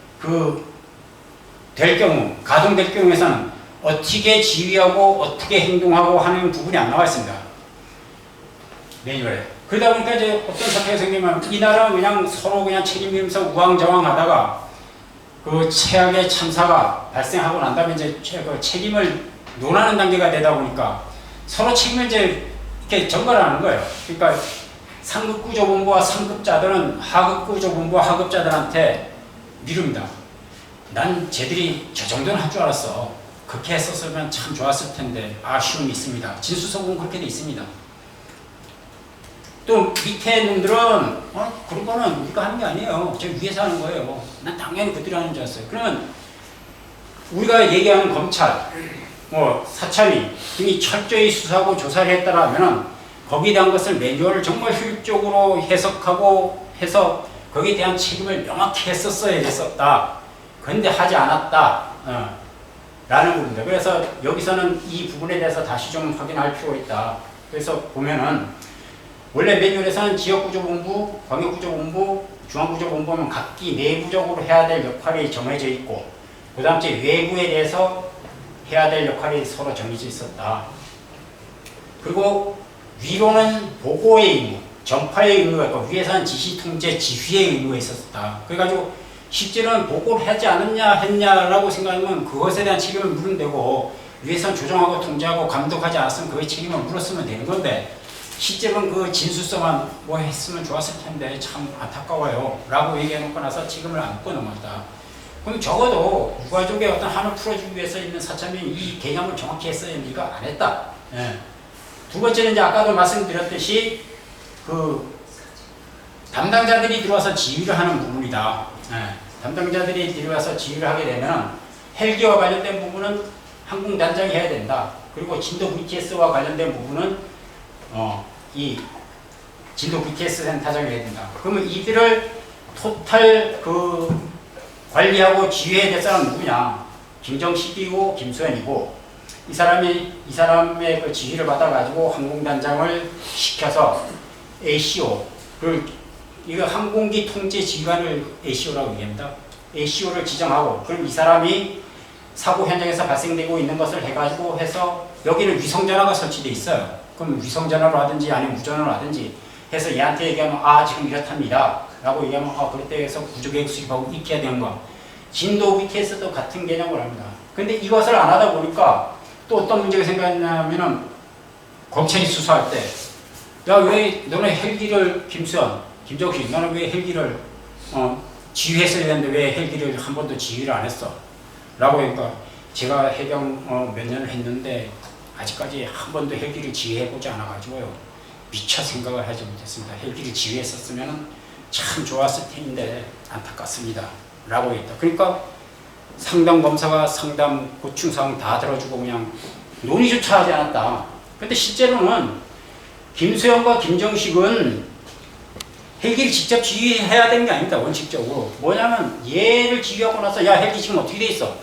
될 경우, 가동될 경우에서는 어떻게 지휘하고 어떻게 행동하고 하는 부분이 안 나와 있습니다. 매뉴얼에. 그러다 보니까 이제 어떤 사태가 생기면 이 나라는 그냥 서로 그냥 책임지면서 우왕좌왕 하다가 그 최악의 참사가 발생하고 난 다음에 이제 책임을 논하는 단계가 되다 보니까 서로 책임을 이제 이렇게 전가하는 거예요. 그러니까 상급구조본부와 상급자들은 하급구조본부와 하급자들한테 미룹니다. 난 쟤들이 저 정도는 할 줄 알았어. 그렇게 했었으면 참 좋았을 텐데 아쉬움이 있습니다. 진수서고는 그렇게 돼 있습니다. 밑에 놈들은 그런 거는 우리가 하는 게 아니에요. 저 위에서 하는 거예요. 난 당연히 그들이 하는 줄 알았어요. 그러면 우리가 얘기하는 검찰, 사참위 등이 철저히 수사하고 조사를 했다라면은 거기에 대한 것을 매뉴얼을 정말 효율적으로 해석하고 해서 거기에 대한 책임을 명확히 했었어야 됐었다. 그런데 하지 않았다. 라는 부분입니다. 그래서 여기서는 이 부분에 대해서 다시 좀 확인할 필요가 있다. 그래서 보면은 원래 매뉴얼에서는 지역구조본부, 광역구조본부, 중앙구조본부는 각기 내부적으로 해야 될 역할이 정해져 있고 그 다음 외부에 대해서 해야 될 역할이 서로 정해져 있었다. 그리고 위로는 보고의 의무, 전파의 의무가 있고 위에서는 지시, 통제, 지휘의 의무가 있었다. 그래가지고 실제로는 보고를 하지 않았냐 했냐라고 생각하면 그것에 대한 책임을 물으면 되고 위에서는 조정하고 통제하고 감독하지 않았으면 그의 책임을 물었으면 되는 건데 실제로는 그 진술서만 했으면 좋았을 텐데 참 안타까워요 라고 얘기해놓고 나서 책임을 안 묻고 넘어갔다. 그럼 적어도 유가족의 어떤 한을 풀어주기 위해서 있는 사참이 이 개념을 정확히 했어야 했는데 이거 안 했다. 두 번째는 이제 아까도 말씀드렸듯이 그 담당자들이 들어와서 지휘를 하는 부분이다. 담당자들이 들어와서 지휘를 하게 되면 헬기와 관련된 부분은 항공단장이 해야 된다. 그리고 진도 VTS와 관련된 부분은 이 진도 VTS 센터장이 해야 된다. 그러면 이들을 토탈 관리하고 지휘해야 될 사람은 누구냐? 김정식이고 김수현이고 이 사람의 그 지휘를 받아가지고 항공단장을 시켜서 ACO 이거 항공기 통제 지휘관을 ACO라고 얘기합니다. ACO를 지정하고 그럼 이 사람이 사고 현장에서 발생되고 있는 것을 해가지고 해서 여기는 위성전화가 설치되어 있어요. 그럼 위성전화로 하든지 아니면 무전으로 하든지 해서 얘한테 얘기하면 지금 이렇답니다 라고 얘기하면 그때 해서 구조계획 수립하고 이렇게 해야 되는 거. 진도 VTS도 같은 개념을 합니다. 근데 이것을 안 하다 보니까 또 어떤 문제가 생겼냐면은 검찰이 수사할 때 야 왜 너네 헬기를 김정식 너는 왜 헬기를 지휘했어야 되는데 왜 헬기를 한 번도 지휘를 안 했어? 라고 하니까 제가 해병 몇 년을 했는데 아직까지 한 번도 헬기를 지휘해보지 않아가지고요. 미처 생각을 하지 못했습니다. 헬기를 지휘했었으면 참 좋았을 텐데 안타깝습니다. 라고 했다. 그러니까 상담 검사가 상담 고충사항 다 들어주고 그냥 논의조차 하지 않았다. 근데 실제로는 김수현과 김정식은 헬기를 직접 지휘해야 되는 게 아닙니다. 원칙적으로. 뭐냐면 얘를 지휘하고 나서 야 헬기 지금 어떻게 돼 있어?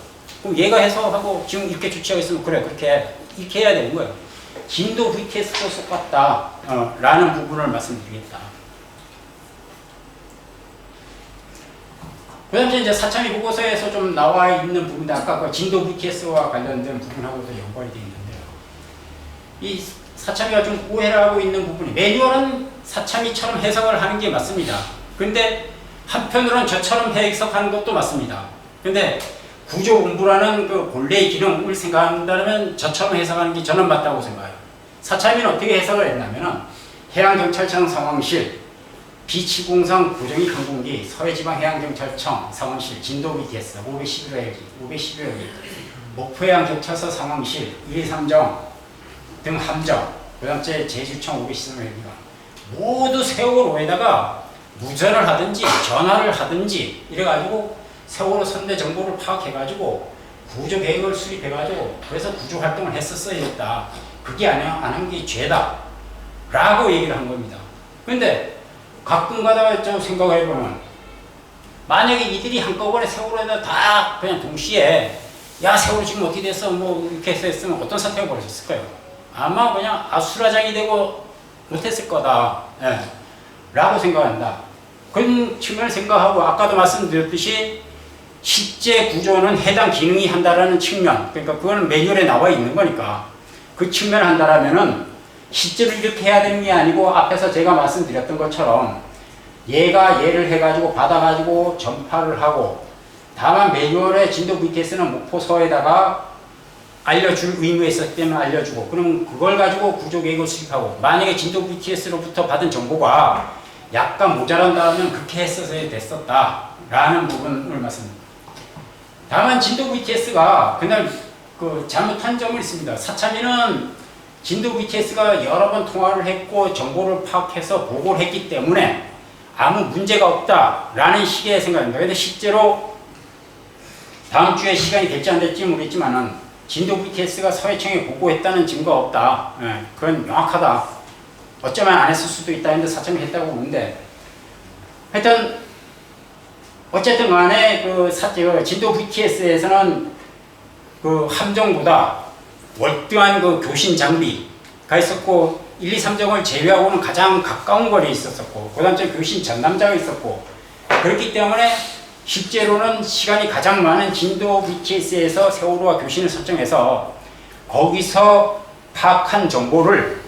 그럼 얘가 해서 하고 지금 이렇게 조치하고 있으면 그래 이렇게 해야 되는 거예요. 진도 VTS도 똑같다 라는 부분을 말씀드리겠다. 그 다음에 이제 사참위 보고서에서 좀 나와 있는 부분인데 아까 그 진도 VTS와 관련된 부분하고도 연관이 되어 있는데요. 이 사참위가 좀 오해를 하고 있는 부분이 매뉴얼은 사참위처럼 해석을 하는 게 맞습니다. 근데 한편으로는 저처럼 해석하는 것도 맞습니다. 근데 구조본부라는 그 본래의 기능을 생각한다면 저처럼 해석하는 게 저는 맞다고 생각해요. 사참위는 어떻게 해석을 했냐면 해양경찰청 상황실, 비치공상 고정익 항공기, 서해지방해양경찰청 상황실, 진도 BTS 511호, 목포해양경찰서 상황실, 123정 등 함정, 그 다음 제주청 513헬기가 모두 세월호에다가 무전을 하든지 전화를 하든지 이래가지고 세월호 선대 정보를 파악해가지고 구조 계획을 수립해가지고 그래서 구조 활동을 했었어야 했다. 그게 안 한 게 죄다. 라고 얘기를 한 겁니다. 근데 가끔 가다가 좀 생각을 해보면 만약에 이들이 한꺼번에 세월호에다 다 그냥 동시에 야 세월호 지금 어떻게 됐어 뭐 이렇게 했으면 어떤 사태가 벌어졌을까요? 아마 그냥 아수라장이 되고 못했을 거다. 라고 생각한다. 그런 측면을 생각하고 아까도 말씀드렸듯이 실제 구조는 해당 기능이 한다라는 측면, 그러니까 그거는 매뉴얼에 나와 있는 거니까 그 측면을 한다라면은 실제로 이렇게 해야 되는 게 아니고 앞에서 제가 말씀드렸던 것처럼 얘를 해가지고 받아가지고 전파를 하고 다만 매뉴얼의 진도 VTS는 목포서에다가 알려줄 의무가 있었기 때문에 알려주고 그럼 그걸 가지고 구조계획을 수립하고 만약에 진도 VTS로부터 받은 정보가 약간 모자란다면 그렇게 했어야 됐었다 라는 부분을 말씀드립니다. 다만 진도 VTS가 그날 잘못한 점이 있습니다. 사참위는 진도 BTS가 여러 번 통화를 했고 정보를 파악해서 보고를 했기 때문에 아무 문제가 없다라는 식의 생각입니다. 근데 실제로 다음 주에 시간이 될지 안 될지 모르겠지만은 진도 BTS가 서해청에 보고했다는 증거가 없다. 그건 명확하다. 어쩌면 안 했을 수도 있다 했는데 사참이 했다고 보는데 하여튼 어쨌든 간에 진도 BTS에서는 그 함정보다 월등한 그 교신 장비가 있었고 1, 2, 3정을 제외하고는 가장 가까운 거리에 있었고 그 다음 교신 전남자가 있었고 그렇기 때문에 실제로는 시간이 가장 많은 진도 BTS에서 세월호와 교신을 설정해서 거기서 파악한 정보를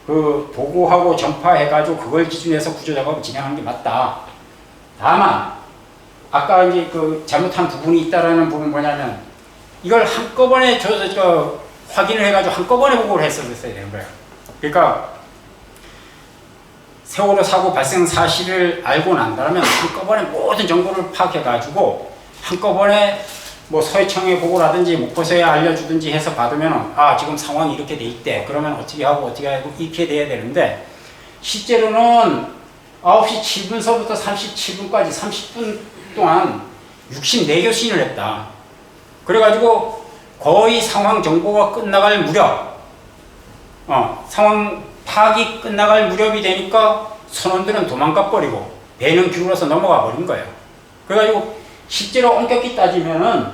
그 보고하고 전파해가지고 그걸 기준해서 구조작업을 진행하는 게 맞다. 다만 아까 이제 그 잘못한 부분이 있다라는 부분은 뭐냐면 이걸 한꺼번에 확인을 해가지고 한꺼번에 보고를 했었어야 되는 거예요. 그러니까 세월호 사고 발생 사실을 알고 난다면 한꺼번에 모든 정보를 파악해가지고 한꺼번에 뭐 서해청에 보고라든지 목포서에 알려주든지 해서 받으면 지금 상황이 이렇게 돼 있대. 그러면 어떻게 하고 이렇게 돼야 되는데 실제로는 9시 7분서부터 37분까지 30분 동안 64교신을 했다. 그래가지고 거의 상황 정보가 끝나갈 무렵 상황 파악이 끝나갈 무렵이 되니까 선원들은 도망가 버리고 배는 기울어서 넘어가 버린 거예요. 그래가지고 실제로 엄격히 따지면은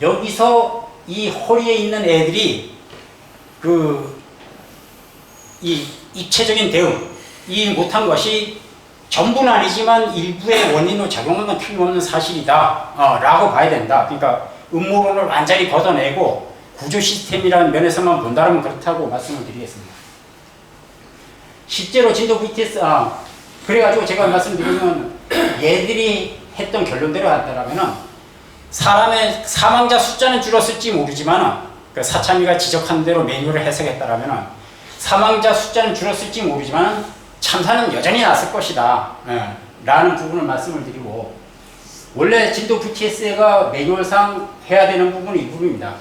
여기서 이 허리에 있는 애들이 이 입체적인 대응 이 못한 것이 전부는 아니지만 일부의 원인으로 작용한 건 틀림없는 사실이다 라고 봐야 된다. 그러니까 음모론을 완전히 걷어내고 구조 시스템이라는 면에서만 본다면 그렇다고 말씀을 드리겠습니다. 실제로 진도 BTS 그래가지고 제가 말씀드리면 얘들이 했던 결론대로 한다면은 사람의 사망자 숫자는 줄었을지 모르지만 그 사참위가 지적한 대로 매뉴얼을 해석했다라면은 사망자 숫자는 줄었을지 모르지만 참사는 여전히 났을 것이다 라는 부분을 말씀을 드리고 원래 진도 BTS가 매뉴얼상 해야 되는 부분은 이 부분입니다.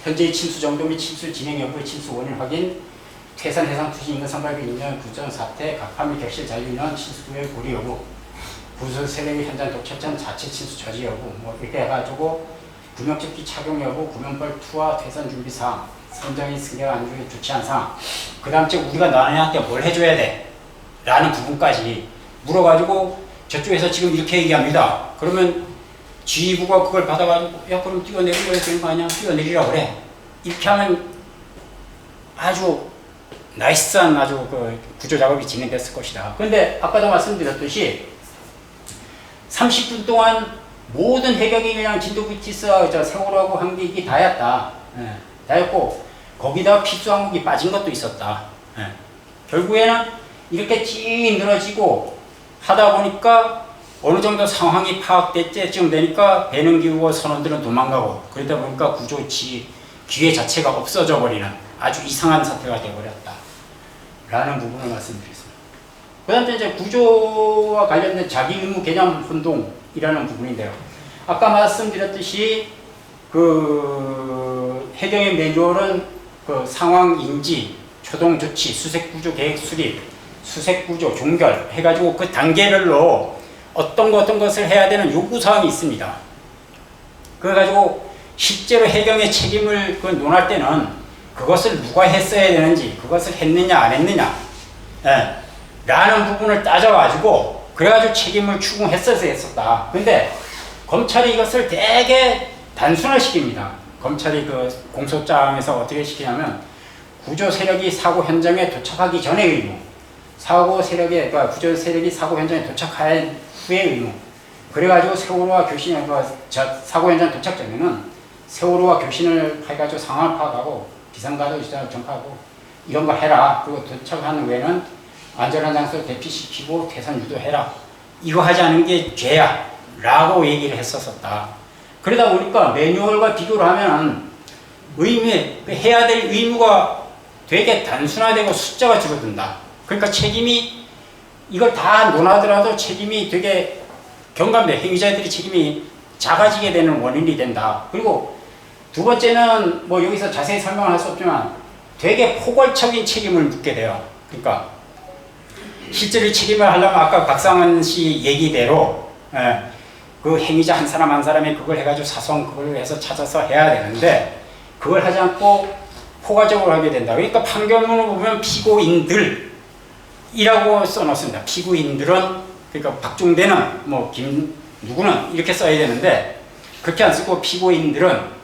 현재의 침수 정도 및 침수 진행 여부의 침수 원인 확인, 태산 해상 투시 인근 선박의 인연 구전 사태, 각하 및 객실 잔류 인원 침수 구역 고리 여부, 부수 세력이 현장 도착 전 자체 침수 저지 여부, 뭐 이렇게 해가지고 구명조끼 착용 여부, 구명벌 투하 퇴선 준비 사항, 선장인 승객 안중에 좋지 않은 사항, 그 다음 째 우리가 너네한테 뭘 해줘야 돼? 라는 부분까지 물어가지고 저쪽에서 지금 이렇게 얘기합니다. 그러면 지휘부가 그걸 받아가지고 그럼 뛰어내리려고 되는 거 아니야? 뛰어내리라고 그래. 이렇게 하면 아주 나이스한 그 구조 작업이 진행됐을 것이다. 그런데 아까도 말씀드렸듯이 30분 동안 모든 해경이 그냥 진도 BTS와 세월호하고 한 게 이게 다였다. 다였고 거기다 필수 항목이 빠진 것도 있었다. 결국에는 이렇게 쭉 늘어지고 하다 보니까 어느 정도 상황이 파악될 때쯤 되니까 배는 기우고 선원들은 도망가고 그러다 보니까 기회 자체가 없어져 버리는 아주 이상한 사태가 되어버렸다 라는 부분을 말씀드리겠습니다. 그 다음에 이제 구조와 관련된 자기 의무 개념 혼동이라는 부분인데요. 아까 말씀드렸듯이 그 해경의 매뉴얼은 그 상황 인지, 초동 조치, 수색 구조 계획 수립, 수색 구조, 종결 해가지고 그 단계별로 어떤 것을 해야 되는 요구사항이 있습니다. 그래가지고 실제로 해경의 책임을 논할 때는 그것을 누가 했어야 되는지, 그것을 했느냐 안 했느냐 라는 부분을 따져가지고 그래가지고 책임을 추궁했었다. 근데 검찰이 이것을 되게 단순화시킵니다. 검찰이 그 공소장에서 어떻게 시키냐면 구조 세력이 사고 현장에 도착하기 전의 의무, 구조 세력이 사고 현장에 도착한 후의 의무. 그래가지고 세월호와 교신을 사고 현장 도착 전에는 세월호와 교신을 해가지고 상황을 파악하고 비상가도 유전을 전파하고 이런 거 해라. 그리고 도착한 후에는 안전한 장소를 대피시키고 태산 유도해라. 이거 하지 않은 게 죄야. 라고 얘기를 했었다. 그러다 보니까 매뉴얼과 비교를 하면 해야 될 의무가 되게 단순화되고 숫자가 줄어든다. 그러니까 책임이 이걸 다 논하더라도 책임이 되게 경감돼. 행위자들이 책임이 작아지게 되는 원인이 된다. 그리고 두 번째는 뭐 여기서 자세히 설명을 할 수 없지만 되게 포괄적인 책임을 묻게 돼요. 그러니까 실제로 책임을 하려면 아까 박상은 씨 얘기대로 그 행위자 한 사람 한 사람이 그걸 해가지고 사성 그걸 해서 찾아서 해야 되는데 그걸 하지 않고 포괄적으로 하게 된다. 그러니까 판결문을 보면 피고인들이라고 써놓습니다. 피고인들은 그러니까 박종대는 뭐 김 누구는 이렇게 써야 되는데 그렇게 안 쓰고 피고인들은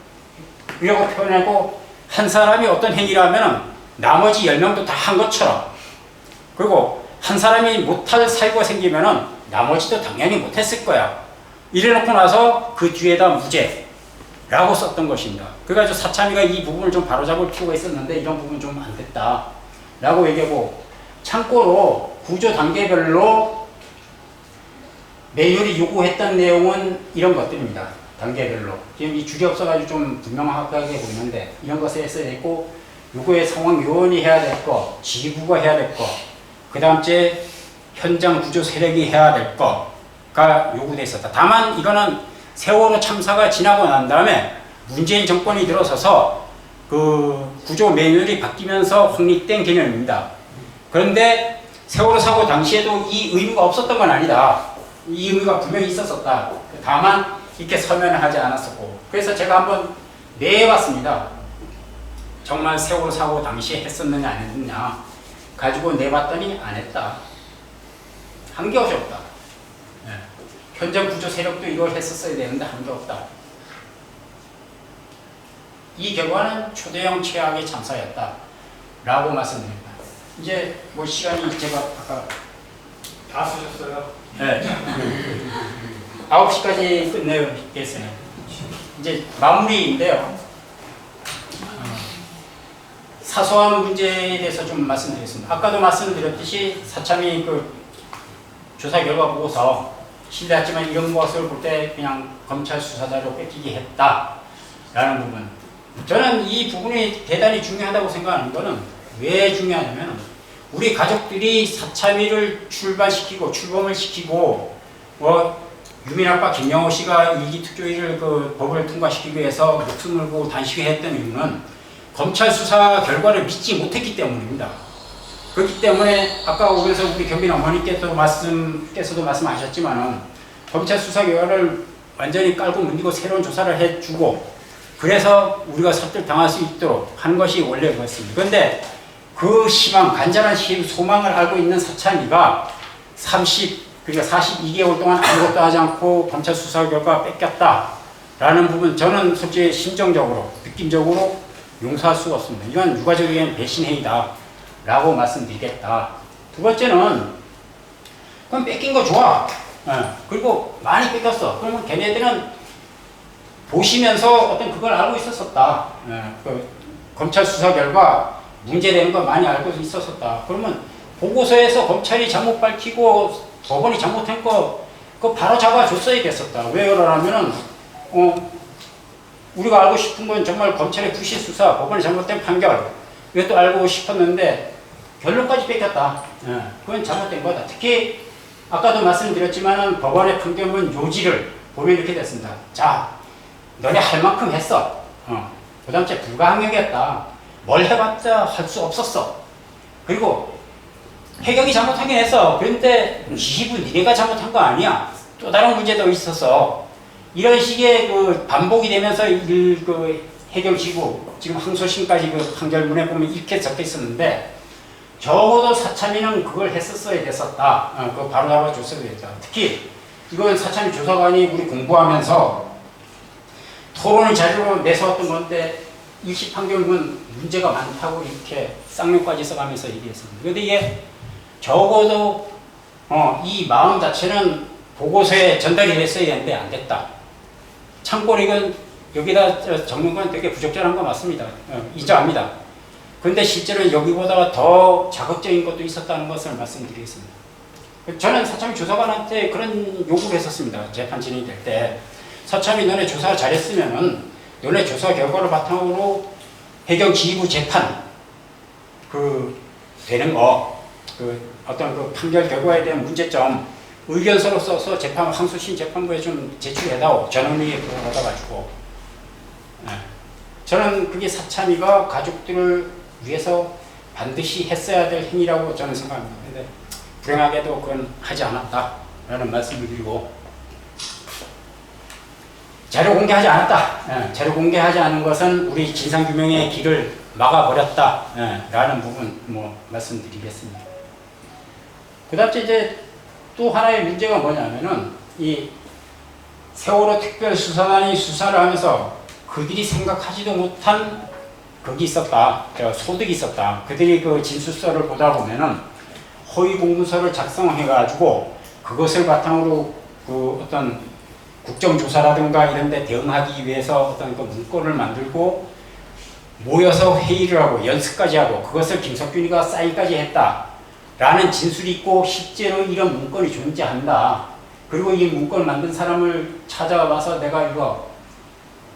이라고 표현하고 한 사람이 어떤 행위를 하면 나머지 10명도 다 한 것처럼 그리고 한 사람이 못할 사유가 생기면 나머지도 당연히 못했을 거야. 이래놓고 나서 그 뒤에다 무죄라고 썼던 것입니다. 그래가지고 사참위가 이 부분을 좀 바로잡을 필요가 있었는데 이런 부분 좀 안 됐다 라고 얘기하고 참고로 구조 단계별로 매율이 요구했던 내용은 이런 것들입니다. 단계별로. 지금 이 줄이 없어가지고 좀 분명하게 보이는데 이런 것에 써야 있고 요거의 상황 요원이 해야 될 거, 지구가 해야 될 거, 그 다음째 현장 구조 세력이 해야 될 거가 요구돼 있었다. 다만 이거는 세월호 참사가 지나고 난 다음에 문재인 정권이 들어서서 그 구조 매뉴얼이 바뀌면서 확립된 개념입니다. 그런데 세월호 사고 당시에도 이 의무가 없었던 건 아니다. 이 의무가 분명히 있었었다. 다만 이렇게 서면을 하지 않았었고 그래서 제가 한번 내봤습니다. 정말 세월호 사고 당시에 했었느냐 안 했느냐 가지고 내봤더니 안 했다. 한 게 없다. 현장 구조 세력도 이걸 했었어야 되는데 한 게 없다. 이 결과는 초대형 최악의 참사였다 라고 말씀드립니다. 이제 뭐 시간이 제가 아까 다 쓰셨어요? 네. 9시까지 끝내겠어요. 이제 마무리인데요. 사소한 문제에 대해서 좀 말씀드리겠습니다. 아까도 말씀드렸듯이 사참이 그 조사 결과 보고서 신뢰하지만 이런 것을 볼 때 그냥 검찰 수사자로 뺏기게 했다라는 부분. 저는 이 부분이 대단히 중요하다고 생각하는 거는 왜 중요하냐면 우리 가족들이 사참위를 출범을 시키고 유민 아빠 김영호 씨가 일기특조위를 그 법을 통과시키기 위해서 목숨을 걸고 단식했던 이유는 검찰 수사 결과를 믿지 못했기 때문입니다. 그렇기 때문에 아까 오면서 우리 경빈 어머니께서도 말씀하셨지만은 검찰 수사 결과를 완전히 깔고 문디고 새로운 조사를 해주고 그래서 우리가 설득당할 수 있도록 하는 것이 원래 그렇습니다. 그런데 그 희망, 간절한 소망을 알고 있는 사참위가 그러니까 42개월 동안 아무것도 하지 않고 검찰 수사 결과 뺏겼다라는 부분 저는 솔직히 심정적으로, 느낌적으로 용서할 수가 없습니다. 이건 유가족에게는 배신행위다 라고 말씀드리겠다. 두 번째는 그럼 뺏긴 거 좋아. 그리고 많이 뺏겼어. 그러면 걔네들은 보시면서 어떤 그걸 알고 있었었다. 그 검찰 수사 결과 문제되는 거 많이 알고 있었었다. 그러면 보고서에서 검찰이 잘못 밝히고 법원이 잘못한 거 그거 바로 잡아줬어야 됐었다. 왜 그러냐면은 우리가 알고 싶은 건 정말 검찰의 부실 수사, 법원의 잘못된 판결 이것도 알고 싶었는데 결론까지 뺏겼다. 그건 잘못된 거다. 특히 아까도 말씀드렸지만은 법원의 판결문 요지를 보면 이렇게 됐습니다. 자, 너네 할 만큼 했어. 그 다음 째 불가항력이었다. 뭘 해봤자 할 수 없었어. 그리고 해경이 잘못하긴 했어. 그런데 지휘부 니네가 잘못한 거 아니야. 또 다른 문제도 있었어. 이런 식의 그 반복이 되면서 그 해경지구 지금 항소심까지 그 판결문에 보면 이렇게 적혀 있었는데 적어도 사참위는 그걸 했었어야 됐었다. 그거 바로 잡아줬어야 됐다. 특히 이건 사참위 조사관이 우리 공부하면서 토론을 자료로 내세웠던 건데 1심 판결문 문제가 많다고 이렇게 쌍욕까지 써가면서 얘기했습니다. 그런데 이게 적어도 이 마음 자체는 보고서에 전달이 됐어야 되는데 안 됐다. 참고로 이건 여기다 적는 건 되게 부적절한 거 맞습니다. 인정합니다. 그런데 실제로는 여기보다 더 자극적인 것도 있었다는 것을 말씀드리겠습니다. 저는 사참위 조사관한테 그런 요구를 했었습니다. 재판 진행될 때. 사참위 너네 조사 잘했으면은 너네 조사 결과를 바탕으로 해경 지휘부 재판 되는 거 어떤 그 판결 결과에 대한 문제점 의견서로 써서 항소심 재판부에 좀 제출해다오. 전원위에 그걸 받아가지고 저는 그게 사참위가 가족들을 위해서 반드시 했어야 될 행위라고 저는 생각합니다. 근데 불행하게도 그건 하지 않았다라는 말씀을 드리고, 자료 공개하지 않았다. 자료 공개하지 않은 것은 우리 진상규명의 길을 막아버렸다라는 부분 말씀드리겠습니다. 그 다음에 이제 또 하나의 문제가 뭐냐면은 이 세월호 특별수사단이 수사를 하면서 그들이 생각하지도 못한 그게 있었다. 소득이 있었다. 그들이 그 진술서를 보다 보면은 허위 공문서를 작성해가지고 그것을 바탕으로 그 어떤 국정조사라든가 이런 데 대응하기 위해서 어떤 그 문건을 만들고 모여서 회의를 하고 연습까지 하고 그것을 김석균이가 사인까지 했다라는 진술이 있고 실제로 이런 문건이 존재한다. 그리고 이 문건을 만든 사람을 찾아와서 내가 이거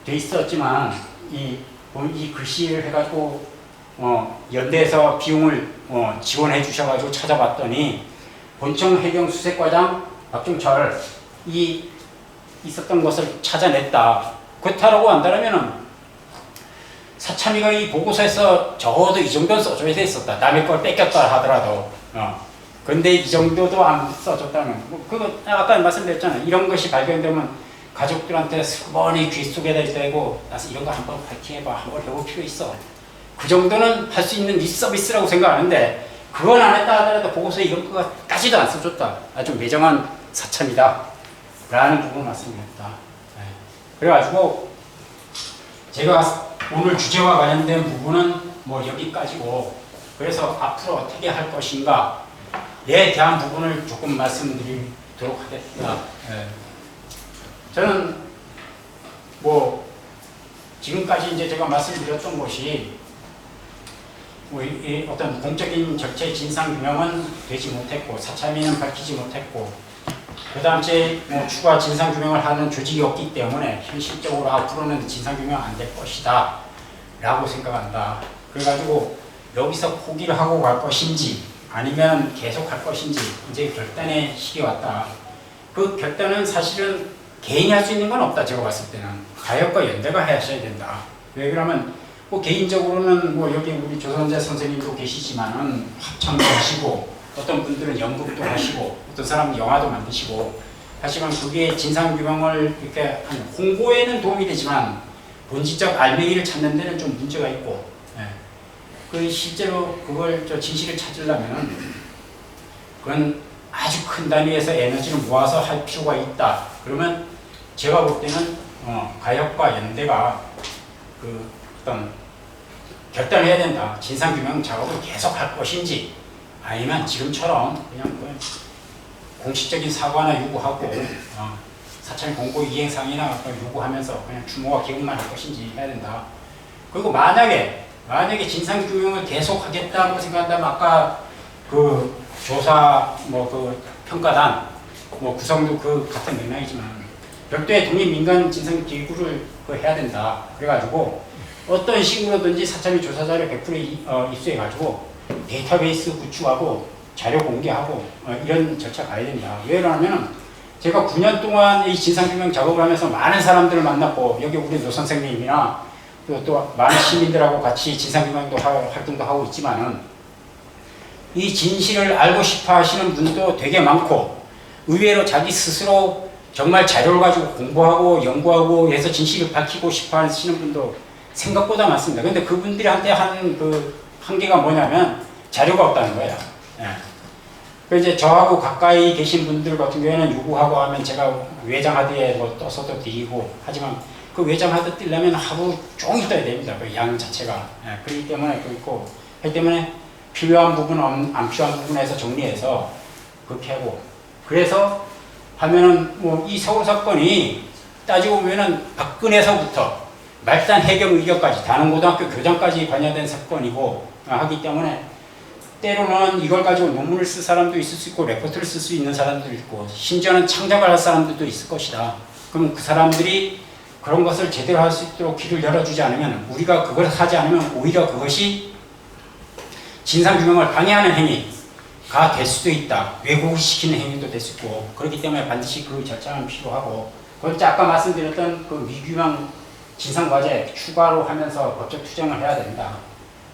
돼 있었지만 이 글씨를 해가지고 연대에서 비용을 지원해 주셔가지고 찾아봤더니 본청 해경 수색과장 박종철 이 있었던 것을 찾아냈다. 그렇다라고 한다면은 사참위가 이 보고서에서 적어도 이 정도는 써줘야 돼 있었다. 남의 걸 뺏겼다 하더라도. 근데 이 정도도 안 써줬다면, 그거 아까 말씀드렸잖아요. 이런 것이 발견되면 가족들한테 슬그머니 귀 속에다 대고, 나서 이런 거 한번 파이팅해봐. 한번 해볼 필요 있어. 그 정도는 할 수 있는 립서비스라고 생각하는데, 그건 안 했다 하더라도 보고서에 이런 거까지도 안 써줬다. 아주 매정한 사참이다. 라는 부분을 말씀드렸다. 그래가지고, 제가 오늘 주제와 관련된 부분은 여기까지고, 그래서 앞으로 어떻게 할 것인가에 대한 부분을 조금 말씀드리도록 하겠습니다. 저는 지금까지 이제 제가 말씀드렸던 것이 어떤 공적인 절차의 진상 규명은 되지 못했고 사참위는 밝히지 못했고 그 다음 추가 진상 규명을 하는 조직이 없기 때문에 현실적으로 앞으로는 진상 규명 안 될 것이다 라고 생각한다. 그래가지고 여기서 포기를 하고 갈 것인지 아니면 계속 할 것인지 이제 결단의 시기 왔다. 그 결단은 사실은 개인이 할 수 있는 건 없다. 제가 봤을 때는 가역과 연대가 하셔야 된다. 왜 그러면 개인적으로는 여기 우리 조선재 선생님도 계시지만은 합창도 하시고 어떤 분들은 연극도 하시고 어떤 사람은 영화도 만드시고 하지만 그게 진상규명을 이렇게 한 홍보에는 도움이 되지만 본질적 알맹이를 찾는 데는 좀 문제가 있고 그 실제로 그걸 진실을 찾으려면 그건 아주 큰 단위에서 에너지를 모아서 할 필요가 있다. 그러면 제가 볼 때는 가역과 연대가 그 어떤 결단을 해야 된다. 진상규명 작업을 계속 할 것인지 아니면 지금처럼 그냥 공식적인 사과나 요구하고 사찰 공고 이행 상의나 요구하면서 그냥 추모와 기금만 할 것인지 해야 된다. 그리고 만약에 진상규명을 계속 하겠다고 생각한다면 아까 그 조사 그 평가단 구성도 그 같은 맥락이지만 별도의 독립민간 진상기구를 해야 된다. 그래가지고 어떤 식으로든지 사참위 조사자를 100% 입수해가지고 데이터베이스 구축하고 자료 공개하고 이런 절차 가야 된다. 왜 그러냐면 제가 9년 동안 이 진상규명 작업을 하면서 많은 사람들을 만났고 여기 우리 노 선생님이나 또 많은 시민들하고 같이 진상규명도 활동도 하고 있지만은 이 진실을 알고 싶어 하시는 분도 되게 많고 의외로 자기 스스로 정말 자료를 가지고 공부하고 연구하고 해서 진실을 밝히고 싶어 하시는 분도 생각보다 많습니다. 근데 그분들한테 하는 그 한계가 뭐냐면 자료가 없다는 거예요. 그 이제 저하고 가까이 계신 분들 같은 경우에는 요구하고 하면 제가 외장하드에 떠서도 드리고 하지만 그 외장하드 띄려면 하루 종일 떠야 됩니다. 그 양 자체가. 그렇기 때문에 그렇기 때문에 필요한 부분, 안 필요한 부분에서 정리해서 그렇게 하고 그래서 하면은 이 서울 사건이 따지고 보면은 박근혜서부터 말단 해경 의결까지 단원고등학교 교장까지 관여된 사건이고 하기 때문에 때로는 이걸 가지고 논문을 쓸 사람도 있을 수 있고 레포트를 쓸 수 있는 사람도 있고 심지어는 창작을 할 사람들도 있을 것이다. 그럼 그 사람들이 그런 것을 제대로 할 수 있도록 길을 열어주지 않으면 우리가 그걸 하지 않으면 오히려 그것이 진상규명을 방해하는 행위가 될 수도 있다. 왜곡시키는 행위도 될 수 있고 그렇기 때문에 반드시 그 절차는 필요하고 그것도 아까 말씀드렸던 그 미규명 진상과제 추가로 하면서 법적 투쟁을 해야 된다.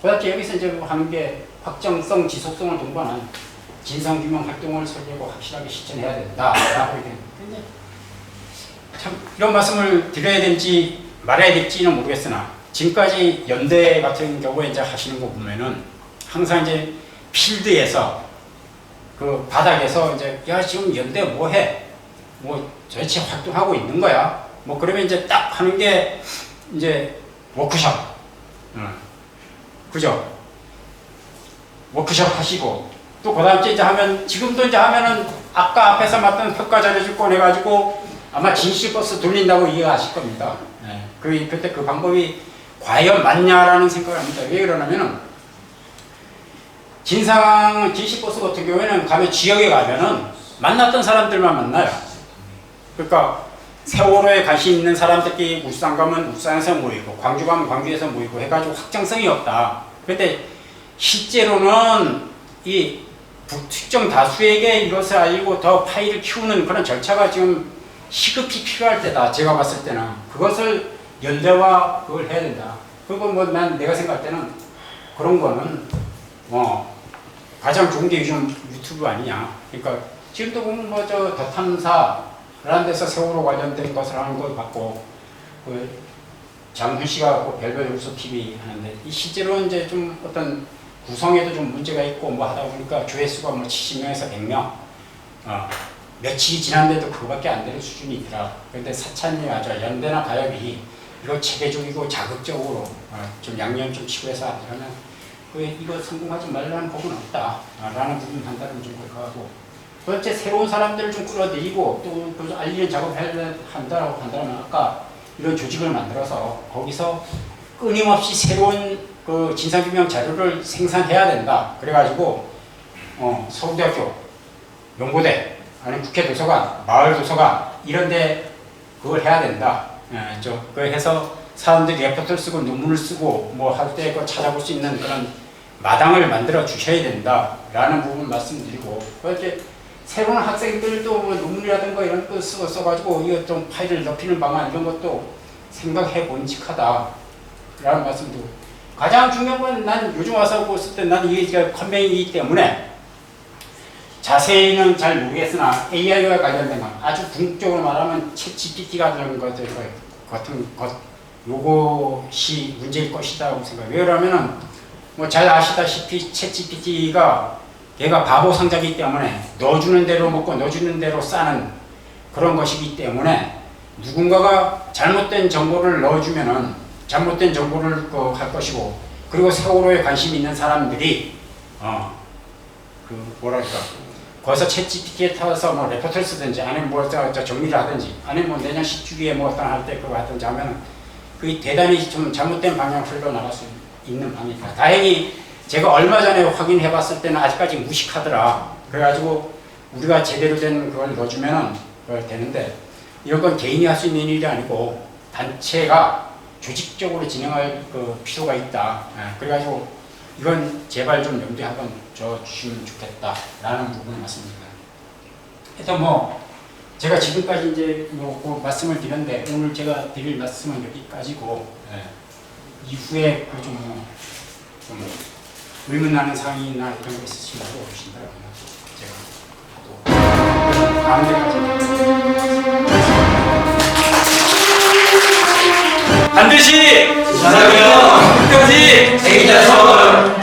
도대체 여기서 이제 하는 게 확정성, 지속성을 동반한 진상규명 활동을 설계하고 확실하게 실천해야 된다라고 얘기했는데 참 이런 말씀을 드려야 될지 말아야 될지는 모르겠으나 지금까지 연대 같은 경우에 이제 하시는 거 보면은 항상 이제 필드에서 그 바닥에서 이제 야 지금 연대 뭐해? 뭐 도대체 활동하고 있는 거야? 뭐 그러면 이제 딱 하는 게 이제 워크숍, 그죠? 워크숍 하시고 또 그다음 주에 이제 하면 지금도 이제 하면은 아까 앞에서 맡던 평가 자료를 꺼내가지고 아마 진실버스 돌린다고 이해하실 겁니다. 네. 그때 그 방법이 과연 맞냐라는 생각을 합니다. 왜 그러냐면은 진실버스 같은 경우에는 가면 지역에 가면은 만났던 사람들만 만나요. 그러니까 세월호에 관심 있는 사람들끼리 울산 가면 울산에서 모이고 광주 가면 광주에서 모이고 해가지고 확정성이 없다. 그런데 실제로는 이 특정 다수에게 이것을 알리고 더 파일을 키우는 그런 절차가 지금 시급히 필요할 때다. 제가 봤을 때는 그것을 연대와 그걸 해야 된다. 그리고 뭐 내가 생각할 때는 그런 거는 가장 좋은 게 요즘 유튜브 아니냐. 그러니까 지금도 보면 뭐 저 더 탐사라는 데서 세월호 관련된 것을 하는 걸 봤고 그 장훈 씨가 그 별별 요소 TV 하는데 이 실제로 이제 좀 어떤 구성에도 좀 문제가 있고 뭐 하다 보니까 조회수가 뭐 70명에서 100명 며칠이 지났는데도 그거밖에 안 되는 수준이더라. 그런데 사찬이 아주 연대나 가협이 이거 체계적이고 자극적으로 좀 양념 좀 치고 해서 안 되면 이거 성공하지 말라는 법은 없다라는 부분 판단은 좀 그렇고 도대체 새로운 사람들을 좀 끌어들이고 또 그걸 알리는 작업을 한다라고 판단하면 아까 이런 조직을 만들어서 거기서 끊임없이 새로운 그 진상규명 자료를 생산해야 된다. 그래가지고 서울대학교, 연고대, 아니면 국회 도서관, 마을 도서관 이런데 그걸 해야 된다. 그 해서 사람들이 레포트를 쓰고 논문을 쓰고 뭐 할 때 그 찾아볼 수 있는 그런 마당을 만들어 주셔야 된다라는 부분 말씀드리고 이렇게 새로운 학생들도 뭐 논문이라든가 이런 거 써가지고 이거 좀 파일을 넓히는 방안 이런 것도 생각해 본직하다라는 말씀도 가장 중요한 건 난 요즘 와서 봤을 때 난 이게 컨벤이기 때문에 자세히는 잘 모르겠으나 AI와 관련된 건 아주 궁극적으로 말하면 챗GPT가 되는 것들 같은 것 요것이 문제일 것이다고 생각해요. 왜냐하면은 뭐 잘 아시다시피 챗GPT가 얘가 바보 상자이기 때문에 넣어주는 대로 먹고 넣어주는 대로 싸는 그런 것이기 때문에 누군가가 잘못된 정보를 넣어주면은 잘못된 정보를 할 것이고 그리고 세월호에 관심 있는 사람들이 그 뭐랄까 거기서 챗GPT에 타서 뭐 레포트를 쓰든지 아니면 뭐 정리를 하든지 아니면 뭐 내년 10주기에 뭐 어떤 할 때 그거 하든지 하면 그게 대단히 좀 잘못된 방향으로 흘러나갈 수 있는 방향이다. 다행히 제가 얼마 전에 확인해 봤을 때는 아직까지 무식하더라. 그래가지고 우리가 제대로 된 그걸 넣어주면은 그걸 되는데 이런 건 개인이 할 수 있는 일이 아니고 단체가 조직적으로 진행할 그 필요가 있다. 그래가지고 이건 제발 좀 염두에 한번 줘주시면 좋겠다라는 부분을 말씀드립니다. 하여튼 뭐 제가 지금까지 이제 뭐 말씀을 드렸는데 오늘 제가 드릴 말씀은 여기까지고 이후에 그 좀 의문나는 사항이나 이런 거 있으시면 물어보신다면 제가 또 다음 데까지 반드시 진상규명 끝까지 대기자 처벌